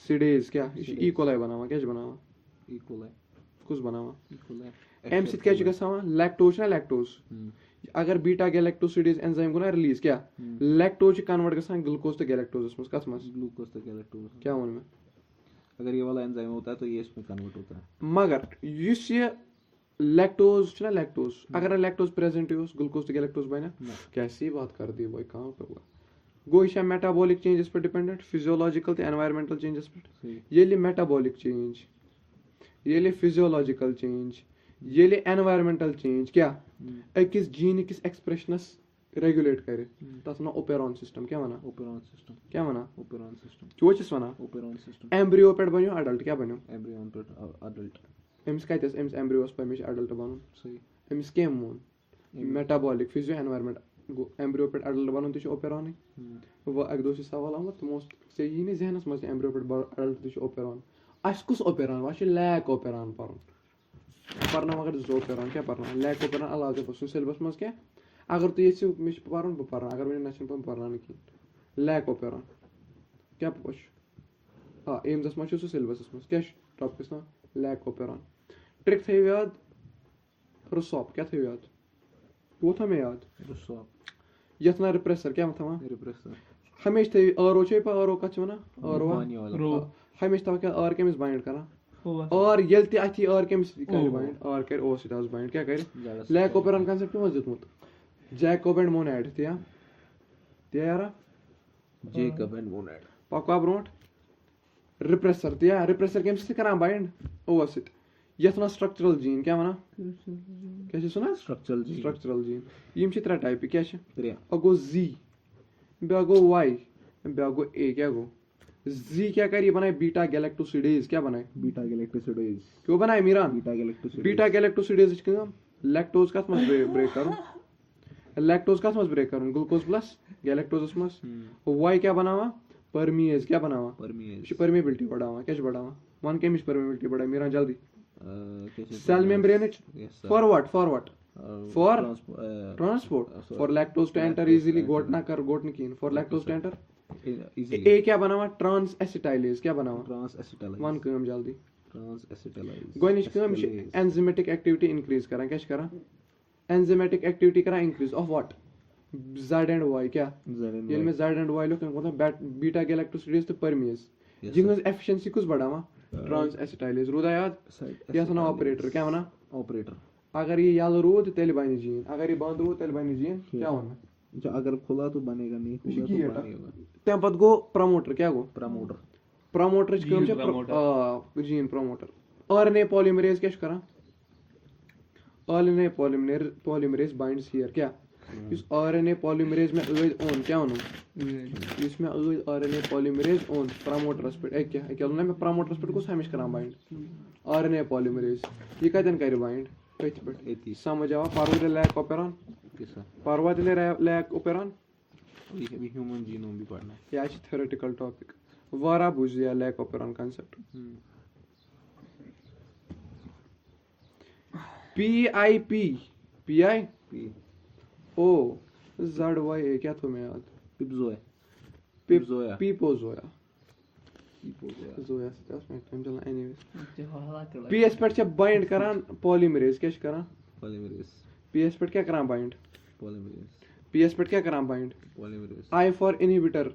सिडेज क्या Sidase. इकोलाई बनावा क्या बनावा इकोलाई कुछ बनावा इकोलाई एम सित क्या गसावा लैक्टोज ना लैक्टोज अगर बीटा गैलेक्टोसिडेज एंजाइम को ना रिलीज क्या लैक्टोज कन्वर्ट गसान ग्लूकोज तो गैलेक्टोजस में कस मस ग्लूकोज तो गैलेक्टोज क्या वन में अगर ये वाला एंजाइम होता है तो ये इसमें कन्वर्ट होता है मगर युस ये लैक्टोज ना लैक्टोज अगर लैक्टोज प्रेजेंट हो ग्लूकोज तो गैलेक्टोज बना कैसी बात कर दी भाई कहां पे हुआ गो यह मेटाबॉलिक चेंजेस पे डिपेंडेंट फिजियोलॉजिकल तो एनवायरमेंटल चेंजेस पे ये मेटाबॉलिक चेंज ये फिजियोलॉजिकल चेंज ये एनवायरमेंटल चेंज क्या अकिस जीन किस एक्सप्रेशनस रेगुलेट करे तथ ना ओपेरॉन सिस्टम क्या वना ओपेरॉन सिस्टम क्या वना ओपेरॉन सिस्टम चोचस वना ओपेरॉन सिस्टम एम्ब्रियो पे बनो अडल्ट क्या बनो एम्ब्रियन पे अडल्ट एम्स कतस एम्स एम्ब्रियोस पे मिश अडल्ट बनन सही एम्स केम मोन मेटाबॉलिक फिजियो एनवायरमेंट गो एम्ब्रियो पे अडल्ट बनन तो ओपेरॉन वो एक दो सवाल आमत मोस्ट से यही नहीं जहनस मज एम्ब्रियो पे अडल्ट तो ओपेरॉन अस कुस ओपेरॉन वा लैक ओपेरॉन परन परना मगर जो ओपेरॉन क्या परना लैक ओपेरॉन अलावा तो सिलेबस मज क्या अगर तो ये मिश परन ब परना अगर मैंने नशन पर परना नहीं लैक ओपेरॉन क्या पोश हां एम्स दस मच सिलेबस मज क्या टॉपिक ना लैक ओपेरॉन ट्रिक थे याद रोसॉप क्या थे याद वो था मैं याद रोसॉप यतना रिप्रेसर क्या मतलब रिप्रेसर हमेशा थे आरो छे पर आरो कछ वना आरो पानी वाला रो हमेशा क्या आर केमिस बाइंड करा हुआ और यल ते अथी आर केमिस कर बाइंड आर कर ओ सिटास बाइंड क्या करे लैक ओपेरॉन कांसेप्ट मज दितमुत जैकब एंड मोनाड त्या त्या यारा जेकब एंड मोनाड पक्का ब्रोट रिप्रेसर त्या रिप्रेसर केमिस से करा bind O seat यथना structural gene क्या वना क्या सुना स्ट्रक्चरल जी स्ट्रक्चरल जीन यम छ त्रै टाइप क्या छ त्रे अगो जी ब्या गो वाई ब्या गो ए क्या गो जी क्या करी बनाए बीटा गैलेक्टोसिडेज क्या बनाए बीटा गैलेक्टोसिडेज क्यों बनाए मीरान बीटा गैलेक्टोसिडेज बीटा गैलेक्टोसिडेज कम लैक्टोज कथ मज ब्रेक करूं लैक्टोज कथ मज ब्रेक करूं ग्लूकोज प्लस गैलेक्टोजस मज वाई क्या बनावा परमीएज क्या बनावा परमीएज परमिबिलिटी बढ़ावा क्या बढ़ावा वन केमिस परमिबिलिटी बढ़ाए मीरान जल्दी cell membrane for what for transport for lactose to enter easily गोट ना कर गोट नहीं फॉर lactose to enter ए क्या बनावा ट्रांस एसिटाइलेज क्या बनावा ट्रांस एसिटाइलेज वन काम जल्दी ट्रांस एसिटाइलेज गोनिश काम एंजाइमेटिक एक्टिविटी इंक्रीज करा क्या करा एंजाइमेटिक एक्टिविटी करा increase of what Z and Y क्या ये में Z and Y लोग मतलब बीटा गैलेक्टोसिडेज तो परमीज जिनका एफिशिएंसी कुछ बढ़ावा ट्रांस एसिटाइलेज रुदा याद क्या सुना ऑपरेटर क्या बना ऑपरेटर अगर ये यल रूद तेल बन जीन अगर ये बंद रूद तेल बन जीन क्या होना अगर खुला तो बनेगा नहीं खुला तो बनेगा तम पत गो प्रमोटर क्या गो promoter promoter gene promoter RNA polymerase क्या करा आरएनए पॉलीमरेज बाइंड्स हियर क्या इस आरएनए पॉलीमरेज में अद ऑन क्या वनो इसमें अद आरएनए पॉलीमरेज ऑन प्रमोटरस पे क्या मैं प्रमोटरस पे कुछ हमेश करा बाइंड आरएनए पॉलीमरेज ये कतन कर बाइंड एती समझ आवा पार्वती लैक ओपेरॉन किसा पार्वती लैक ओपेरॉन ये ह्यूमन जीनोम भी पढ़ना है या थ्योरेटिकल टॉपिक वारा बुझिया lac operon concept PIP PI P O Z Y A क्या तो मैं याद पिपजोया पिपजोया पीपोजोया पिपजोया जोया से उसमें टाइम चलना एनीवे जो हाला कर पीएस पे छ बाइंड करान पॉलीमरेज क्या करान पॉलीमरेज पीएस पे क्या करान बाइंड पॉलीमरेज पीएस पे क्या करान bind polymerase I for inhibitor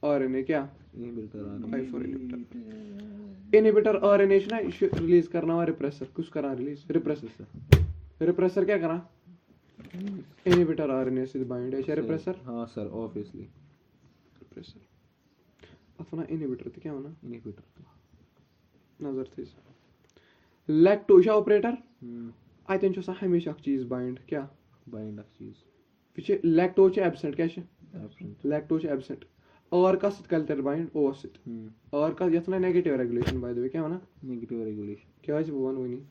RNA क्या inhibitor I for inhibitor inhibitor RNA ना रिलीज करना हुआ रिप्रेसर कुछ करा रिलीज रिप्रेसर क्या करा इनहिबिटर आरएनए से बाइंड है रिप्रेसर हां सर ऑब्वियसली रिप्रेसर अपना इनहिबिटर तो क्या होना इनहिबिटर नजर थी लैक्टोज ऑपरेटर आई थिंक जो हमेशा चीज बाइंड क्या बाइंड अख चीज पीछे लैक्टोज एब्सेंट क्या एब्सेंट लैक्टोज एब्सेंट और का सिट कल्चर बाइंड ओ सिट और का यतना negative regulation by the way क्या होना नेगेटिव रेगुलेशन क्या है वो वनी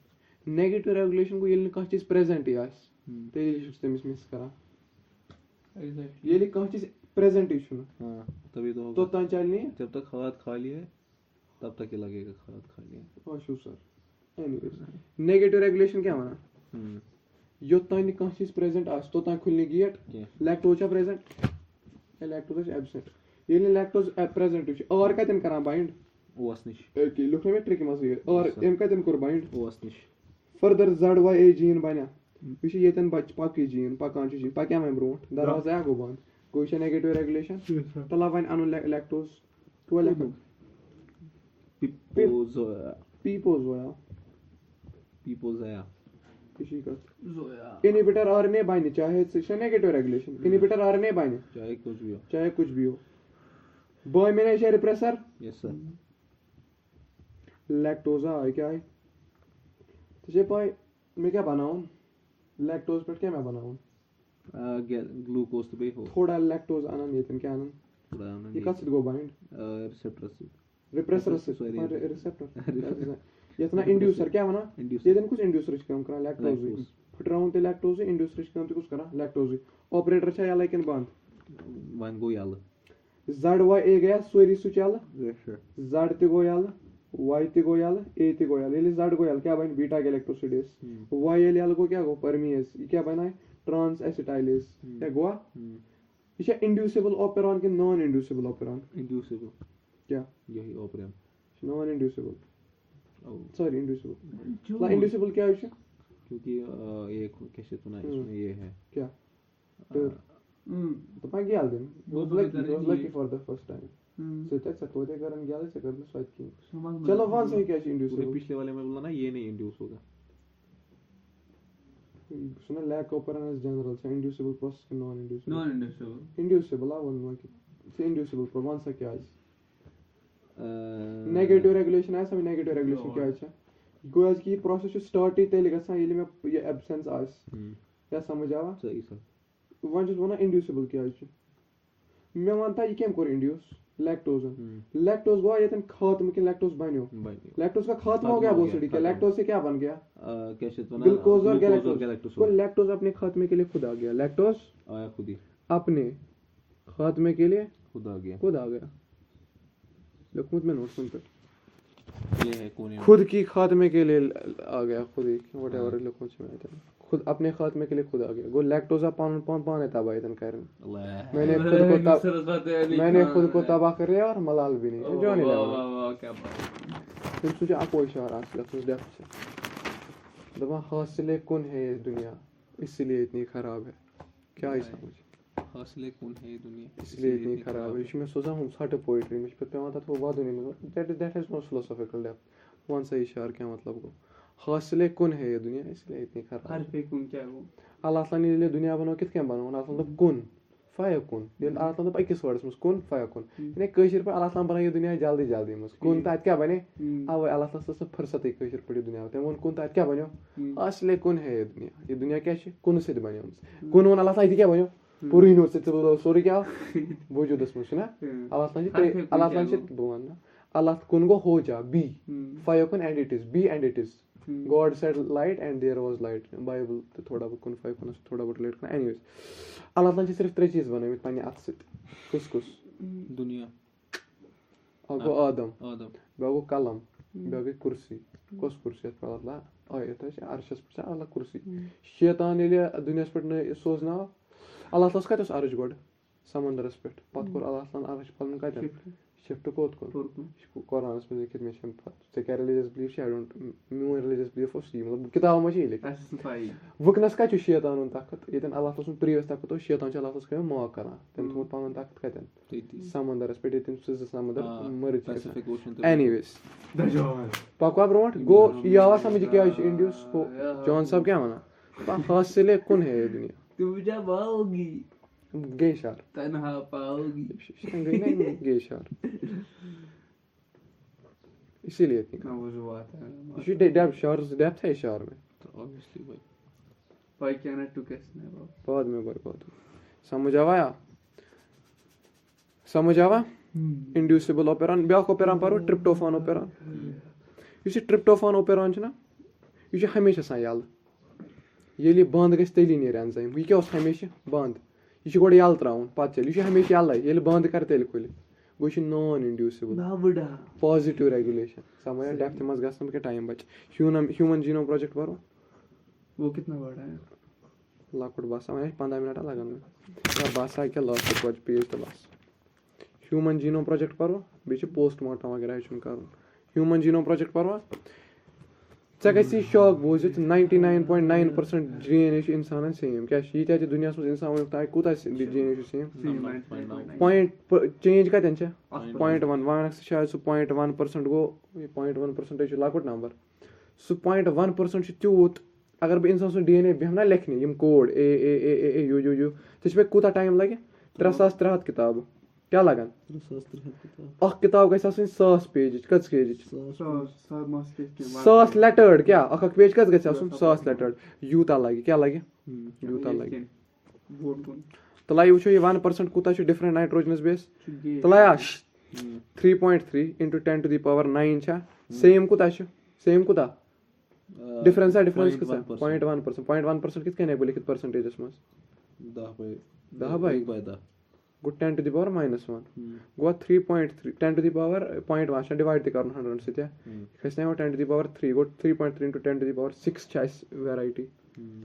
नेगेटिव रेगुलेशन को ये कह चीज प्रेजेंट यास तेज तमिस मिस करा ये कह चीज प्रेजेंट ही छुना हां तभी तो तो होगा तं चलनी जब तक खाद खा लिया तब तक ही लगेगा खाद खा लिया आशु सर नेगेटिव रेगुलेशन क्या वनान योत्तान नह कह चीज प्रेजेंट आस तोतान खुल gate lactose present lactose absent ये लैक्टोज प्रेजेंट आर कतन करान बाइंड ओस निश लुक मे ट्रिक मज आर एम कतन कोर बाइंड ओस निश फर्दर ZYA जीन बना यह येतन बच पक जीन पकान जीन पक्या मे ब्रोट दरवाजा गो बंद गो यह नेगेटिव रेगुलेशन तला वन अनु लैक्टोज तो लेखन पीपोजोया इसी का इनहिबिटर आरएनए बने चाहे नेगेटिव रेगुलेशन इनहिबिटर आरएनए बने चाहे कुछ भी हो बॉय में नहीं रिप्रेसर यस सर लैक्टोजा है क्या है तुझे पाए मैं क्या बनाऊं लैक्टोज पर क्या मैं बनाऊं ग्लूकोज तो बे हो थोड़ा लैक्टोज आनन येतन क्या आनन ये कस गो बाइंड रिप्रेसर से रिसेप्टर इतना इंड्यूसर क्या वना येतन कुछ इंड्यूसर काम करा लैक्टोज फटराउन ते लैक्टोज इंड्यूसर काम ते कुछ करा लैक्टोज ऑपरेटर छ या लेकिन बंद वन गो यल ZYA गया सोरी स्विच यल Z ते गो यल Y ते गो यल A ते गो यल ये Z गो यल क्या बन बीटा गैलेक्टोसिडेज YL यल को क्या गो परमीएज ये क्या बना है ट्रांस एसिटाइलेज क्या गोवा ये इंड्यूसिबल ऑपेरॉन के नॉन इंड्यूसिबल ऑपेरॉन इंड्यूसिबल क्या यही operon non inducible sorry inducible ला इंड्यूसिबल क्या है क्योंकि एक कैसे सुना इसमें ये है क्या तो पाई गया दिन was lucky for the first time so that's a कोई करन गया से कर लो स्वाद की चलो वन सही क्या इंड्यूसिबल पिछले वाले में बोला ना ये नहीं इंड्यूस होगा सुना लैक ऑपरेरन इज जनरल से इंड्यूसिबल प्रोसेस के नॉन इंड्यूसिबल आ वन वन से इंड्यूसिबल पर वन सा क्या है नेगेटिव रेगुलेशन है सब नेगेटिव रेगुलेशन क्या है गोज की प्रोसेस स्टार्ट ही तेल गसा ये में ये एब्सेंस आस क्या समझ आवा सही sir one just wanna inducible क्या है मैं मानता ये क्या कर इंड्यूस लैक्टोज लैक्टोज गो ये तन खात्म के लैक्टोज बनो लैक्टोज का खात्मा हो गया भोसड़ी के लैक्टोज से क्या बन गया कैसे तो ना ग्लूकोज और गैलेक्टोज को लैक्टोज अपने खात्मे के लिए खुद आ गया लैक्टोज आया खुद ही अपने खात्मे के लिए खुद आ गया लखमुत में नोट सुन ये है कोने खुद की खात्मे के लिए आ गया खुद ही व्हाटएवर लखमुत में खुद अपने खात्मे के लिए खुद आ गया गो लैक्टोजा पान पान पाने तबाह इतन कर मैंने खुद को तबाह कर लिया और मलाल भी नहीं जो नहीं लगा क्या बात फिर तुझे आपको इशारा आस लफ्ज़ डेप्थ से दबा हासिले कौन है ये दुनिया इसलिए इतनी खराब है क्या ही समझ हासिले कौन है ये दुनिया इसलिए इतनी खराब है इसमें सोचा हूँ साठ पोइट्री में पे वहाँ था वो नहीं मिला that is not philosophical depth one सा इशार क्या मतलब को हासिले कौन है ये दुनिया इसलिए इतनी खराब हर पे कौन क्या वो अल्लाह ताला ने ये दुनिया बनाओ कित क्या बनाओ अल्लाह ताला कौन फाया कौन ये अल्लाह ताला तो अकिस वर्ड्स में कौन फाया कौन यानी कशर पर अल्लाह ताला बनाओ ये दुनिया जल्दी जल्दी में कौन ता क्या बने अब अल्लाह ताला से फुर्सत एक कशर पर दुनिया होते हैं कौन ता क्या बनो असले कौन है ये दुनिया क्या है कौन से बनो कौन अल्लाह ताला क्या बनो पूरी यूनिवर्स से सॉरी क्या वजूद इसमें सुना अल्लाह ताला से बोलना अल्लाह कौन को हो जा बी फाया कौन and it is B and it is God said light and there was light. Bible तो थोड़ा बहुत कुन फाइव थोड़ा बहुत लेट करना. Anyways, अल्लाह ताला ने सिर्फ त्रे चीज़ बनाई में पानी आत से कुछ दुनिया. आगो आदम. बागो कलम. बागो कुर्सी. कौस कुर्सी पर अल्लाह. ये तो है अर्शस पर अल्लाह कुर्सी. शैतान ने लिया दुनिया पर ने सोचना. अल्लाह ताला का तो अर्श गोड. समंदर पर. पत कर अल्लाह ताला अर्श पर न कहते. शिफ्ट कोत को कुरान में लिखित में शम से क्या religious belief I don't new religious belief of सी मतलब किताब में ही लिखित वकनस का छु शैतान उन ताकत इतन अल्लाह ताला सुन प्रियस ताकत तो शैतान छ अल्लाह ताला का मौका करा तन तो पावन ताकत कहतन समंदर पे इतन से समंदर मर एनीवेज पाकवा ब्रोट गो यावा समझ क्या है इंड्यूस को जॉन साहब क्या माना हासिले कौन है ये दुनिया तू जा बाओगी गेशार तन्हा पाओगी गेशार इसीलिए थी ना वो जो आता है you should डेप्थ है शार में तो ऑब्वियसली भाई क्या ना टू कैसे ना बाद में भाई बाद समझ आवा इंड्यूसिबल ऑपेरॉन ब्याक ऑपेरॉन पर ट्रिप्टोफान ऑपेरॉन इसी ट्रिप्टोफान ऑपेरॉन छ ना ये हमेशा सा याल ये बंद गस तेली नेर एंजाइम ये क्या हमेशा बंद ये गोड यल त्राउन पत चल ये हमेशा यल ये बंद कर तेल खुल गो छ नॉन इंड्यूसिबल ना बड़ा पॉजिटिव रेगुलेशन समझ डेप्थ मज गसन के टाइम बच ह्यूमन जीनोम प्रोजेक्ट परो वो कितना बड़ा है? लकुट बस 15 मिनट लगन बस क्या लास्ट पेज तो बस ह्यूमन जीनोम प्रोजेक्ट परो बे पोस्टमार्टम वगैरह कर ह्यूमन जीनोम प्रोजेक्ट परो गे शॉक बोजित 99.9% DNA इंसान सेम क्या ये दुनिया इंसान वो कूत DNA सेम पॉइंट चेंज कतन 0.1 वन शायद सह 0.1% गो 0.1% लकुट नंबर सह 0.1% त्यूत अगर बह इंसान DNA बेहना लिखने यम कोड ए यू तो कूता टाइम लगे 3300 किताब क्या लगन किताब गई 1000 पेज कस पेज 1000 लेटर्ड क्या पेज कस गई 1000 लेटर्ड यूता लगे क्या लगे यूता लगे तो लाई वो ये 1% कूता डिफरेंट नाइट्रोजनस बेस तो लाया 3.3 into 10 to the power 9 same कूता सेम कूता डिफरेंस डिफरेंस 0.1% कित कने लिखित परसेंटेज मस 10 बाई गो 10 to the power -1 गो 3.3 10 to the power 0.1 डिवाइड कर 100 से क्या खसने 10 to the power 3 गो 3.3 into 10 to the power 6 choice variety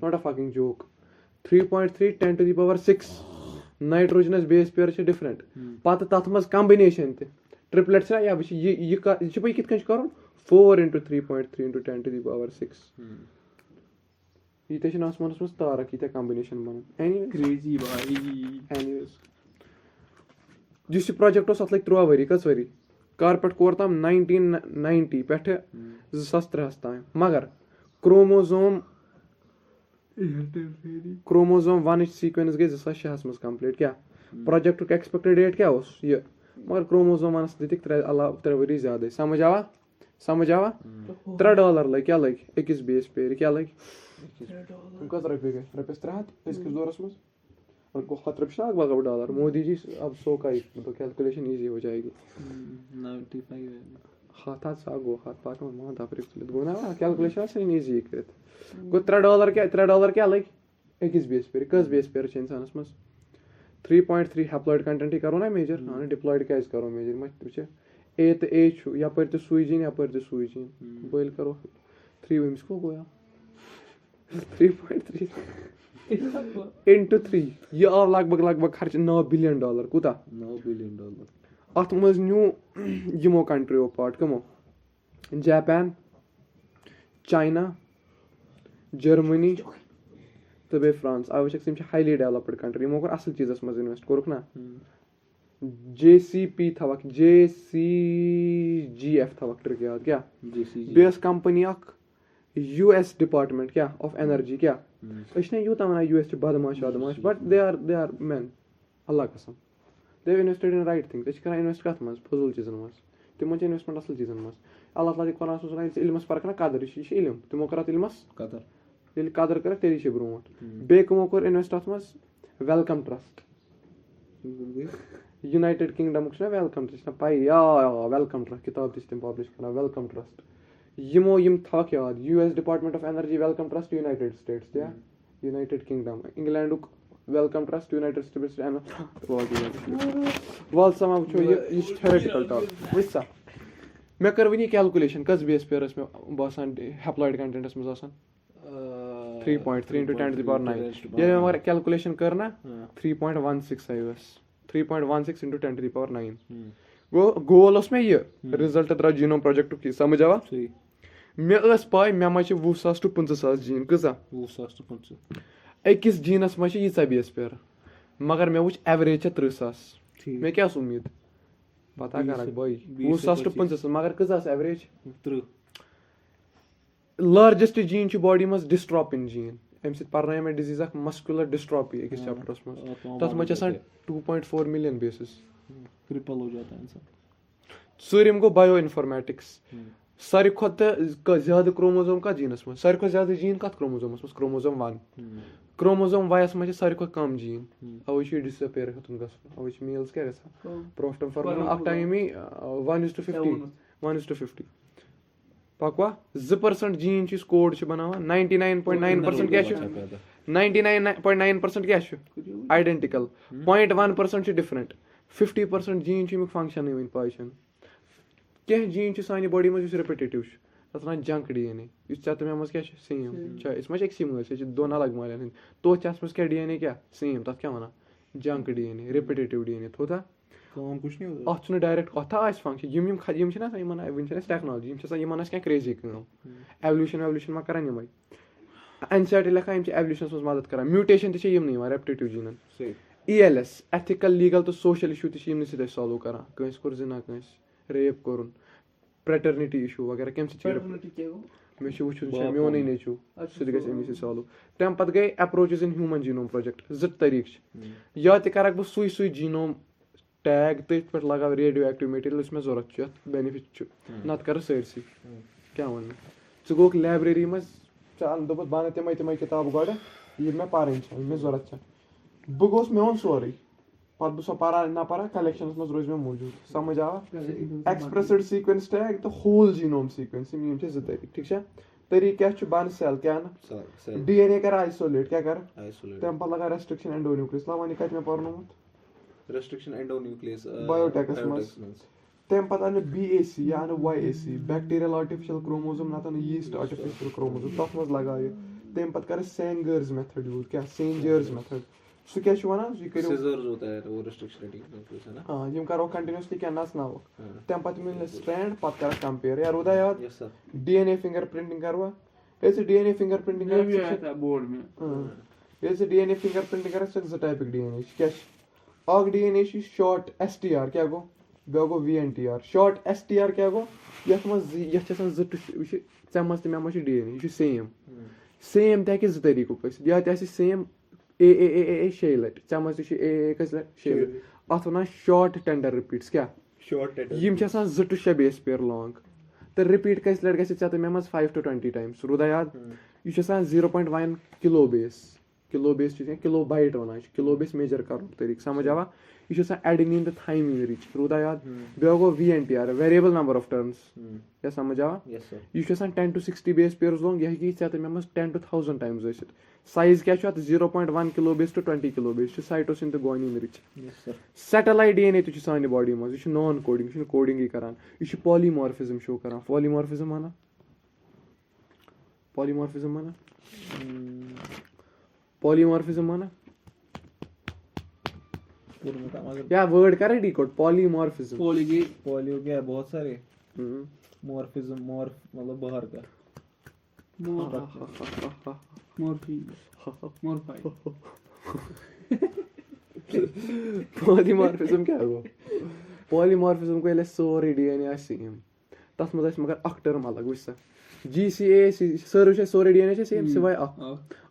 not a fucking joke 3.3 10 to the power 6 nitrogenous base pair छ डिफरेंट पत तथ मज कॉम्बिनेशन ते ट्रिपलेट छ या ये पे कित कन करन 4 into 3.3 into 10 to the power 6 ये आसमान मज तारक ये कॉम्बिनेशन बन क्रेजी भाई एनीवेज जिस प्रोजेक्ट अत लग 3 वरी कस वरी कर पे कोर तम 1990 पे 2003 ताम मगर क्रोमोजोम 1 सीक्वेंस गई 2006 मज कंप्लीट क्या प्रोजेक्ट एक्सपेक्टेड डेट क्या ये मगर क्रोमोजोम 1 दिख 3 वरी ज्यादा समझ आवा $3 लग क्या लग अकिस बेस पे क्या लग कत रुपये गए रुपये 300 किस दौरस मज और को $100 मोदी जी अब 100 का तो कैलकुलेशन इजी हो जाएगी 95 हाथ सा गो हाथ पाक में मान दापरिक चलित गो ना कैलकुलेशन से इजी करत गो $3 क्या लग अकिस बेस पे कस बेस पे इंसानस मस 3.3 हैप्लॉइड कंटेंट करो ना मेजर हां डिप्लॉइड कैसे करो मेजर मत तुझे ए तो ए छु या पर तो सुई जीन बोल करो 3 विम्स को गोया 3.3 into 3 ये आव लगभग खर्च $9 बिलियन कूता $9 बिलियन अत मज न्यू यमो कंट्रियों पार्ट कमो जापान चाइना जर्मनी तो बे फ्रांस आवश्यक हाईली डेवलप्ड कंट्री यमो कर असल चीजस मज इन्वेस्ट कोरुक ना JCP थवक JCGF थवक ट्रिक याद क्या बेस कंपनी अक US डिपार्टमेंट क्या ऑफ एनर्जी क्या अशने यूता वना US बदमाश बट दे आर men अल्लाह कसम दे इन्वेस्टेड इन राइट थिंग्स करा इन्वेस्ट कत मज फजूल चीजन मज तिमो इन्वेस्टमेंट असल चीजन मज अल्लाह ताला कुरान सो सना इल्मस पर करा कदर ये इल्म तिमो करा इल्मस कदर कदर कर तेरी छे ब्रोट बे कमो कर इन्वेस्ट अत मज वेलकम ट्रस्ट यूनाइटेड किंगडम ना वेलकम ट्रस्ट ना पाई या वेलकम ट्रस्ट किताब तिस पब्लिश करा वेलकम ट्रस्ट यमो यम थक याद US Department of Energy Wellcome Trust United States या United Kingdom England Wellcome Trust United States and वाल समा वचो ये थ्योरेटिकल टॉक विसा मैं कर वनी कैलकुलेशन कस बेस पे रस में बसान हैप्लॉइड कंटेंटस में आसान 3.3 into 10 to the power 9 ये हमारा कैलकुलेशन करना 3.16 is 3.16 into 10 to the power 9 गोल उसमें ये रिजल्ट द्रा जीनोम प्रोजेक्ट की समझ आवा मे पाई मे मा 20,000 to 50,000 जीन कसा 20,000 to 50,000 अकिस जीनस मा यीचा बेस पेर मगर मे वुच एवरेज 3,000 मे क्या उम्मीद पता कर भाई 20,000 to 50,000 मगर कसा एवरेज 30 लार्जेस्ट जीन बॉडी मज डिस्ट्रोपिन जीन अम सत पर मे डिजीज अख मस्कुलर डिस्ट्रोफी अकिस चैप्टरस मज तथ मज 2.4 मिलियन बेसिस क्रिपल हो जाता है इंसान सूर्यम गो बायो इन्फॉर्मेटिक्स सारी खुद ज्यादा क्रोमोसोम का जीनस मज सारी खुद ज्यादा जीन कत क्रोमोसोमस मज क्रोमोसोम 1 क्रोमोसोम वायस मज सारी खुद कम जीन अवे डिसअपियर खतन गस अवे मेल्स क्या गसा प्रोफ्टम फॉर्म अक टाइम 1:50 पकवा 2% जीन चीज कोड छ बनावा 99.9% क्या छ 99.9% क्या छ आइडेंटिकल 0.1% छ डिफरेंट 50% जीन छ अमिक फंक्शन वन पाई कह जीन छ सानि बॉडी मज रिपीटेटिव तथ वन जंक DNA इस चे मे मज क्या सेम इस मज अक्सी मज दोन अलग मालन तो मज क्या DNA क्या सेम तथ क्या one junk DNA repetitive DNA थोथा काम कुछ नहीं होता अत डायरेक्ट कथा आस फंक्शन वन टेक्नोलॉजी क्या क्रेजी कम एवल्यूशन मा करान यम एनसीईआरटी लेखा एवल्यूशन मज मदद करान म्यूटेशन तमन रेपिटेटिव जीनन ELS एथिकल लीगल तो सोशल इशू तमन सत सॉल्व करान कंस कोर जिना कंस रेप कोर प्रेटर्निटी इशू वगैरह कम मे मोन नेचू सह गि सॉल्व तम पे गई approaches in human genome project जो तरीक या तक बह सुई जीनोम टैग तथ पे लगाव रेडियो एक्टिव मटेरियल मे जरूरत बेनिफिट नत कर सरसी क्या वन ऐ गोक लाइब्रेरी मज दोप बह तम किताब गो ये मे पान मे जरूरत बह गोस मे ओन सोरे पे बह सो पारा ना पारा कलेक्शन मज रोज मे मौजूद समझ आवा एक्सप्रेस्ड सीक्वेंस टैग तो होल जीनोम सीक्वेंस यम जो तरीक ठीक है तरीक क्या बन सेल क्या DNA कर आइसोलेट क्या कर तम पे लगा रेस्ट्रिक्शन एंडोन्यूक्लियस ला वन कत मे पर्नोमुत रेस्ट्रिक्शन एंडोन्यूक्लियस बायोटेक्स मज तम पे अन BAC या अन YAC बैक्टीरियल आर्टिफिशियल क्रोमोसोम ना यीस्ट आर्टिफिशियल क्रोमोसोम तथ मज लगा तम पे कर सेंगर्स मेथड यूज क्या सेंजर्स मेथड सह क्या वन यह करो सीजर्स होता है वो रेस्ट्रिक्शन एंडोन्यूक्लियस है ना हाँ यम करो कंटिन्यूअसली क्या नसनाव तम पे मिल स्ट्रैंड पे कर कंपेयर या रोदा याद यस सर DNA फिंगरप्रिंटिंग करवा ऐसे DNA फिंगरप्रिंटिंग ये भी आया था बोर्ड में ऐसे DNA फिंगरप्रिंटिंग कर जो टाइपिक DNA क्या अग DNA शॉर्ट STR क्या गो बे गो VNTR शॉर्ट STR क्या गो यथ मज यथ चे मज मे मज DNA यह सेम तक जो तरीको या सेम AAA 6 लट चे मज AAA कस लट 6 लट अत वन शॉर्ट टेंडर रिपीट्स क्या शॉर्ट यम 2 to 6 बेस पेयर लॉन्ग तो रिपीट कस लट गे मे मज 5 to 20 टाइम्स रुदा याद यह 0.1 kilo base kilo byte one kilo base measure कर तरीक समझ आवा यह एडेनिन तो थाइमिन रिच रुदा याद बे गो VNTR variable number of terms या समझ आवा यह 10 to 60 बेस पेयर लॉन्ग यह हे मे मज 10 to 1000 टाइम्स साइज क्या 0.1 kilo base to 20 kilo base cytosine तो ग्वानिन रिच सैटेलाइट DNA तो सानि बॉडी मज यह नॉन कोडिंग कोडिंग करान यह पॉलीमॉर्फिज्म शो करान पॉलीमॉर्फिज्म माना या वर्ड करे डिकोड पॉलीमॉर्फिज्म पॉलियो क्या है बहुत सारे मॉर्फिज्म मॉर्फ मतलब बाहर का पॉलीमॉर्फिज्म क्या गो पॉलीमॉर्फिज्म को ये सोरे DNA सेम तथ मज मगर अख टर्म अलग वुच सा GCA सर्व सोरे DNA सेम सिवाय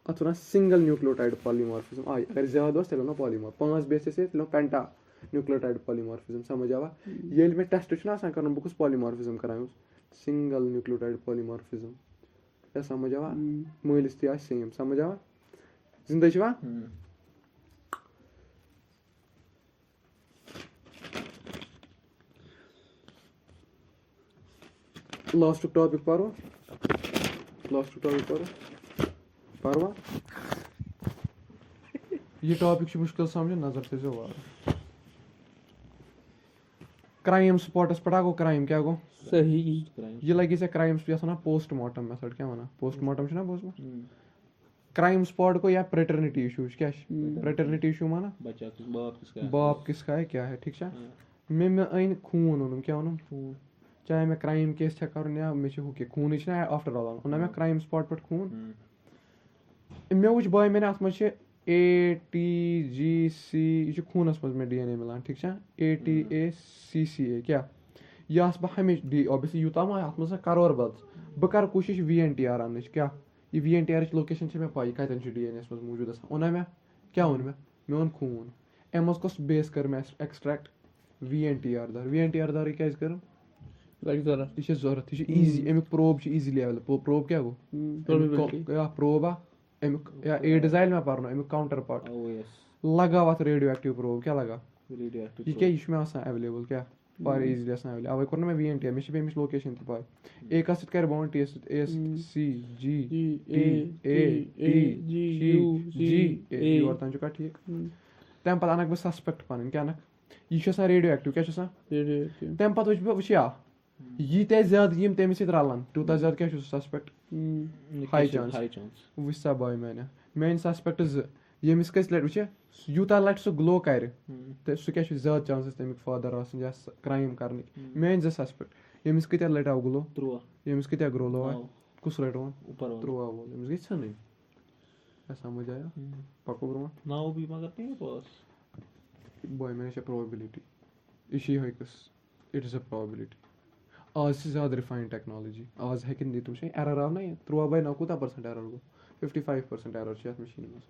अत वन सिंगल न्यूक्लियोटाइड पॉलीमॉर्फिज्म अगर ज्यादा तेल वन पॉलीमॉर्फ 5 बेस तेल पेंटा न्यूक्लियोटाइड पॉलीमॉर्फिज्म समझ आवा ये मे टेस्ट कर बह पॉलीमॉर्फिज्म करान सिंगल न्यूक्लियोटाइड पॉलीमॉर्फिज्म या समझ आवा मलिस तह सेम समझ आवा जिंदा लास्ट टॉपिक परवा ये टॉपिक मुश्किल समझ नजर थो वार क्राइम स्पॉटस पे गो क्राइम क्या गो सही ये लगी से क्राइम्स पे वन पोस्टमार्टम मेथड क्या one postmortem bosom crime spot को या प्रेटर्निटी इशूज क्या प्रेटर्निटी इशू माना बाप किसका है क्या है ठीक है मे अन खून ओनुम क्या ओनुम चाहे मैं क्राइम केस कर या मे खून आफ्टर ऑल ओन मे क्राइम स्पॉट पे खून मे वो बाय मैंने अत मज ATGC यह खूनस मज मे DNA मिलान ठीक है ATACCA क्या यह बह हमेशा ऑब्वियसली यूतम अत मज करोर बद बह कर कोशिश VNTR आन क्या यह VNTR लोकेशन मे पाई कतन DNA मज मौजूद ओन मे क्या ओन मे ओन खून अम कस बेस कर मे एक्सट्रैक्ट VNTR दार क्या कर यह जरूरत यह इजी अमुक प्रोब इजीली अवेलेबल प्रोब क्या गो प्रोब ए डिजाइन में पर्नो अमुक काउंटर पार्ट लगा अत रेडियो एक्टिव प्रोब क्या लगा यह क्या यह अवेलेबल क्या वार इजीली अवेलेबल अवे कोर मे VNTR मे अमिच लोकेशन तो पाई एक कर बाउंड TSCGTATGG योर तान ठीक तम पे अनक बह सस्पेक्ट पन क्या अनक यह छ आसान रेडियो एक्टिव क्या छ आसान तम पत वुच यीत्या ज्यादा यम तमिस सत रलन तूता ज्यादा क्या सस्पेक्ट हाई चांस वुच सा बॉय मैंने मेन सस्पेक्ट यमिस कस लट वुच यूता लट सह ग्लो कर तो सह क्या ज्यादा चांसेस तमिक फादर आसन या क्राइम करने मेन सस्पेक्ट यमिस कत्या लट आव ग्लो 3 यमिस कत्या ग्लो आव कुस लट वन ऊपर 3 वोल यमिस गई छन क्या समझ आया पको ब्रो 9 भी मगर नहीं पास बॉय मैंने प्रोबेबिलिटी इसी है कस इट इज अ प्रोबेबिलिटी आज से ज्यादा रिफाइन टेक्नोलॉजी आज है कि तुम एरर आव ना 3/9 कूता % एरर गो 55% एरर छ यत मशीन में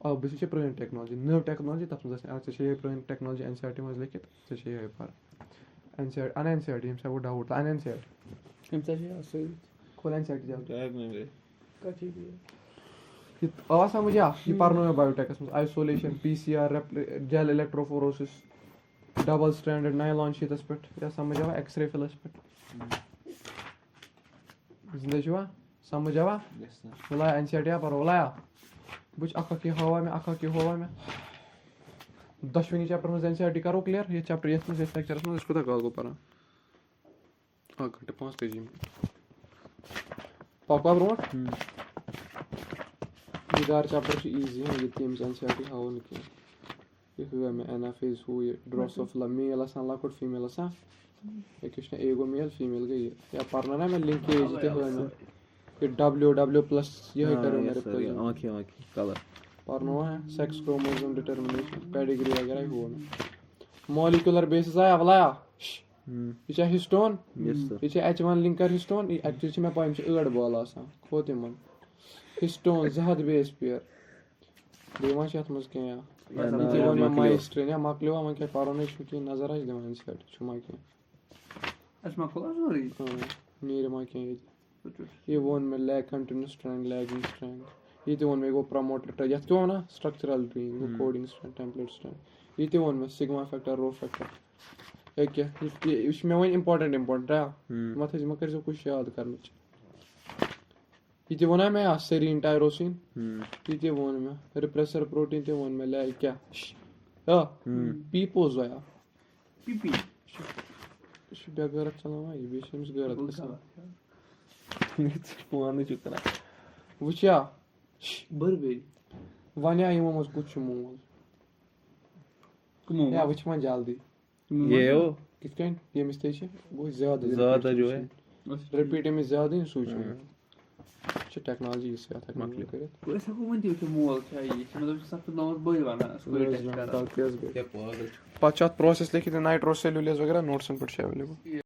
अब बस छ प्रोन टेक्नोलॉजी नव टेक्नोलॉजी तथ मज आज छ प्रोन टेक्नोलॉजी एनसीईआरटी मज लिखित छ ये पर एनसीईआरटी अन एनसीईआरटी हम सब डाउट अन एनसीईआरटी हम चाहिए सही खोल एनसीईआरटी जाओ टैग में गए कथी भी ये आवाज समझ आ ये परनो में बायोटेक्स में isolation PCR gel electrophoresis double stranded nylon sheets पे या समझ आवा एक्सरे फिलस पे जिंदा जुआ समझ आवा यस सर बोला एनसीईआरटी पर बोला बुझ अखा की हवा में 10वीं चैप्टर में एनसीईआरटी करो क्लियर ये चैप्टर यस में लेक्चर में इसको तक गो परा 1 घंटे 5 पेज में पापा ब्रो ये दार चैप्टर छ इजी है ये टीम्स एनसीईआरटी हाउ निके ये हुआ में एनाफेज हो ये ड्रोसोफिला मेल आसान लाकोट फीमेल आसान एक इसने एगो मेल फीमेल गई या पढ़ना ना मैं लिंक के जीते हुए में ये WW+ ये है करो मेरे पे आंखें कलर पढ़ना है सेक्स क्रोमोसोम डिटरमिनेशन पेडिग्री वगैरह हुआ ना मॉलिक्यूलर बेसिस आया वाला ये चाहे हिस्टोन यस सर ये चाहे H1 लिंकर हिस्टोन एक्चुअली मैं पॉइंट से 8 बॉल आसान खोते मन हिस्टोन जहद बेस पेयर देवा शत मज के या ये वो माइस्ट्रेन या मकलो हम के पारोने छुकी नजर आ देवन सेट छुमा के असमा खोला सॉरी नीर मा के ये वन में lag continuous strength lagging strength ये तो वन में वो प्रमोटर या क्यों ना स्ट्रक्चरल ट्री वो कोडिंग स्ट्रेंथ टेम्पलेट स्ट्रेंथ ये तो वन में सिग्मा फैक्टर रो फैक्टर एक क्या इसमें वो इंपॉर्टेंट है मत है मकर जो कुछ याद करना ये तो वन में सेरीन टायरोसिन ये तो वन में रिप्रेसर प्रोटीन तो वन में लैग क्या पीपोज आया पीपी शुभ गरत चलावा ये बेशम्स गरत कसा पुआने चुकना वुचिया बरबेरी वन्या यमो मस कुछ मोल कमो या वुच मन जल्दी ये हो कितकन ये मिस्टेक है वो ज्यादा जो है रिपीट में ज्यादा ही सोच छ टेक्नोलॉजी से आता मकले करे कोई ऐसा को मंदी के मोल चाहिए मतलब सब नंबर बोल वाला स्कूल टेस्ट करा क्या पागल पश्चात प्रोसेस लिखित नाइट्रोसेल्युलेज वगैरह नोट्स पर अवेलेबल